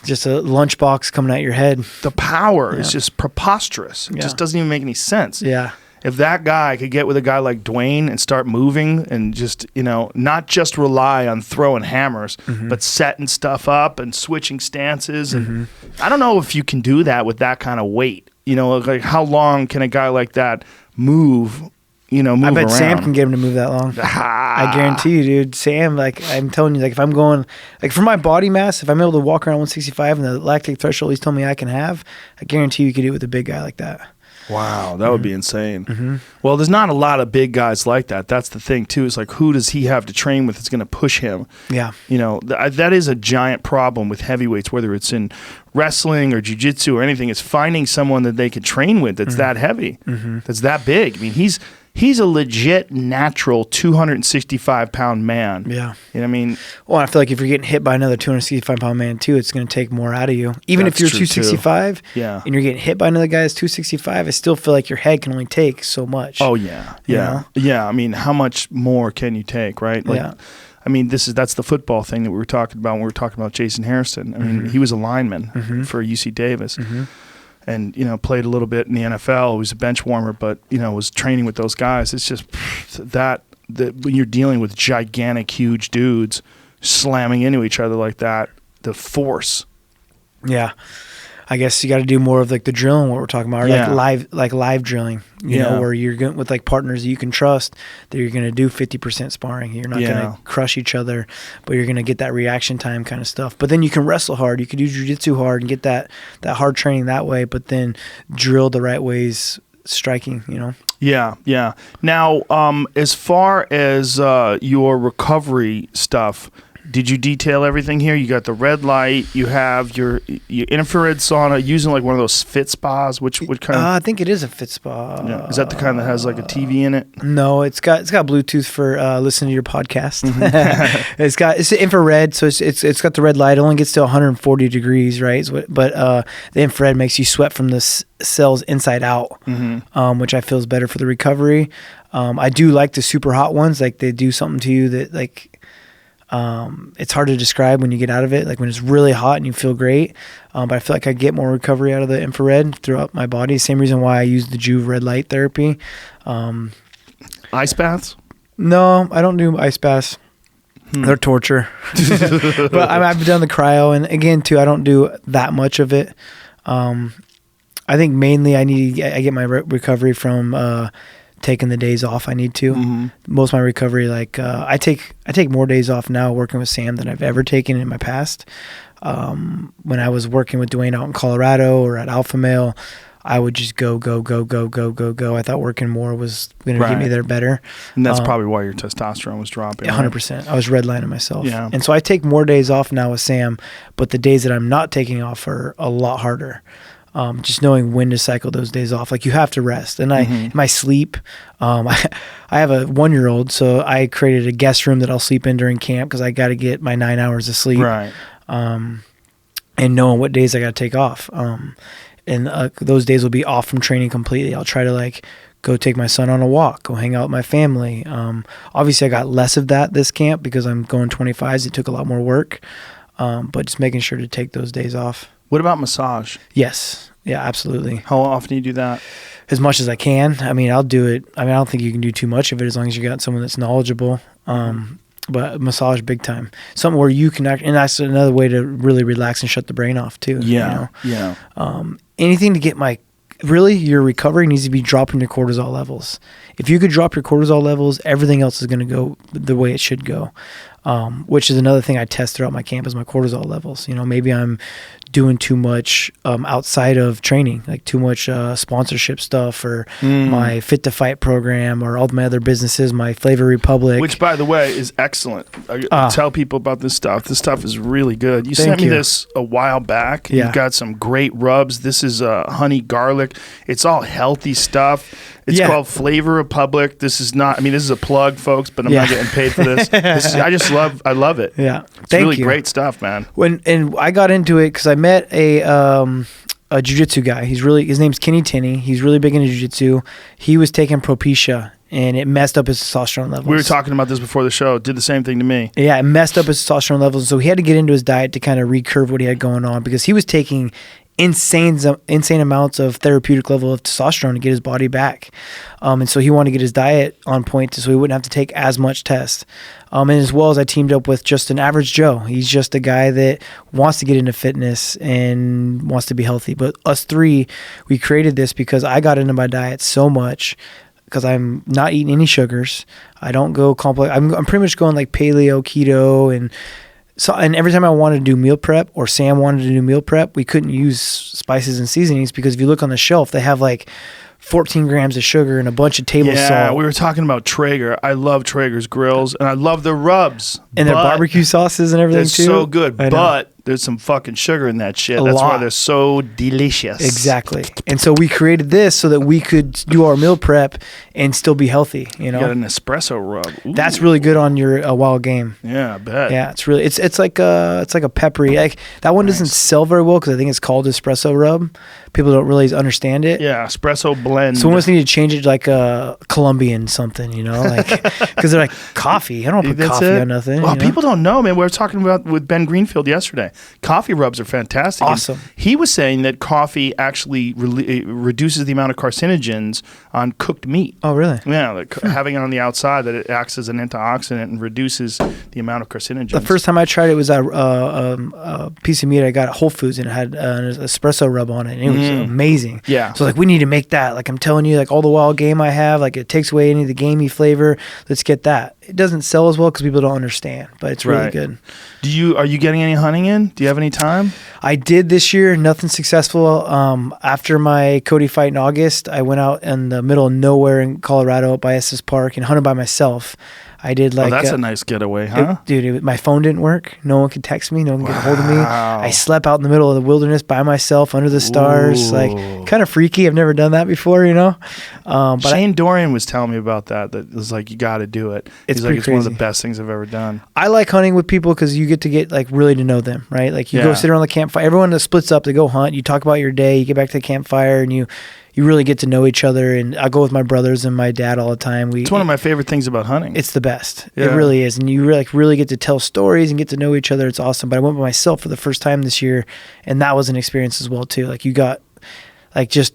Speaker 2: Just a lunchbox coming at your head.
Speaker 1: The power is just preposterous. It
Speaker 2: Yeah.
Speaker 1: just doesn't even make any sense.
Speaker 2: Yeah.
Speaker 1: If that guy could get with a guy like Dwayne and start moving and just, you know, not just rely on throwing hammers, but setting stuff up and switching stances. And I don't know if you can do that with that kind of weight. You know, like how long can a guy like that move, you know, move
Speaker 2: I bet
Speaker 1: around?
Speaker 2: Sam can get him to move that long. I guarantee you, dude. Sam, like, I'm telling you, like, if I'm going, like, for my body mass, if I'm able to walk around 165 and the lactate threshold he's told me I can have, I guarantee you could do it with a big guy like that.
Speaker 1: Wow, that would be insane. Well, there's not a lot of big guys like that. That's the thing, too. It's like, who does he have to train with that's going to push him?
Speaker 2: Yeah.
Speaker 1: You know, that is a giant problem with heavyweights, whether it's in wrestling or jiu-jitsu or anything. It's finding someone that they can train with that's that heavy, that's that big. I mean, he's he's a legit natural 265-pound man.
Speaker 2: Yeah.
Speaker 1: You know what I mean?
Speaker 2: Well, I feel like if you're getting hit by another 265-pound man too, it's going to take more out of you. Even
Speaker 1: That's
Speaker 2: if you're
Speaker 1: true,
Speaker 2: 265
Speaker 1: yeah,
Speaker 2: and you're getting hit by another guy that's 265, I still feel like your head can only take so much.
Speaker 1: Oh, yeah.
Speaker 2: You
Speaker 1: Yeah.
Speaker 2: know?
Speaker 1: Yeah. I mean, how much more can you take, right? Like,
Speaker 2: Yeah.
Speaker 1: I mean, that's the football thing that we were talking about when we were talking about Jason Harrison. I mean, he was a lineman for UC Davis. And, you know, played a little bit in the NFL. He was a bench warmer, but, you know, was training with those guys. It's just that when you're dealing with gigantic, huge dudes slamming into each other like that, the force.
Speaker 2: Yeah. I guess you got to do more of like the drilling, what we're talking about, or like live drilling, you know, where you're going with like partners that you can trust, that you're going to do 50% sparring. You're not going to crush each other, but you're going to get that reaction time kind of stuff. But then you can wrestle hard. You can do jiu-jitsu hard and get that hard training that way, but then drill the right ways striking, you know?
Speaker 1: Yeah, yeah. Now, as far as your recovery stuff, did you detail everything here? You got the red light. You have your infrared sauna using like one of those fit spas. Which kind of?
Speaker 2: I think it is a fit spa.
Speaker 1: Yeah. Is that the kind that has like a TV in it?
Speaker 2: No, it's got Bluetooth for listening to your podcast. It's infrared, so it's got the red light. It only gets to 140 degrees, right? But the infrared makes you sweat from the cells inside out, which I feel is better for the recovery. I do like the super hot ones. Like they do something to you that like. It's hard to describe when you get out of it, like when it's really hot and you feel great. But I feel like I get more recovery out of the infrared throughout my body. Same reason why I use the Juve red light therapy.
Speaker 1: Ice baths?
Speaker 2: No, I don't do ice baths. They're torture. But I've done the cryo, and again too, I don't do that much of it. I think mainly I get my recovery from taking the days off I need to. Most of my recovery, like I take more days off now working with Sam than I've ever taken in my past. When I was working with Dwayne out in Colorado or at Alpha Male, I would just go. I thought working more was going to get me there better.
Speaker 1: And that's probably why your testosterone was dropping.
Speaker 2: 100%. I was redlining myself.
Speaker 1: Yeah.
Speaker 2: And so I take more days off now with Sam, but the days that I'm not taking off are a lot harder. Just knowing when to cycle those days off. Like you have to rest. And my sleep, I have a 1-year-old, so I created a guest room that I'll sleep in during camp because I got to get my 9 hours of sleep.
Speaker 1: Right.
Speaker 2: And knowing what days I got to take off. And those days will be off from training completely. I'll try to like go take my son on a walk, go hang out with my family. Obviously I got less of that this camp because I'm going 25s. It took a lot more work. But just making sure to take those days off.
Speaker 1: What about massage?
Speaker 2: Yes. Yeah, absolutely.
Speaker 1: How often do you do that?
Speaker 2: As much as I can. I mean, I'll do it. I mean, I don't think you can do too much of it as long as you got someone that's knowledgeable. But massage big time. Something where you can act, and that's another way to really relax and shut the brain off too.
Speaker 1: Yeah.
Speaker 2: You know? Yeah. Anything to get your recovery needs to be dropping your cortisol levels. If you could drop your cortisol levels, everything else is going to go the way it should go. Which is another thing I test throughout my camp is my cortisol levels. You know, maybe I'm doing too much outside of training, like too much sponsorship stuff or my Fit to Fight program or all my other businesses, my Flavor Republic.
Speaker 1: Which, by the way, is excellent. I tell people about this stuff. This stuff is really good. You sent me this a while back.
Speaker 2: Yeah.
Speaker 1: You've got some great rubs. This is honey garlic. It's all healthy stuff. It's called Flavor Republic. This is not, I mean, this is a plug, folks, but I'm not getting paid for this. I love it.
Speaker 2: Yeah.
Speaker 1: It's really great stuff, man.
Speaker 2: And I got into it because I met a jiu-jitsu guy. His name's Kenny Tinney. He's really big into jiu-jitsu. He was taking Propecia and it messed up his testosterone levels.
Speaker 1: We were talking about this before the show. It did the same thing to me.
Speaker 2: Yeah, it messed up his testosterone levels. So he had to get into his diet to kind of recurve what he had going on because he was taking insane amounts of therapeutic level of testosterone to get his body back. And so he wanted to get his diet on point so he wouldn't have to take as much test. And as well as I teamed up with just an average Joe. He's just a guy that wants to get into fitness and wants to be healthy. But us three, we created this because I got into my diet so much because I'm not eating any sugars. I don't go complex. I'm pretty much going like paleo, keto, and every time I wanted to do meal prep or Sam wanted to do meal prep, we couldn't use spices and seasonings because if you look on the shelf, they have like 14 grams of sugar and a bunch of table salt.
Speaker 1: Yeah, we were talking about Traeger. I love Traeger's grills, and I love their rubs.
Speaker 2: And their barbecue sauces and everything too.
Speaker 1: It's so good, but there's some fucking sugar in that shit. That's why they're so delicious.
Speaker 2: Exactly. And so we created this so that we could do our meal prep and still be healthy, you know.
Speaker 1: You got an espresso rub. Ooh.
Speaker 2: That's really good on your wild game.
Speaker 1: Yeah, I bet.
Speaker 2: Yeah, it's really it's like a peppery. Like that one doesn't sell very well because I think it's called espresso rub. People don't really understand it.
Speaker 1: Yeah, espresso blend.
Speaker 2: So we almost need to change it to like a Colombian something, you know, like because they're like coffee. I don't put coffee on nothing.
Speaker 1: Well, people don't know, man. We were talking about with Ben Greenfield yesterday. Coffee rubs are fantastic.
Speaker 2: Awesome.
Speaker 1: And he was saying that coffee actually reduces the amount of carcinogens on cooked meat.
Speaker 2: Oh, really?
Speaker 1: Yeah, like having it on the outside, that it acts as an antioxidant and reduces the amount of carcinogens.
Speaker 2: The first time I tried it was a piece of meat I got at Whole Foods, and it had an espresso rub on it, and it was amazing.
Speaker 1: Yeah.
Speaker 2: So like, we need to make that. Like I'm telling you, like all the wild game I have, like it takes away any of the gamey flavor. Let's get that. It doesn't sell as well because people don't understand, but it's really good.
Speaker 1: Are you getting any hunting in? Do you have any time?
Speaker 2: I did this year, nothing successful. After my Cody fight in August, I went out in the middle of nowhere in Colorado by Estes Park and hunted by myself. I did like...
Speaker 1: that's a nice getaway, huh?
Speaker 2: My phone didn't work. No one could text me. No one could get a hold of me. I slept out in the middle of the wilderness by myself under the stars. Like, kind of freaky. I've never done that before, you know? But
Speaker 1: Shane Dorian was telling me about that. That was like, you got to do it. He's like, it's one of the best things I've ever done.
Speaker 2: I like hunting with people because you get like really to know them, right? Like you go sit around the campfire. Everyone that splits up, they go hunt. You talk about your day. You get back to the campfire and you really get to know each other. And I go with my brothers and my dad all the time.
Speaker 1: It's one of my favorite things about hunting.
Speaker 2: It's the best. Yeah. It really is. And you really get to tell stories and get to know each other. It's awesome. But I went by myself for the first time this year, and that was an experience as well too. Like you got like just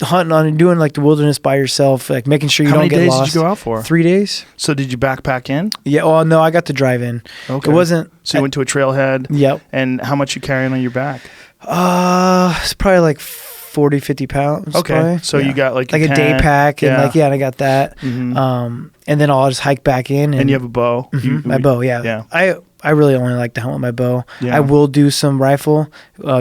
Speaker 2: hunting on and doing like the wilderness by yourself, like making sure you don't get lost.
Speaker 1: How many days did you go out for?
Speaker 2: 3 days.
Speaker 1: So did you backpack in?
Speaker 2: Yeah. Well, no, I got to drive in.
Speaker 1: Okay.
Speaker 2: It wasn't.
Speaker 1: So you went to a trailhead.
Speaker 2: Yep.
Speaker 1: And how much you carrying on your back?
Speaker 2: It's probably like 40, 50 pounds.
Speaker 1: Okay.
Speaker 2: Probably.
Speaker 1: So you got like
Speaker 2: a day pack and and I got that.
Speaker 1: Mm-hmm.
Speaker 2: And then I'll just hike back in.
Speaker 1: And you have a bow?
Speaker 2: My bow, yeah. I really only like to hunt with my bow. Yeah. I will do some rifle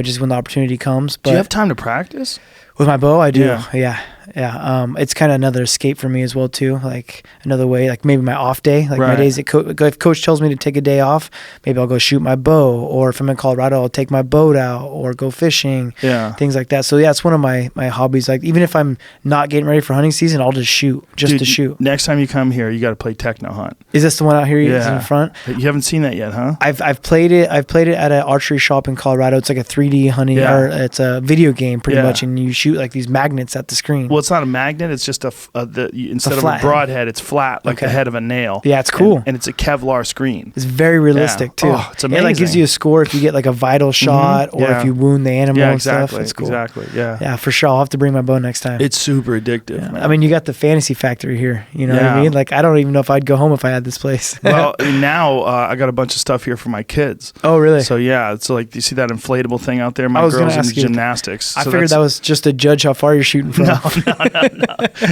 Speaker 2: just when the opportunity comes. But
Speaker 1: do you have time to practice?
Speaker 2: With my bow, I do. Yeah. It's kind of another escape for me as well too. Like another way, like maybe my off day, like my days that if coach tells me to take a day off, maybe I'll go shoot my bow, or if I'm in Colorado, I'll take my boat out or go fishing, things like that. So yeah, it's one of my hobbies. Like even if I'm not getting ready for hunting season, I'll just shoot, to shoot.
Speaker 1: Next time you come here, you got to play Techno Hunt.
Speaker 2: Is this the one out here in front?
Speaker 1: You haven't seen that yet, huh?
Speaker 2: I've played it. I've played it at an archery shop in Colorado. It's like a 3D hunting, or it's a video game pretty much, and you shoot like these magnets at the screen.
Speaker 1: Well, it's not a magnet. It's just instead of a broadhead, it's flat, like the head of a nail.
Speaker 2: Yeah, it's cool.
Speaker 1: And it's a Kevlar screen.
Speaker 2: It's very realistic too.
Speaker 1: Oh, it's amazing.
Speaker 2: It like gives you a score if you get like a vital shot or if you wound the animal and stuff. It's cool.
Speaker 1: Exactly. Yeah.
Speaker 2: Yeah, for sure. I'll have to bring my bow next time.
Speaker 1: It's super addictive. Man.
Speaker 2: I mean, you got the fantasy factory here. You know what I mean? Like, I don't even know if I'd go home if I had this place.
Speaker 1: Well, now I got a bunch of stuff here for my kids.
Speaker 2: Oh, really?
Speaker 1: So yeah, it's like, you see that inflatable thing out there? My girl's in gymnastics.
Speaker 2: I figured that was just to judge how far you're shooting from.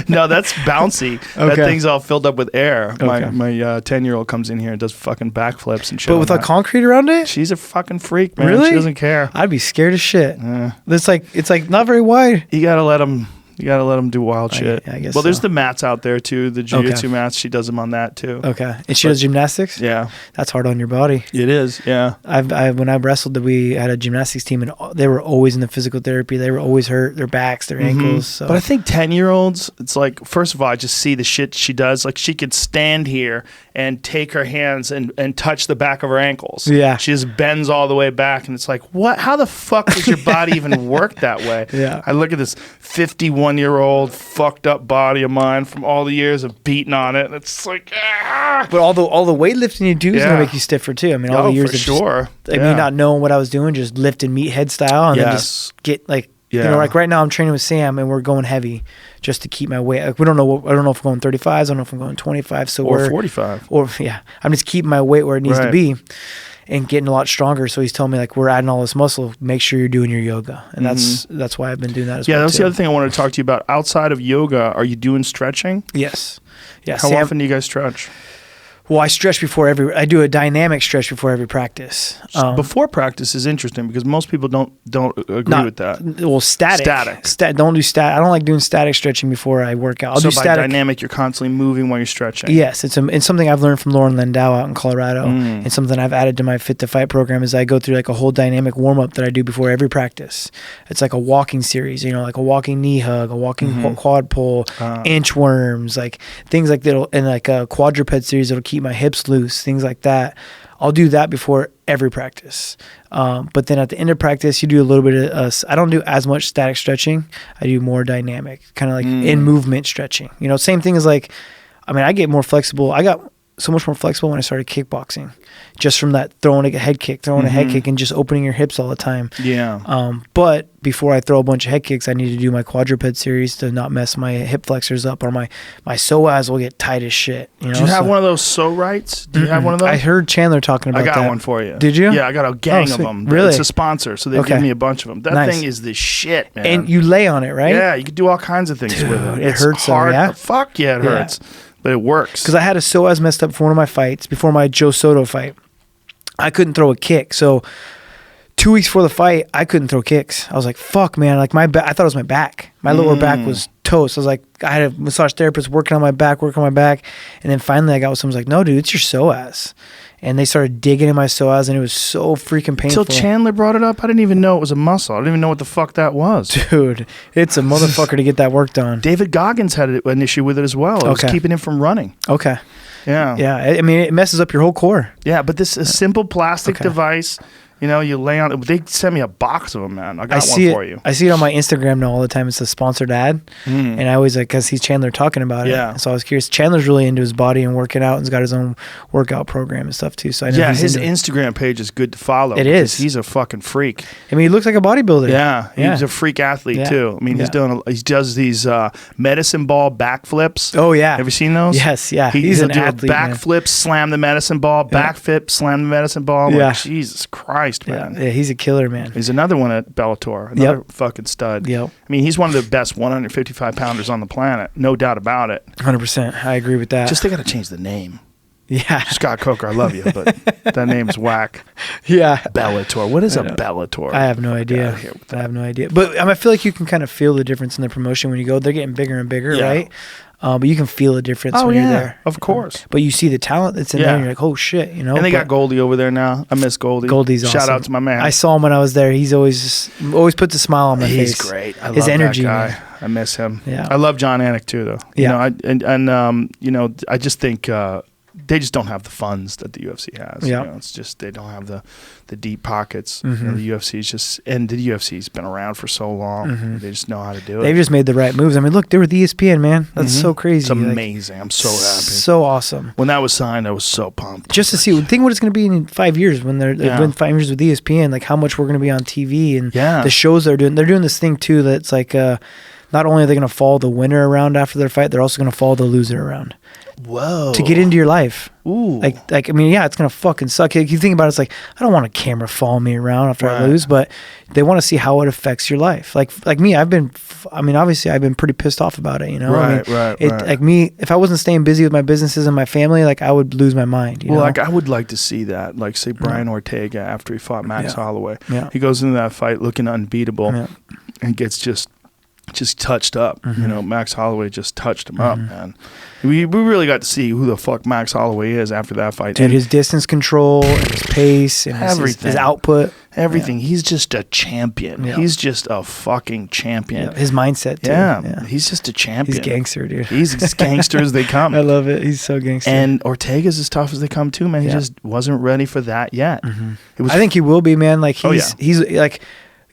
Speaker 1: No, that's bouncy. Okay. That thing's all filled up with air. My 10-year-old comes in here and does fucking backflips and shit.
Speaker 2: But with a concrete around it?
Speaker 1: She's a fucking freak, man.
Speaker 2: Really?
Speaker 1: She doesn't care.
Speaker 2: I'd be scared as shit. It's like not very wide.
Speaker 1: You gotta let them. You gotta let them do wild shit.
Speaker 2: I guess.
Speaker 1: Well, there's the mats out there too. The jiu-jitsu mats. She does them on that too.
Speaker 2: Okay. And she does gymnastics.
Speaker 1: Yeah.
Speaker 2: That's hard on your body.
Speaker 1: It is. Yeah.
Speaker 2: When I wrestled, we had a gymnastics team, and they were always in the physical therapy. They were always hurt, their backs, their ankles. So.
Speaker 1: But I think 10-year-olds, it's like, first of all, I just see the shit she does. Like, she could stand here and take her hands and touch the back of her ankles.
Speaker 2: Yeah.
Speaker 1: She just bends all the way back, and it's like, what? How the fuck does your body even work that way?
Speaker 2: Yeah.
Speaker 1: I look at this 51-year-old fucked up body of mine from all the years of beating on it, and it's like,
Speaker 2: But all the weightlifting you do is gonna make you stiffer too. I mean, all the years of me not knowing what I was doing, just lifting meathead style, and then just get like. You know, like right now I'm training with Sam and we're going heavy just to keep my weight. Like I don't know if we're going 35s, I don't know if I'm going 25. So
Speaker 1: or 45.
Speaker 2: I'm just keeping my weight where it needs to be and getting a lot stronger. So he's telling me like, we're adding all this muscle, make sure you're doing your yoga. And that's why I've been doing that as well.
Speaker 1: Yeah, that's the other thing I wanted to talk to you about. Outside of yoga, are you doing stretching?
Speaker 2: Yes. Yeah.
Speaker 1: How often do you guys stretch?
Speaker 2: Well, I stretch I do a dynamic stretch before every practice.
Speaker 1: Before practice is interesting because most people don't agree with that.
Speaker 2: Well, static. Don't do static. I don't like doing static stretching before I work out. I'll do static.
Speaker 1: Dynamic, you're constantly moving while you're stretching.
Speaker 2: Yes, it's something I've learned from Lauren Landau out in Colorado, and something I've added to my Fit to Fight program is I go through like a whole dynamic warm up that I do before every practice. It's like a walking series, like a walking knee hug, a walking quad pull, inchworms, like things like that, and like a quadruped series that'll keep my hips loose, things like that. I'll do that before every practice. But then at the end of practice, you do a little bit of, I don't do as much static stretching. I do more dynamic, kind of like in movement stretching. Same thing as like, I get more flexible. I got so much more flexible when I started kickboxing, just from that throwing a head kick, and just opening your hips all the time.
Speaker 1: Yeah.
Speaker 2: But before I throw a bunch of head kicks, I need to do my quadruped series to not mess my hip flexors up, or my psoas will get tight as shit.
Speaker 1: Do you have one of those rights? Do you have one of those?
Speaker 2: I heard Chandler talking about that.
Speaker 1: I got one for you.
Speaker 2: Did you?
Speaker 1: Yeah, I got a gang of them.
Speaker 2: Really?
Speaker 1: It's a sponsor, so they give me a bunch of them. That thing is the shit, man.
Speaker 2: And you lay on it, right?
Speaker 1: Yeah, you can do all kinds of things with it.
Speaker 2: It hurts
Speaker 1: hard.
Speaker 2: Yeah?
Speaker 1: Fuck yeah, it hurts. But it works.
Speaker 2: Because I had a psoas messed up for one of my fights, before my Joe Soto fight. I couldn't throw a kick. So 2 weeks before the fight, I couldn't throw kicks. I was like, fuck, man. Like I thought it was my back. My lower back was toast. I was like, I had a massage therapist working on my back. And then finally I got with someone who's like, no, dude, it's your psoas. And they started digging in my psoas, and it was so freaking painful.
Speaker 1: Until Chandler brought it up, I didn't even know it was a muscle. I didn't even know what the fuck that was.
Speaker 2: Dude, it's a motherfucker to get that work done.
Speaker 1: David Goggins had an issue with it as well. It was keeping him from running.
Speaker 2: Okay.
Speaker 1: Yeah.
Speaker 2: Yeah. It messes up your whole core.
Speaker 1: Yeah, but this is a simple plastic device. You lay on it. They sent me a box of them, man. I got one for you.
Speaker 2: I see it on my Instagram now all the time. It's a sponsored ad. And I always because he's Chandler talking about it.
Speaker 1: Yeah.
Speaker 2: So I was curious. Chandler's really into his body and working out, and he's got his own workout program and stuff too. So I know
Speaker 1: his Instagram page is good to follow.
Speaker 2: It is.
Speaker 1: He's a fucking freak.
Speaker 2: He looks like a bodybuilder.
Speaker 1: Yeah. He's a freak athlete too. He does these medicine ball backflips.
Speaker 2: Oh yeah.
Speaker 1: Have you seen those?
Speaker 2: Yes. Yeah.
Speaker 1: He's
Speaker 2: an athlete.
Speaker 1: Backflip, slam the medicine ball. Backflip, slam the medicine ball. Like, Jesus Christ, man.
Speaker 2: Yeah, he's a killer, man.
Speaker 1: He's another one at Bellator. Another fucking stud.
Speaker 2: Yep.
Speaker 1: He's one of the best 155 pounders on the planet. No doubt about it.
Speaker 2: 100%. I agree with that.
Speaker 1: Just they got to change the name.
Speaker 2: Yeah.
Speaker 1: Scott Coker, I love you, but that name's whack.
Speaker 2: Yeah.
Speaker 1: Bellator. What is a Bellator?
Speaker 2: I have no idea. I have no idea. But I feel like you can kind of feel the difference in the promotion when you go. They're getting bigger and bigger, right? But you can feel the difference when you're there.
Speaker 1: Of course.
Speaker 2: But you see the talent that's in there, and you're like, oh shit,
Speaker 1: And they got Goldie over there now. I miss Goldie.
Speaker 2: Goldie's awesome.
Speaker 1: Shout out to my man.
Speaker 2: I saw him when I was there. He's always puts a smile on my face.
Speaker 1: He's great. I
Speaker 2: His
Speaker 1: love
Speaker 2: energy,
Speaker 1: that guy.
Speaker 2: man.
Speaker 1: I miss him.
Speaker 2: Yeah.
Speaker 1: I love John Anik too, though.
Speaker 2: Yeah.
Speaker 1: I just think they just don't have the funds that the UFC has.
Speaker 2: Yeah.
Speaker 1: It's just they don't have the deep pockets. The UFC's the UFC's been around for so long. They just know how to do it.
Speaker 2: They've just made the right moves. Look, they were the ESPN, man. That's so crazy.
Speaker 1: It's amazing. I'm so happy.
Speaker 2: So awesome.
Speaker 1: When that was signed, I was so pumped.
Speaker 2: Just to think what it's going to be in 5 years when they're doing 5 years with ESPN, like how much we're going to be on TV and the shows they're doing. They're doing this thing too that's like not only are they going to follow the winner around after their fight, they're also going to follow the loser around.
Speaker 1: Whoa.
Speaker 2: To get into your life.
Speaker 1: Ooh.
Speaker 2: It's going to fucking suck. If you think about it, it's like, I don't want a camera following me around after I lose, but they want to see how it affects your life. Like me, obviously I've been pretty pissed off about it,
Speaker 1: Right.
Speaker 2: Like me, if I wasn't staying busy with my businesses and my family, like I would lose my mind. You know?
Speaker 1: Like I would like to see that. Like say Brian Ortega after he fought Max Holloway.
Speaker 2: Yeah.
Speaker 1: He goes into that fight looking unbeatable and gets just touched up. Max Holloway just touched him up, man. We really got to see who the fuck Max Holloway is after that fight.
Speaker 2: Dude, his distance control, and his pace, and his output.
Speaker 1: Everything. Yeah. He's just a champion. Yeah. He's just a fucking champion.
Speaker 2: Yeah. His mindset, too.
Speaker 1: Yeah. He's just a champion.
Speaker 2: He's gangster, dude.
Speaker 1: He's as gangster as they come.
Speaker 2: I love it. He's so gangster.
Speaker 1: And Ortega's as tough as they come, too, man. He just wasn't ready for that yet.
Speaker 2: I think he will be, man. Like, he's like...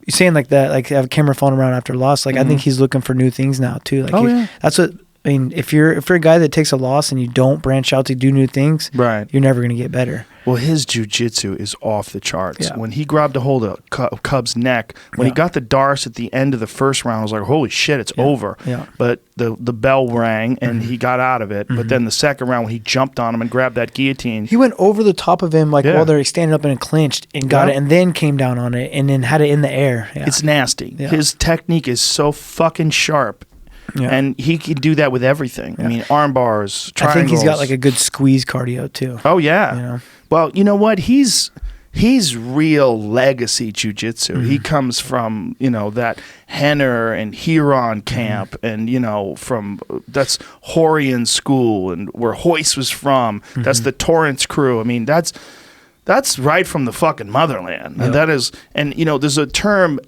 Speaker 2: You're saying like that, like have a camera phone around after a loss. Like I think he's looking for new things now too. Like that's what I mean. If you're a guy that takes a loss and you don't branch out to do new things,
Speaker 1: right,
Speaker 2: you're never gonna get better.
Speaker 1: Well, his jiu-jitsu is off the charts. Yeah. When he grabbed a hold of Cub's neck, when he got the Darce at the end of the first round, I was like, holy shit, it's over.
Speaker 2: Yeah.
Speaker 1: But the bell rang, and he got out of it. But then the second round, when he jumped on him and grabbed that guillotine.
Speaker 2: He went over the top of him while they're standing up and clinched and got it, and then came down on it and then had it in the air. Yeah.
Speaker 1: It's nasty. Yeah. His technique is so fucking sharp.
Speaker 2: Yeah.
Speaker 1: And he can do that with everything.
Speaker 2: Yeah.
Speaker 1: I mean, arm bars, triangles.
Speaker 2: I think he's got like a good squeeze cardio too.
Speaker 1: Oh, yeah.
Speaker 2: You know?
Speaker 1: Well, you know what? He's real legacy jiu-jitsu. He comes from, that Henner and Huron camp and, from that's Horian school and where Hoist was from. That's the Torrance crew. I mean, that's right from the fucking motherland.
Speaker 2: Yep.
Speaker 1: And that is, and, there's a term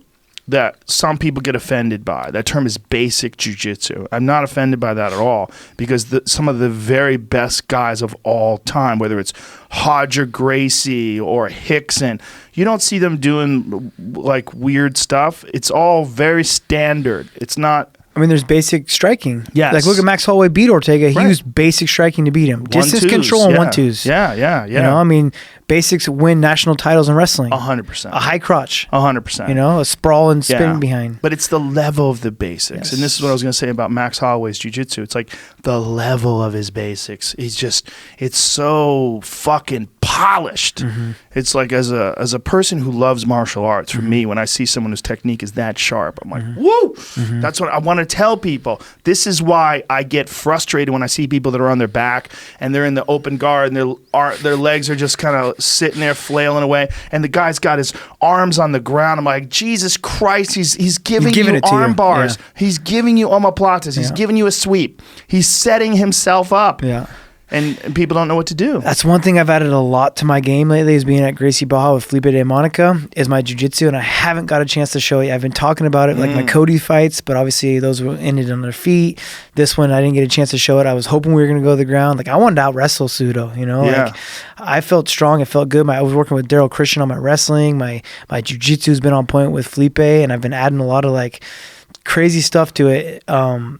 Speaker 1: that some people get offended by. That term is basic jiu-jitsu. I'm not offended by that at all because some of the very best guys of all time, whether it's Hodger Gracie or Hickson, you don't see them doing like weird stuff. It's all very standard. It's not...
Speaker 2: I mean, there's basic striking.
Speaker 1: Yes.
Speaker 2: Like, look at Max Holloway beat Ortega. He
Speaker 1: Right.
Speaker 2: used basic striking to beat him. Distance control and 1-2s.
Speaker 1: Yeah.
Speaker 2: You know, I mean, basics win national titles in wrestling.
Speaker 1: 100%.
Speaker 2: A high crotch.
Speaker 1: 100%.
Speaker 2: You know, a sprawl and spin behind.
Speaker 1: But it's the level of the basics.
Speaker 2: Yes.
Speaker 1: And this is what I was going to say about Max Holloway's jiu-jitsu. It's like the level of his basics. It's so fucking polished. It's like as a person who loves martial arts, for me, when I see someone whose technique is that sharp, I'm like, woo! That's what I want to tell people. This is why I get frustrated when I see people that are on their back and they're in the open guard and their legs are just kind of sitting there flailing away, and the guy's got his arms on the ground. I'm like, Jesus Christ, he's giving you arm bars. Yeah. He's giving you omoplatas. He's giving you a sweep. He's setting himself up.
Speaker 2: Yeah.
Speaker 1: And people don't know what to do.
Speaker 2: That's one thing I've added a lot to my game lately is being at Gracie Baja with Felipe de Monica is my jiu-jitsu, and I haven't got a chance to show it. I've been talking about it like my Cody fights, but obviously those were ended on their feet. This one, I didn't get a chance to show it. I was hoping we were going to go to the ground. Like, I wanted to out-wrestle Cejudo, you know?
Speaker 1: Yeah.
Speaker 2: Like, I felt strong. It felt good. I was working with Daryl Christian on my wrestling. My jiu-jitsu's been on point with Felipe, and I've been adding a lot of, like, crazy stuff to it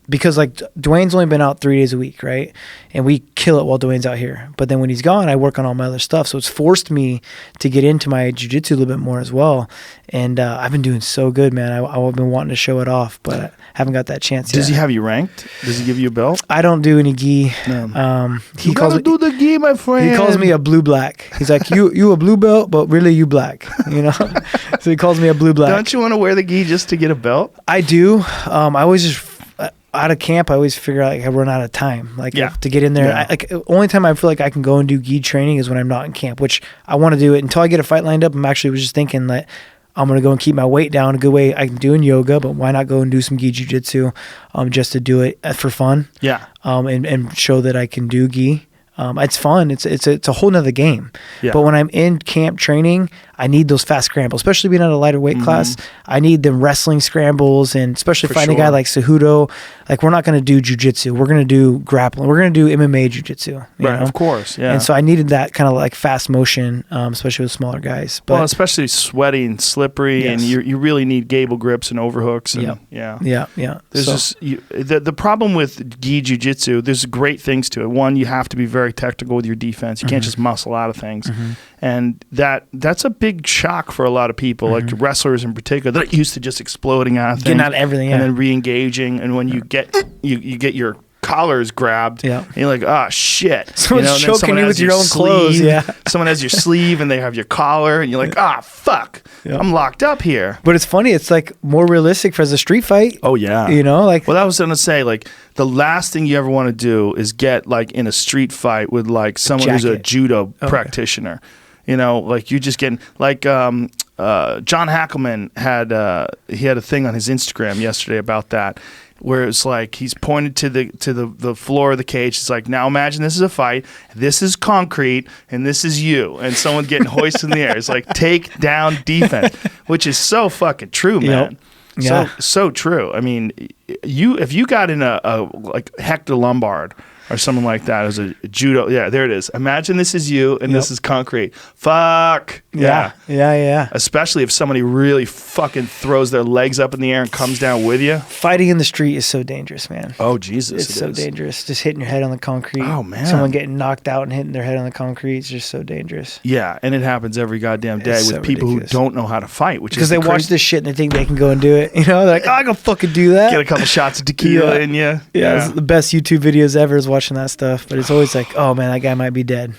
Speaker 2: because like Dwayne's only been out 3 days a week, right? And we kill it while Dwayne's out here. But then when he's gone, I work on all my other stuff. So it's forced me to get into my jiu-jitsu a little bit more as well. And I've been doing so good, man. I've been wanting to show it off, but I haven't got that chance yet.
Speaker 1: Does he have you ranked? Does he give you a belt?
Speaker 2: I don't do any gi.
Speaker 1: No.
Speaker 2: He
Speaker 1: you
Speaker 2: calls
Speaker 1: gotta do the gi, my friend.
Speaker 2: He calls me a blue black. He's like, you a blue belt, but really you black, you know? So he calls me a blue black.
Speaker 1: Don't you want to wear the gi just to get a belt?
Speaker 2: I do. I always just out of camp. I always figure out like I run out of time, like to get in there.
Speaker 1: Yeah.
Speaker 2: Only time I feel like I can go and do gi training is when I'm not in camp, which I want to do it until I get a fight lined up. I'm actually just thinking that I'm gonna go and keep my weight down a good way. I'm doing yoga, but why not go and do some gi jiu-jitsu, just to do it for fun.
Speaker 1: Yeah.
Speaker 2: And show that I can do gi. It's fun. It's a whole nother game.
Speaker 1: Yeah.
Speaker 2: But when I'm in camp training, I need those fast scrambles, especially being at a lighter weight class. I need the wrestling scrambles, and especially fighting a guy like Cejudo. Like, we're not going to do jiu-jitsu. We're going to do grappling. We're going to do MMA jiu-jitsu.
Speaker 1: Right,
Speaker 2: know?
Speaker 1: of course, yeah.
Speaker 2: And so I needed that kind of like fast motion, especially with smaller guys. But,
Speaker 1: well, especially sweaty and slippery, and you really need gable grips and overhooks. And,
Speaker 2: Yeah.
Speaker 1: There's the problem with gi jiu-jitsu, there's great things to it. One, you have to be very technical with your defense. You can't just muscle out of things. And that's a big shock for a lot of people, like wrestlers in particular, that are used to just exploding out of things.
Speaker 2: Getting out of everything,
Speaker 1: and then re-engaging. And when you get your collars grabbed, and you're like, oh, shit.
Speaker 2: Someone's choking you with your own clothes.
Speaker 1: Someone has your sleeve and they have your collar, and you're like, ah, fuck. I'm locked up here.
Speaker 2: But it's funny. It's like more realistic for as a street fight.
Speaker 1: Oh, yeah.
Speaker 2: You know, like.
Speaker 1: Well, I was going to say, like, the last thing you ever want to do is get, like, in a street fight with, like, someone who's a judo practitioner. You know, like, you're just getting, like, John Hackelman had a thing on his Instagram yesterday about that, where it's like he's pointed to the floor of the cage. It's like, now imagine this is a fight. This is concrete, and this is you, and someone getting hoisted in the air. It's like, take down defense, which is so fucking true, man.
Speaker 2: Yeah.
Speaker 1: So true. I mean, if you got in a like Hector Lombard or something like that as a judo, there it is. Imagine this is you and this is concrete. Fuck. Yeah. Especially if somebody really fucking throws their legs up in the air and comes down with you.
Speaker 2: Fighting in the street is so dangerous, man.
Speaker 1: Oh, Jesus.
Speaker 2: It's so dangerous. Just hitting your head on the concrete.
Speaker 1: Oh, man.
Speaker 2: Someone getting knocked out and hitting their head on the concrete is just so dangerous.
Speaker 1: Yeah, and it happens every goddamn day with people who don't know how to fight, which
Speaker 2: because they watch this shit and they think they can go and do it. You know, they're like, oh, I can fucking do that.
Speaker 1: Get a couple shots of tequila in you.
Speaker 2: Yeah, it's the best YouTube videos ever is watching watching that stuff, but it's always like, oh man, that guy might be dead.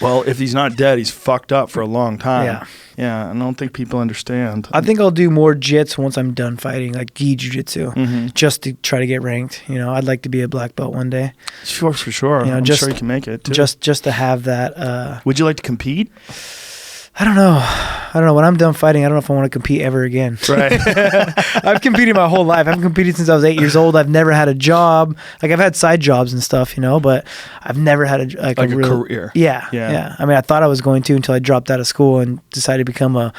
Speaker 1: Well, if he's not dead, he's fucked up for a long time.
Speaker 2: Yeah.
Speaker 1: Yeah, I don't think people understand.
Speaker 2: I think I'll do more jits once I'm done fighting, like gi jiu-jitsu, just to try to get ranked. You know, I'd like to be a black belt one day.
Speaker 1: Sure, for sure. You know, I'm sure you can make it, too.
Speaker 2: Just to have that.
Speaker 1: Would you like to compete?
Speaker 2: I don't know. When I'm done fighting, I don't know if I want to compete ever again.
Speaker 1: Right.
Speaker 2: I've competed my whole life. I've competed since I was 8 years old. I've never had a job. Like, I've had side jobs and stuff, you know, but I've never had a
Speaker 1: career.
Speaker 2: Yeah. I mean, I thought I was going to until I dropped out of school and decided to become a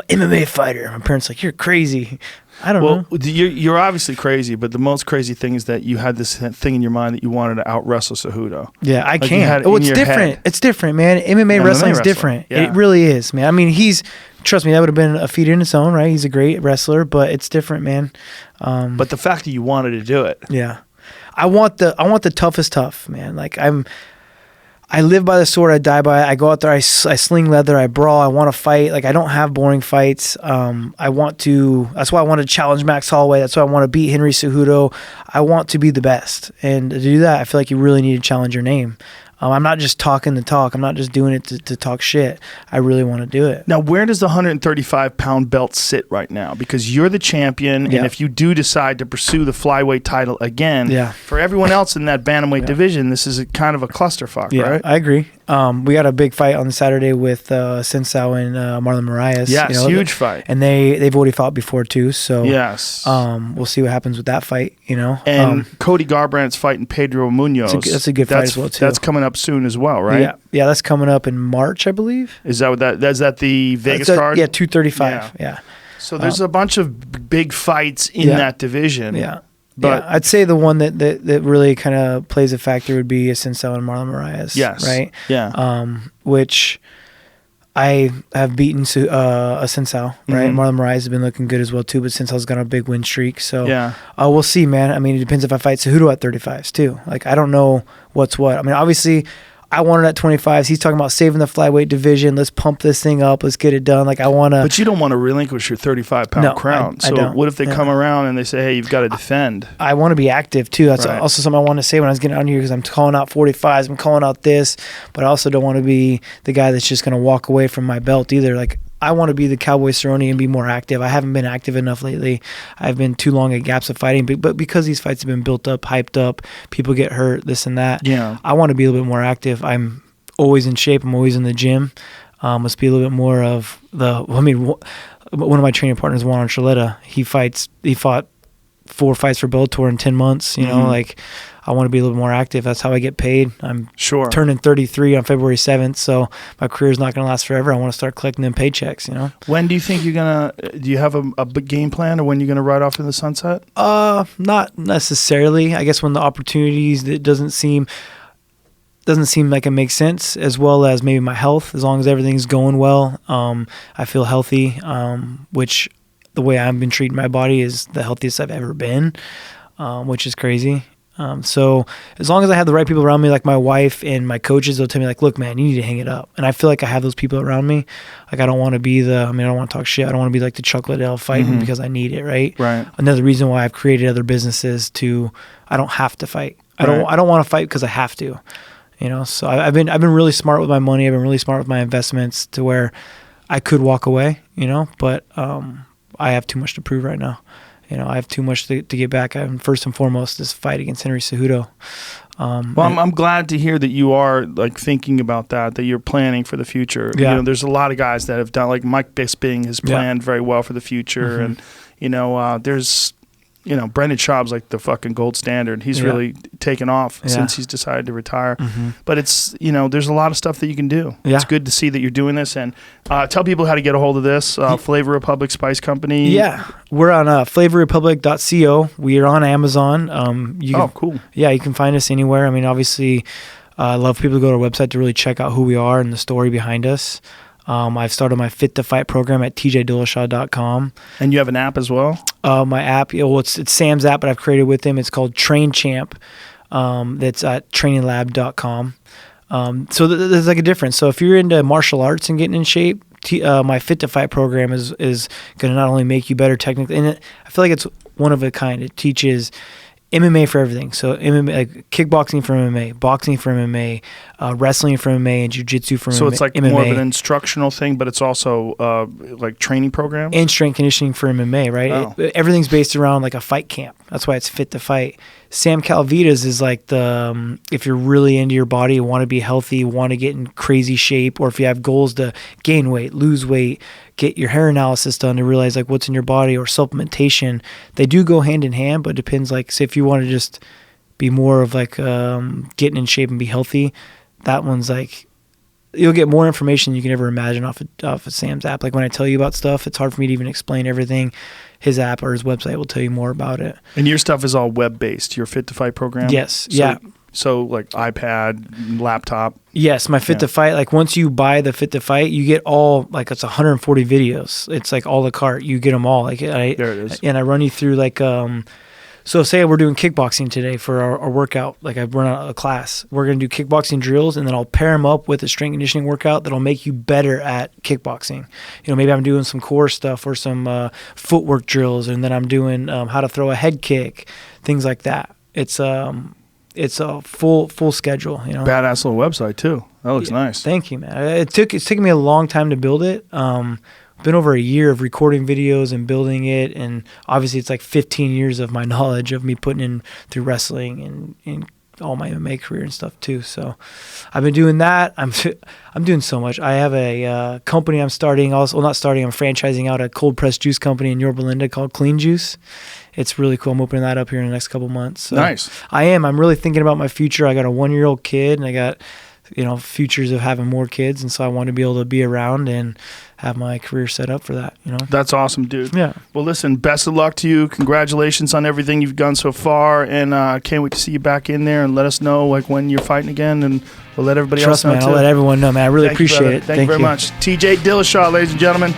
Speaker 2: MMA fighter. My parents were like, you're crazy. I don't know.
Speaker 1: Well, you're obviously crazy, but the most crazy thing is that you had this thing in your mind that you wanted to out-wrestle Cejudo.
Speaker 2: Yeah, I can't. Oh, it's different.
Speaker 1: Head.
Speaker 2: It's different, man. MMA wrestling's different. Yeah. It really is, man. I mean, trust me, that would have been a feat in its own, right? He's a great wrestler, but it's different, man.
Speaker 1: But the fact that you wanted to do it.
Speaker 2: Yeah. I want the toughest tough, man. Like, I live by the sword, I die by it. I go out there, I sling leather, I brawl, I want to fight. Like, I don't have boring fights. That's why I want to challenge Max Holloway. That's why I want to beat Henry Cejudo. I want to be the best. And to do that, I feel like you really need to challenge your name. I'm not just talking the talk. I'm not just doing it to talk shit. I really want to do it.
Speaker 1: Now, where does the 135-pound belt sit right now? Because you're the champion, and if you do decide to pursue the flyweight title again, for everyone else in that bantamweight division, this is kind of a clusterfuck, right?
Speaker 2: I agree. We got a big fight on Saturday with Sensao and Marlon Moraes.
Speaker 1: Yes, huge fight.
Speaker 2: And they've already fought before too. So
Speaker 1: yes,
Speaker 2: we'll see what happens with that fight. You know,
Speaker 1: and Cody Garbrandt's fighting Pedro Munoz.
Speaker 2: That's a good fight as well too.
Speaker 1: That's coming up soon as well, right?
Speaker 2: Yeah, that's coming up in March, I believe.
Speaker 1: Is that the Vegas card?
Speaker 2: Yeah, 235. Yeah.
Speaker 1: So there's a bunch of big fights in that division.
Speaker 2: Yeah. But I'd say the one that really kind of plays a factor would be Sensao and Marlon Moraes.
Speaker 1: Yes.
Speaker 2: Right?
Speaker 1: Yeah.
Speaker 2: Which I have beaten Sensao, right? Marlon Moraes has been looking good as well too, but Sensao's got a big win streak. So we'll see, man. I mean, it depends if I fight Cejudo at 35s too. Like, I don't know what's what. I mean, obviously, I want it at 25s. He's talking about saving the flyweight division. Let's pump this thing up. Let's get it done. Like, I want to.
Speaker 1: But you don't want to relinquish your 35-pound crown.
Speaker 2: I don't.
Speaker 1: What if they come around and they say, hey, you've got to defend?
Speaker 2: I want to be active, too. That's also something I want to say when I was getting on here, because I'm calling out 45s. I'm calling out this. But I also don't want to be the guy that's just going to walk away from my belt either. Like, I want to be the Cowboy Cerrone and be more active. I haven't been active enough lately. I've been too long at gaps of fighting. But because these fights have been built up, hyped up, people get hurt, this and that. Yeah. I want to be a little bit more active. I'm always in shape. I'm always in the gym. Must be a little bit more of one of my training partners, Juan Archuleta, he fought 4 fights for Bellator in 10 months. You know, like, I want to be a little bit more active. That's how I get paid. I'm turning 33 on February 7th, so my career is not going to last forever. I want to start collecting them paychecks, you know. When do you think you're going to – do you have a big game plan, or when you're going to ride off in the sunset? Not necessarily. I guess when the opportunities, it doesn't seem like it makes sense, as well as maybe my health. As long as everything's going well, I feel healthy, which the way I've been treating my body is the healthiest I've ever been, which is crazy. So as long as I have the right people around me, like my wife and my coaches, they'll tell me, like, look, man, you need to hang it up. And I feel like I have those people around me. Like, I don't want to be I don't want to talk shit. I don't want to be like the Chuck Liddell fighting because I need it, right? Another reason why I've created other businesses I don't have to fight. I don't want to fight because I have to. You know, so I've been really smart with my money. I've been really smart with my investments to where I could walk away, you know, but I have too much to prove right now. You know, I have too much to get back. First and foremost, this fight against Henry Cejudo. I'm glad to hear that you are, like, thinking about that you're planning for the future. Yeah. You know, there's a lot of guys that have done, like Mike Bisping has planned very well for the future. And, you know, there's, you know, Brendan Schaub's like the fucking gold standard. He's really taken off since he's decided to retire. But it's, you know, there's a lot of stuff that you can do. It's good to see that you're doing this. And tell people how to get a hold of this. Flavor Republic Spice Company. Yeah. We're on flavorrepublic.co. We are on Amazon. Cool. Yeah, you can find us anywhere. I mean, obviously, I love people to go to our website to really check out who we are and the story behind us. I've started my Fit to Fight program at tjdillashaw.com. And you have an app as well? My app, it's Sam's app, but I've created with him. It's called Train Champ. That's at traininglab.com. So there's like a difference. So if you're into martial arts and getting in shape, my Fit to Fight program is going to not only make you better technically, and I feel like it's one of a kind. It teaches MMA for everything. So MMA, like kickboxing for MMA, boxing for MMA, wrestling for MMA, and jiu-jitsu for MMA.
Speaker 1: So it's like
Speaker 2: MMA.
Speaker 1: more of an instructional thing, but it's also like training programs?
Speaker 2: And strength conditioning for MMA, right?
Speaker 1: Oh.
Speaker 2: Everything's based around like a fight camp. That's why it's Fit to Fight. Sam Calavitta's is like the, if you're really into your body, want to be healthy, want to get in crazy shape, or if you have goals to gain weight, lose weight, get your hair analysis done to realize like what's in your body, or supplementation. They do go hand in hand, but it depends. Like, say if you want to just be more of like getting in shape and be healthy, that one's like, you'll get more information you can ever imagine off of Sam's app. Like when I tell you about stuff, it's hard for me to even explain everything. His app or his website will tell you more about it.
Speaker 1: And your stuff is all web-based, your Fit to Fight program?
Speaker 2: Yes.
Speaker 1: So,
Speaker 2: yeah.
Speaker 1: So like iPad, laptop?
Speaker 2: Yes, my Fit to Fight. Like once you buy the Fit to Fight, you get all, like it's 140 videos. It's like all the cart. You get them all. Like
Speaker 1: there it is.
Speaker 2: And I run you through like, so say we're doing kickboxing today for our workout. Like I run a class. We're going to do kickboxing drills, and then I'll pair them up with a strength conditioning workout that'll make you better at kickboxing. You know, maybe I'm doing some core stuff or some footwork drills, and then I'm doing how to throw a head kick, things like that. It's a full schedule, you know.
Speaker 1: Badass little website too. That looks nice.
Speaker 2: Thank you, man. It's taken me a long time to build it. Been over a year of recording videos and building it, and obviously it's like 15 years of my knowledge of me putting in through wrestling and all my MMA career and stuff too. So I've been doing that. I'm doing so much. I have a company I'm starting. I'm franchising out a cold pressed juice company in Yorba Linda called Clean Juice. It's really cool. I'm opening that up here in the next couple months. So
Speaker 1: nice.
Speaker 2: I'm really thinking about my future. I got a 1-year-old kid, and I got, futures of having more kids. And so I want to be able to be around and have my career set up for that,
Speaker 1: That's awesome, dude.
Speaker 2: Yeah.
Speaker 1: Well, listen, best of luck to you. Congratulations on everything you've done so far. And can't wait to see you back in there and let us know like when you're fighting again. And we'll let everybody else know,
Speaker 2: man,
Speaker 1: too.
Speaker 2: I'll let everyone know, man. I really appreciate it.
Speaker 1: Thank you very much. TJ Dillashaw, ladies and gentlemen.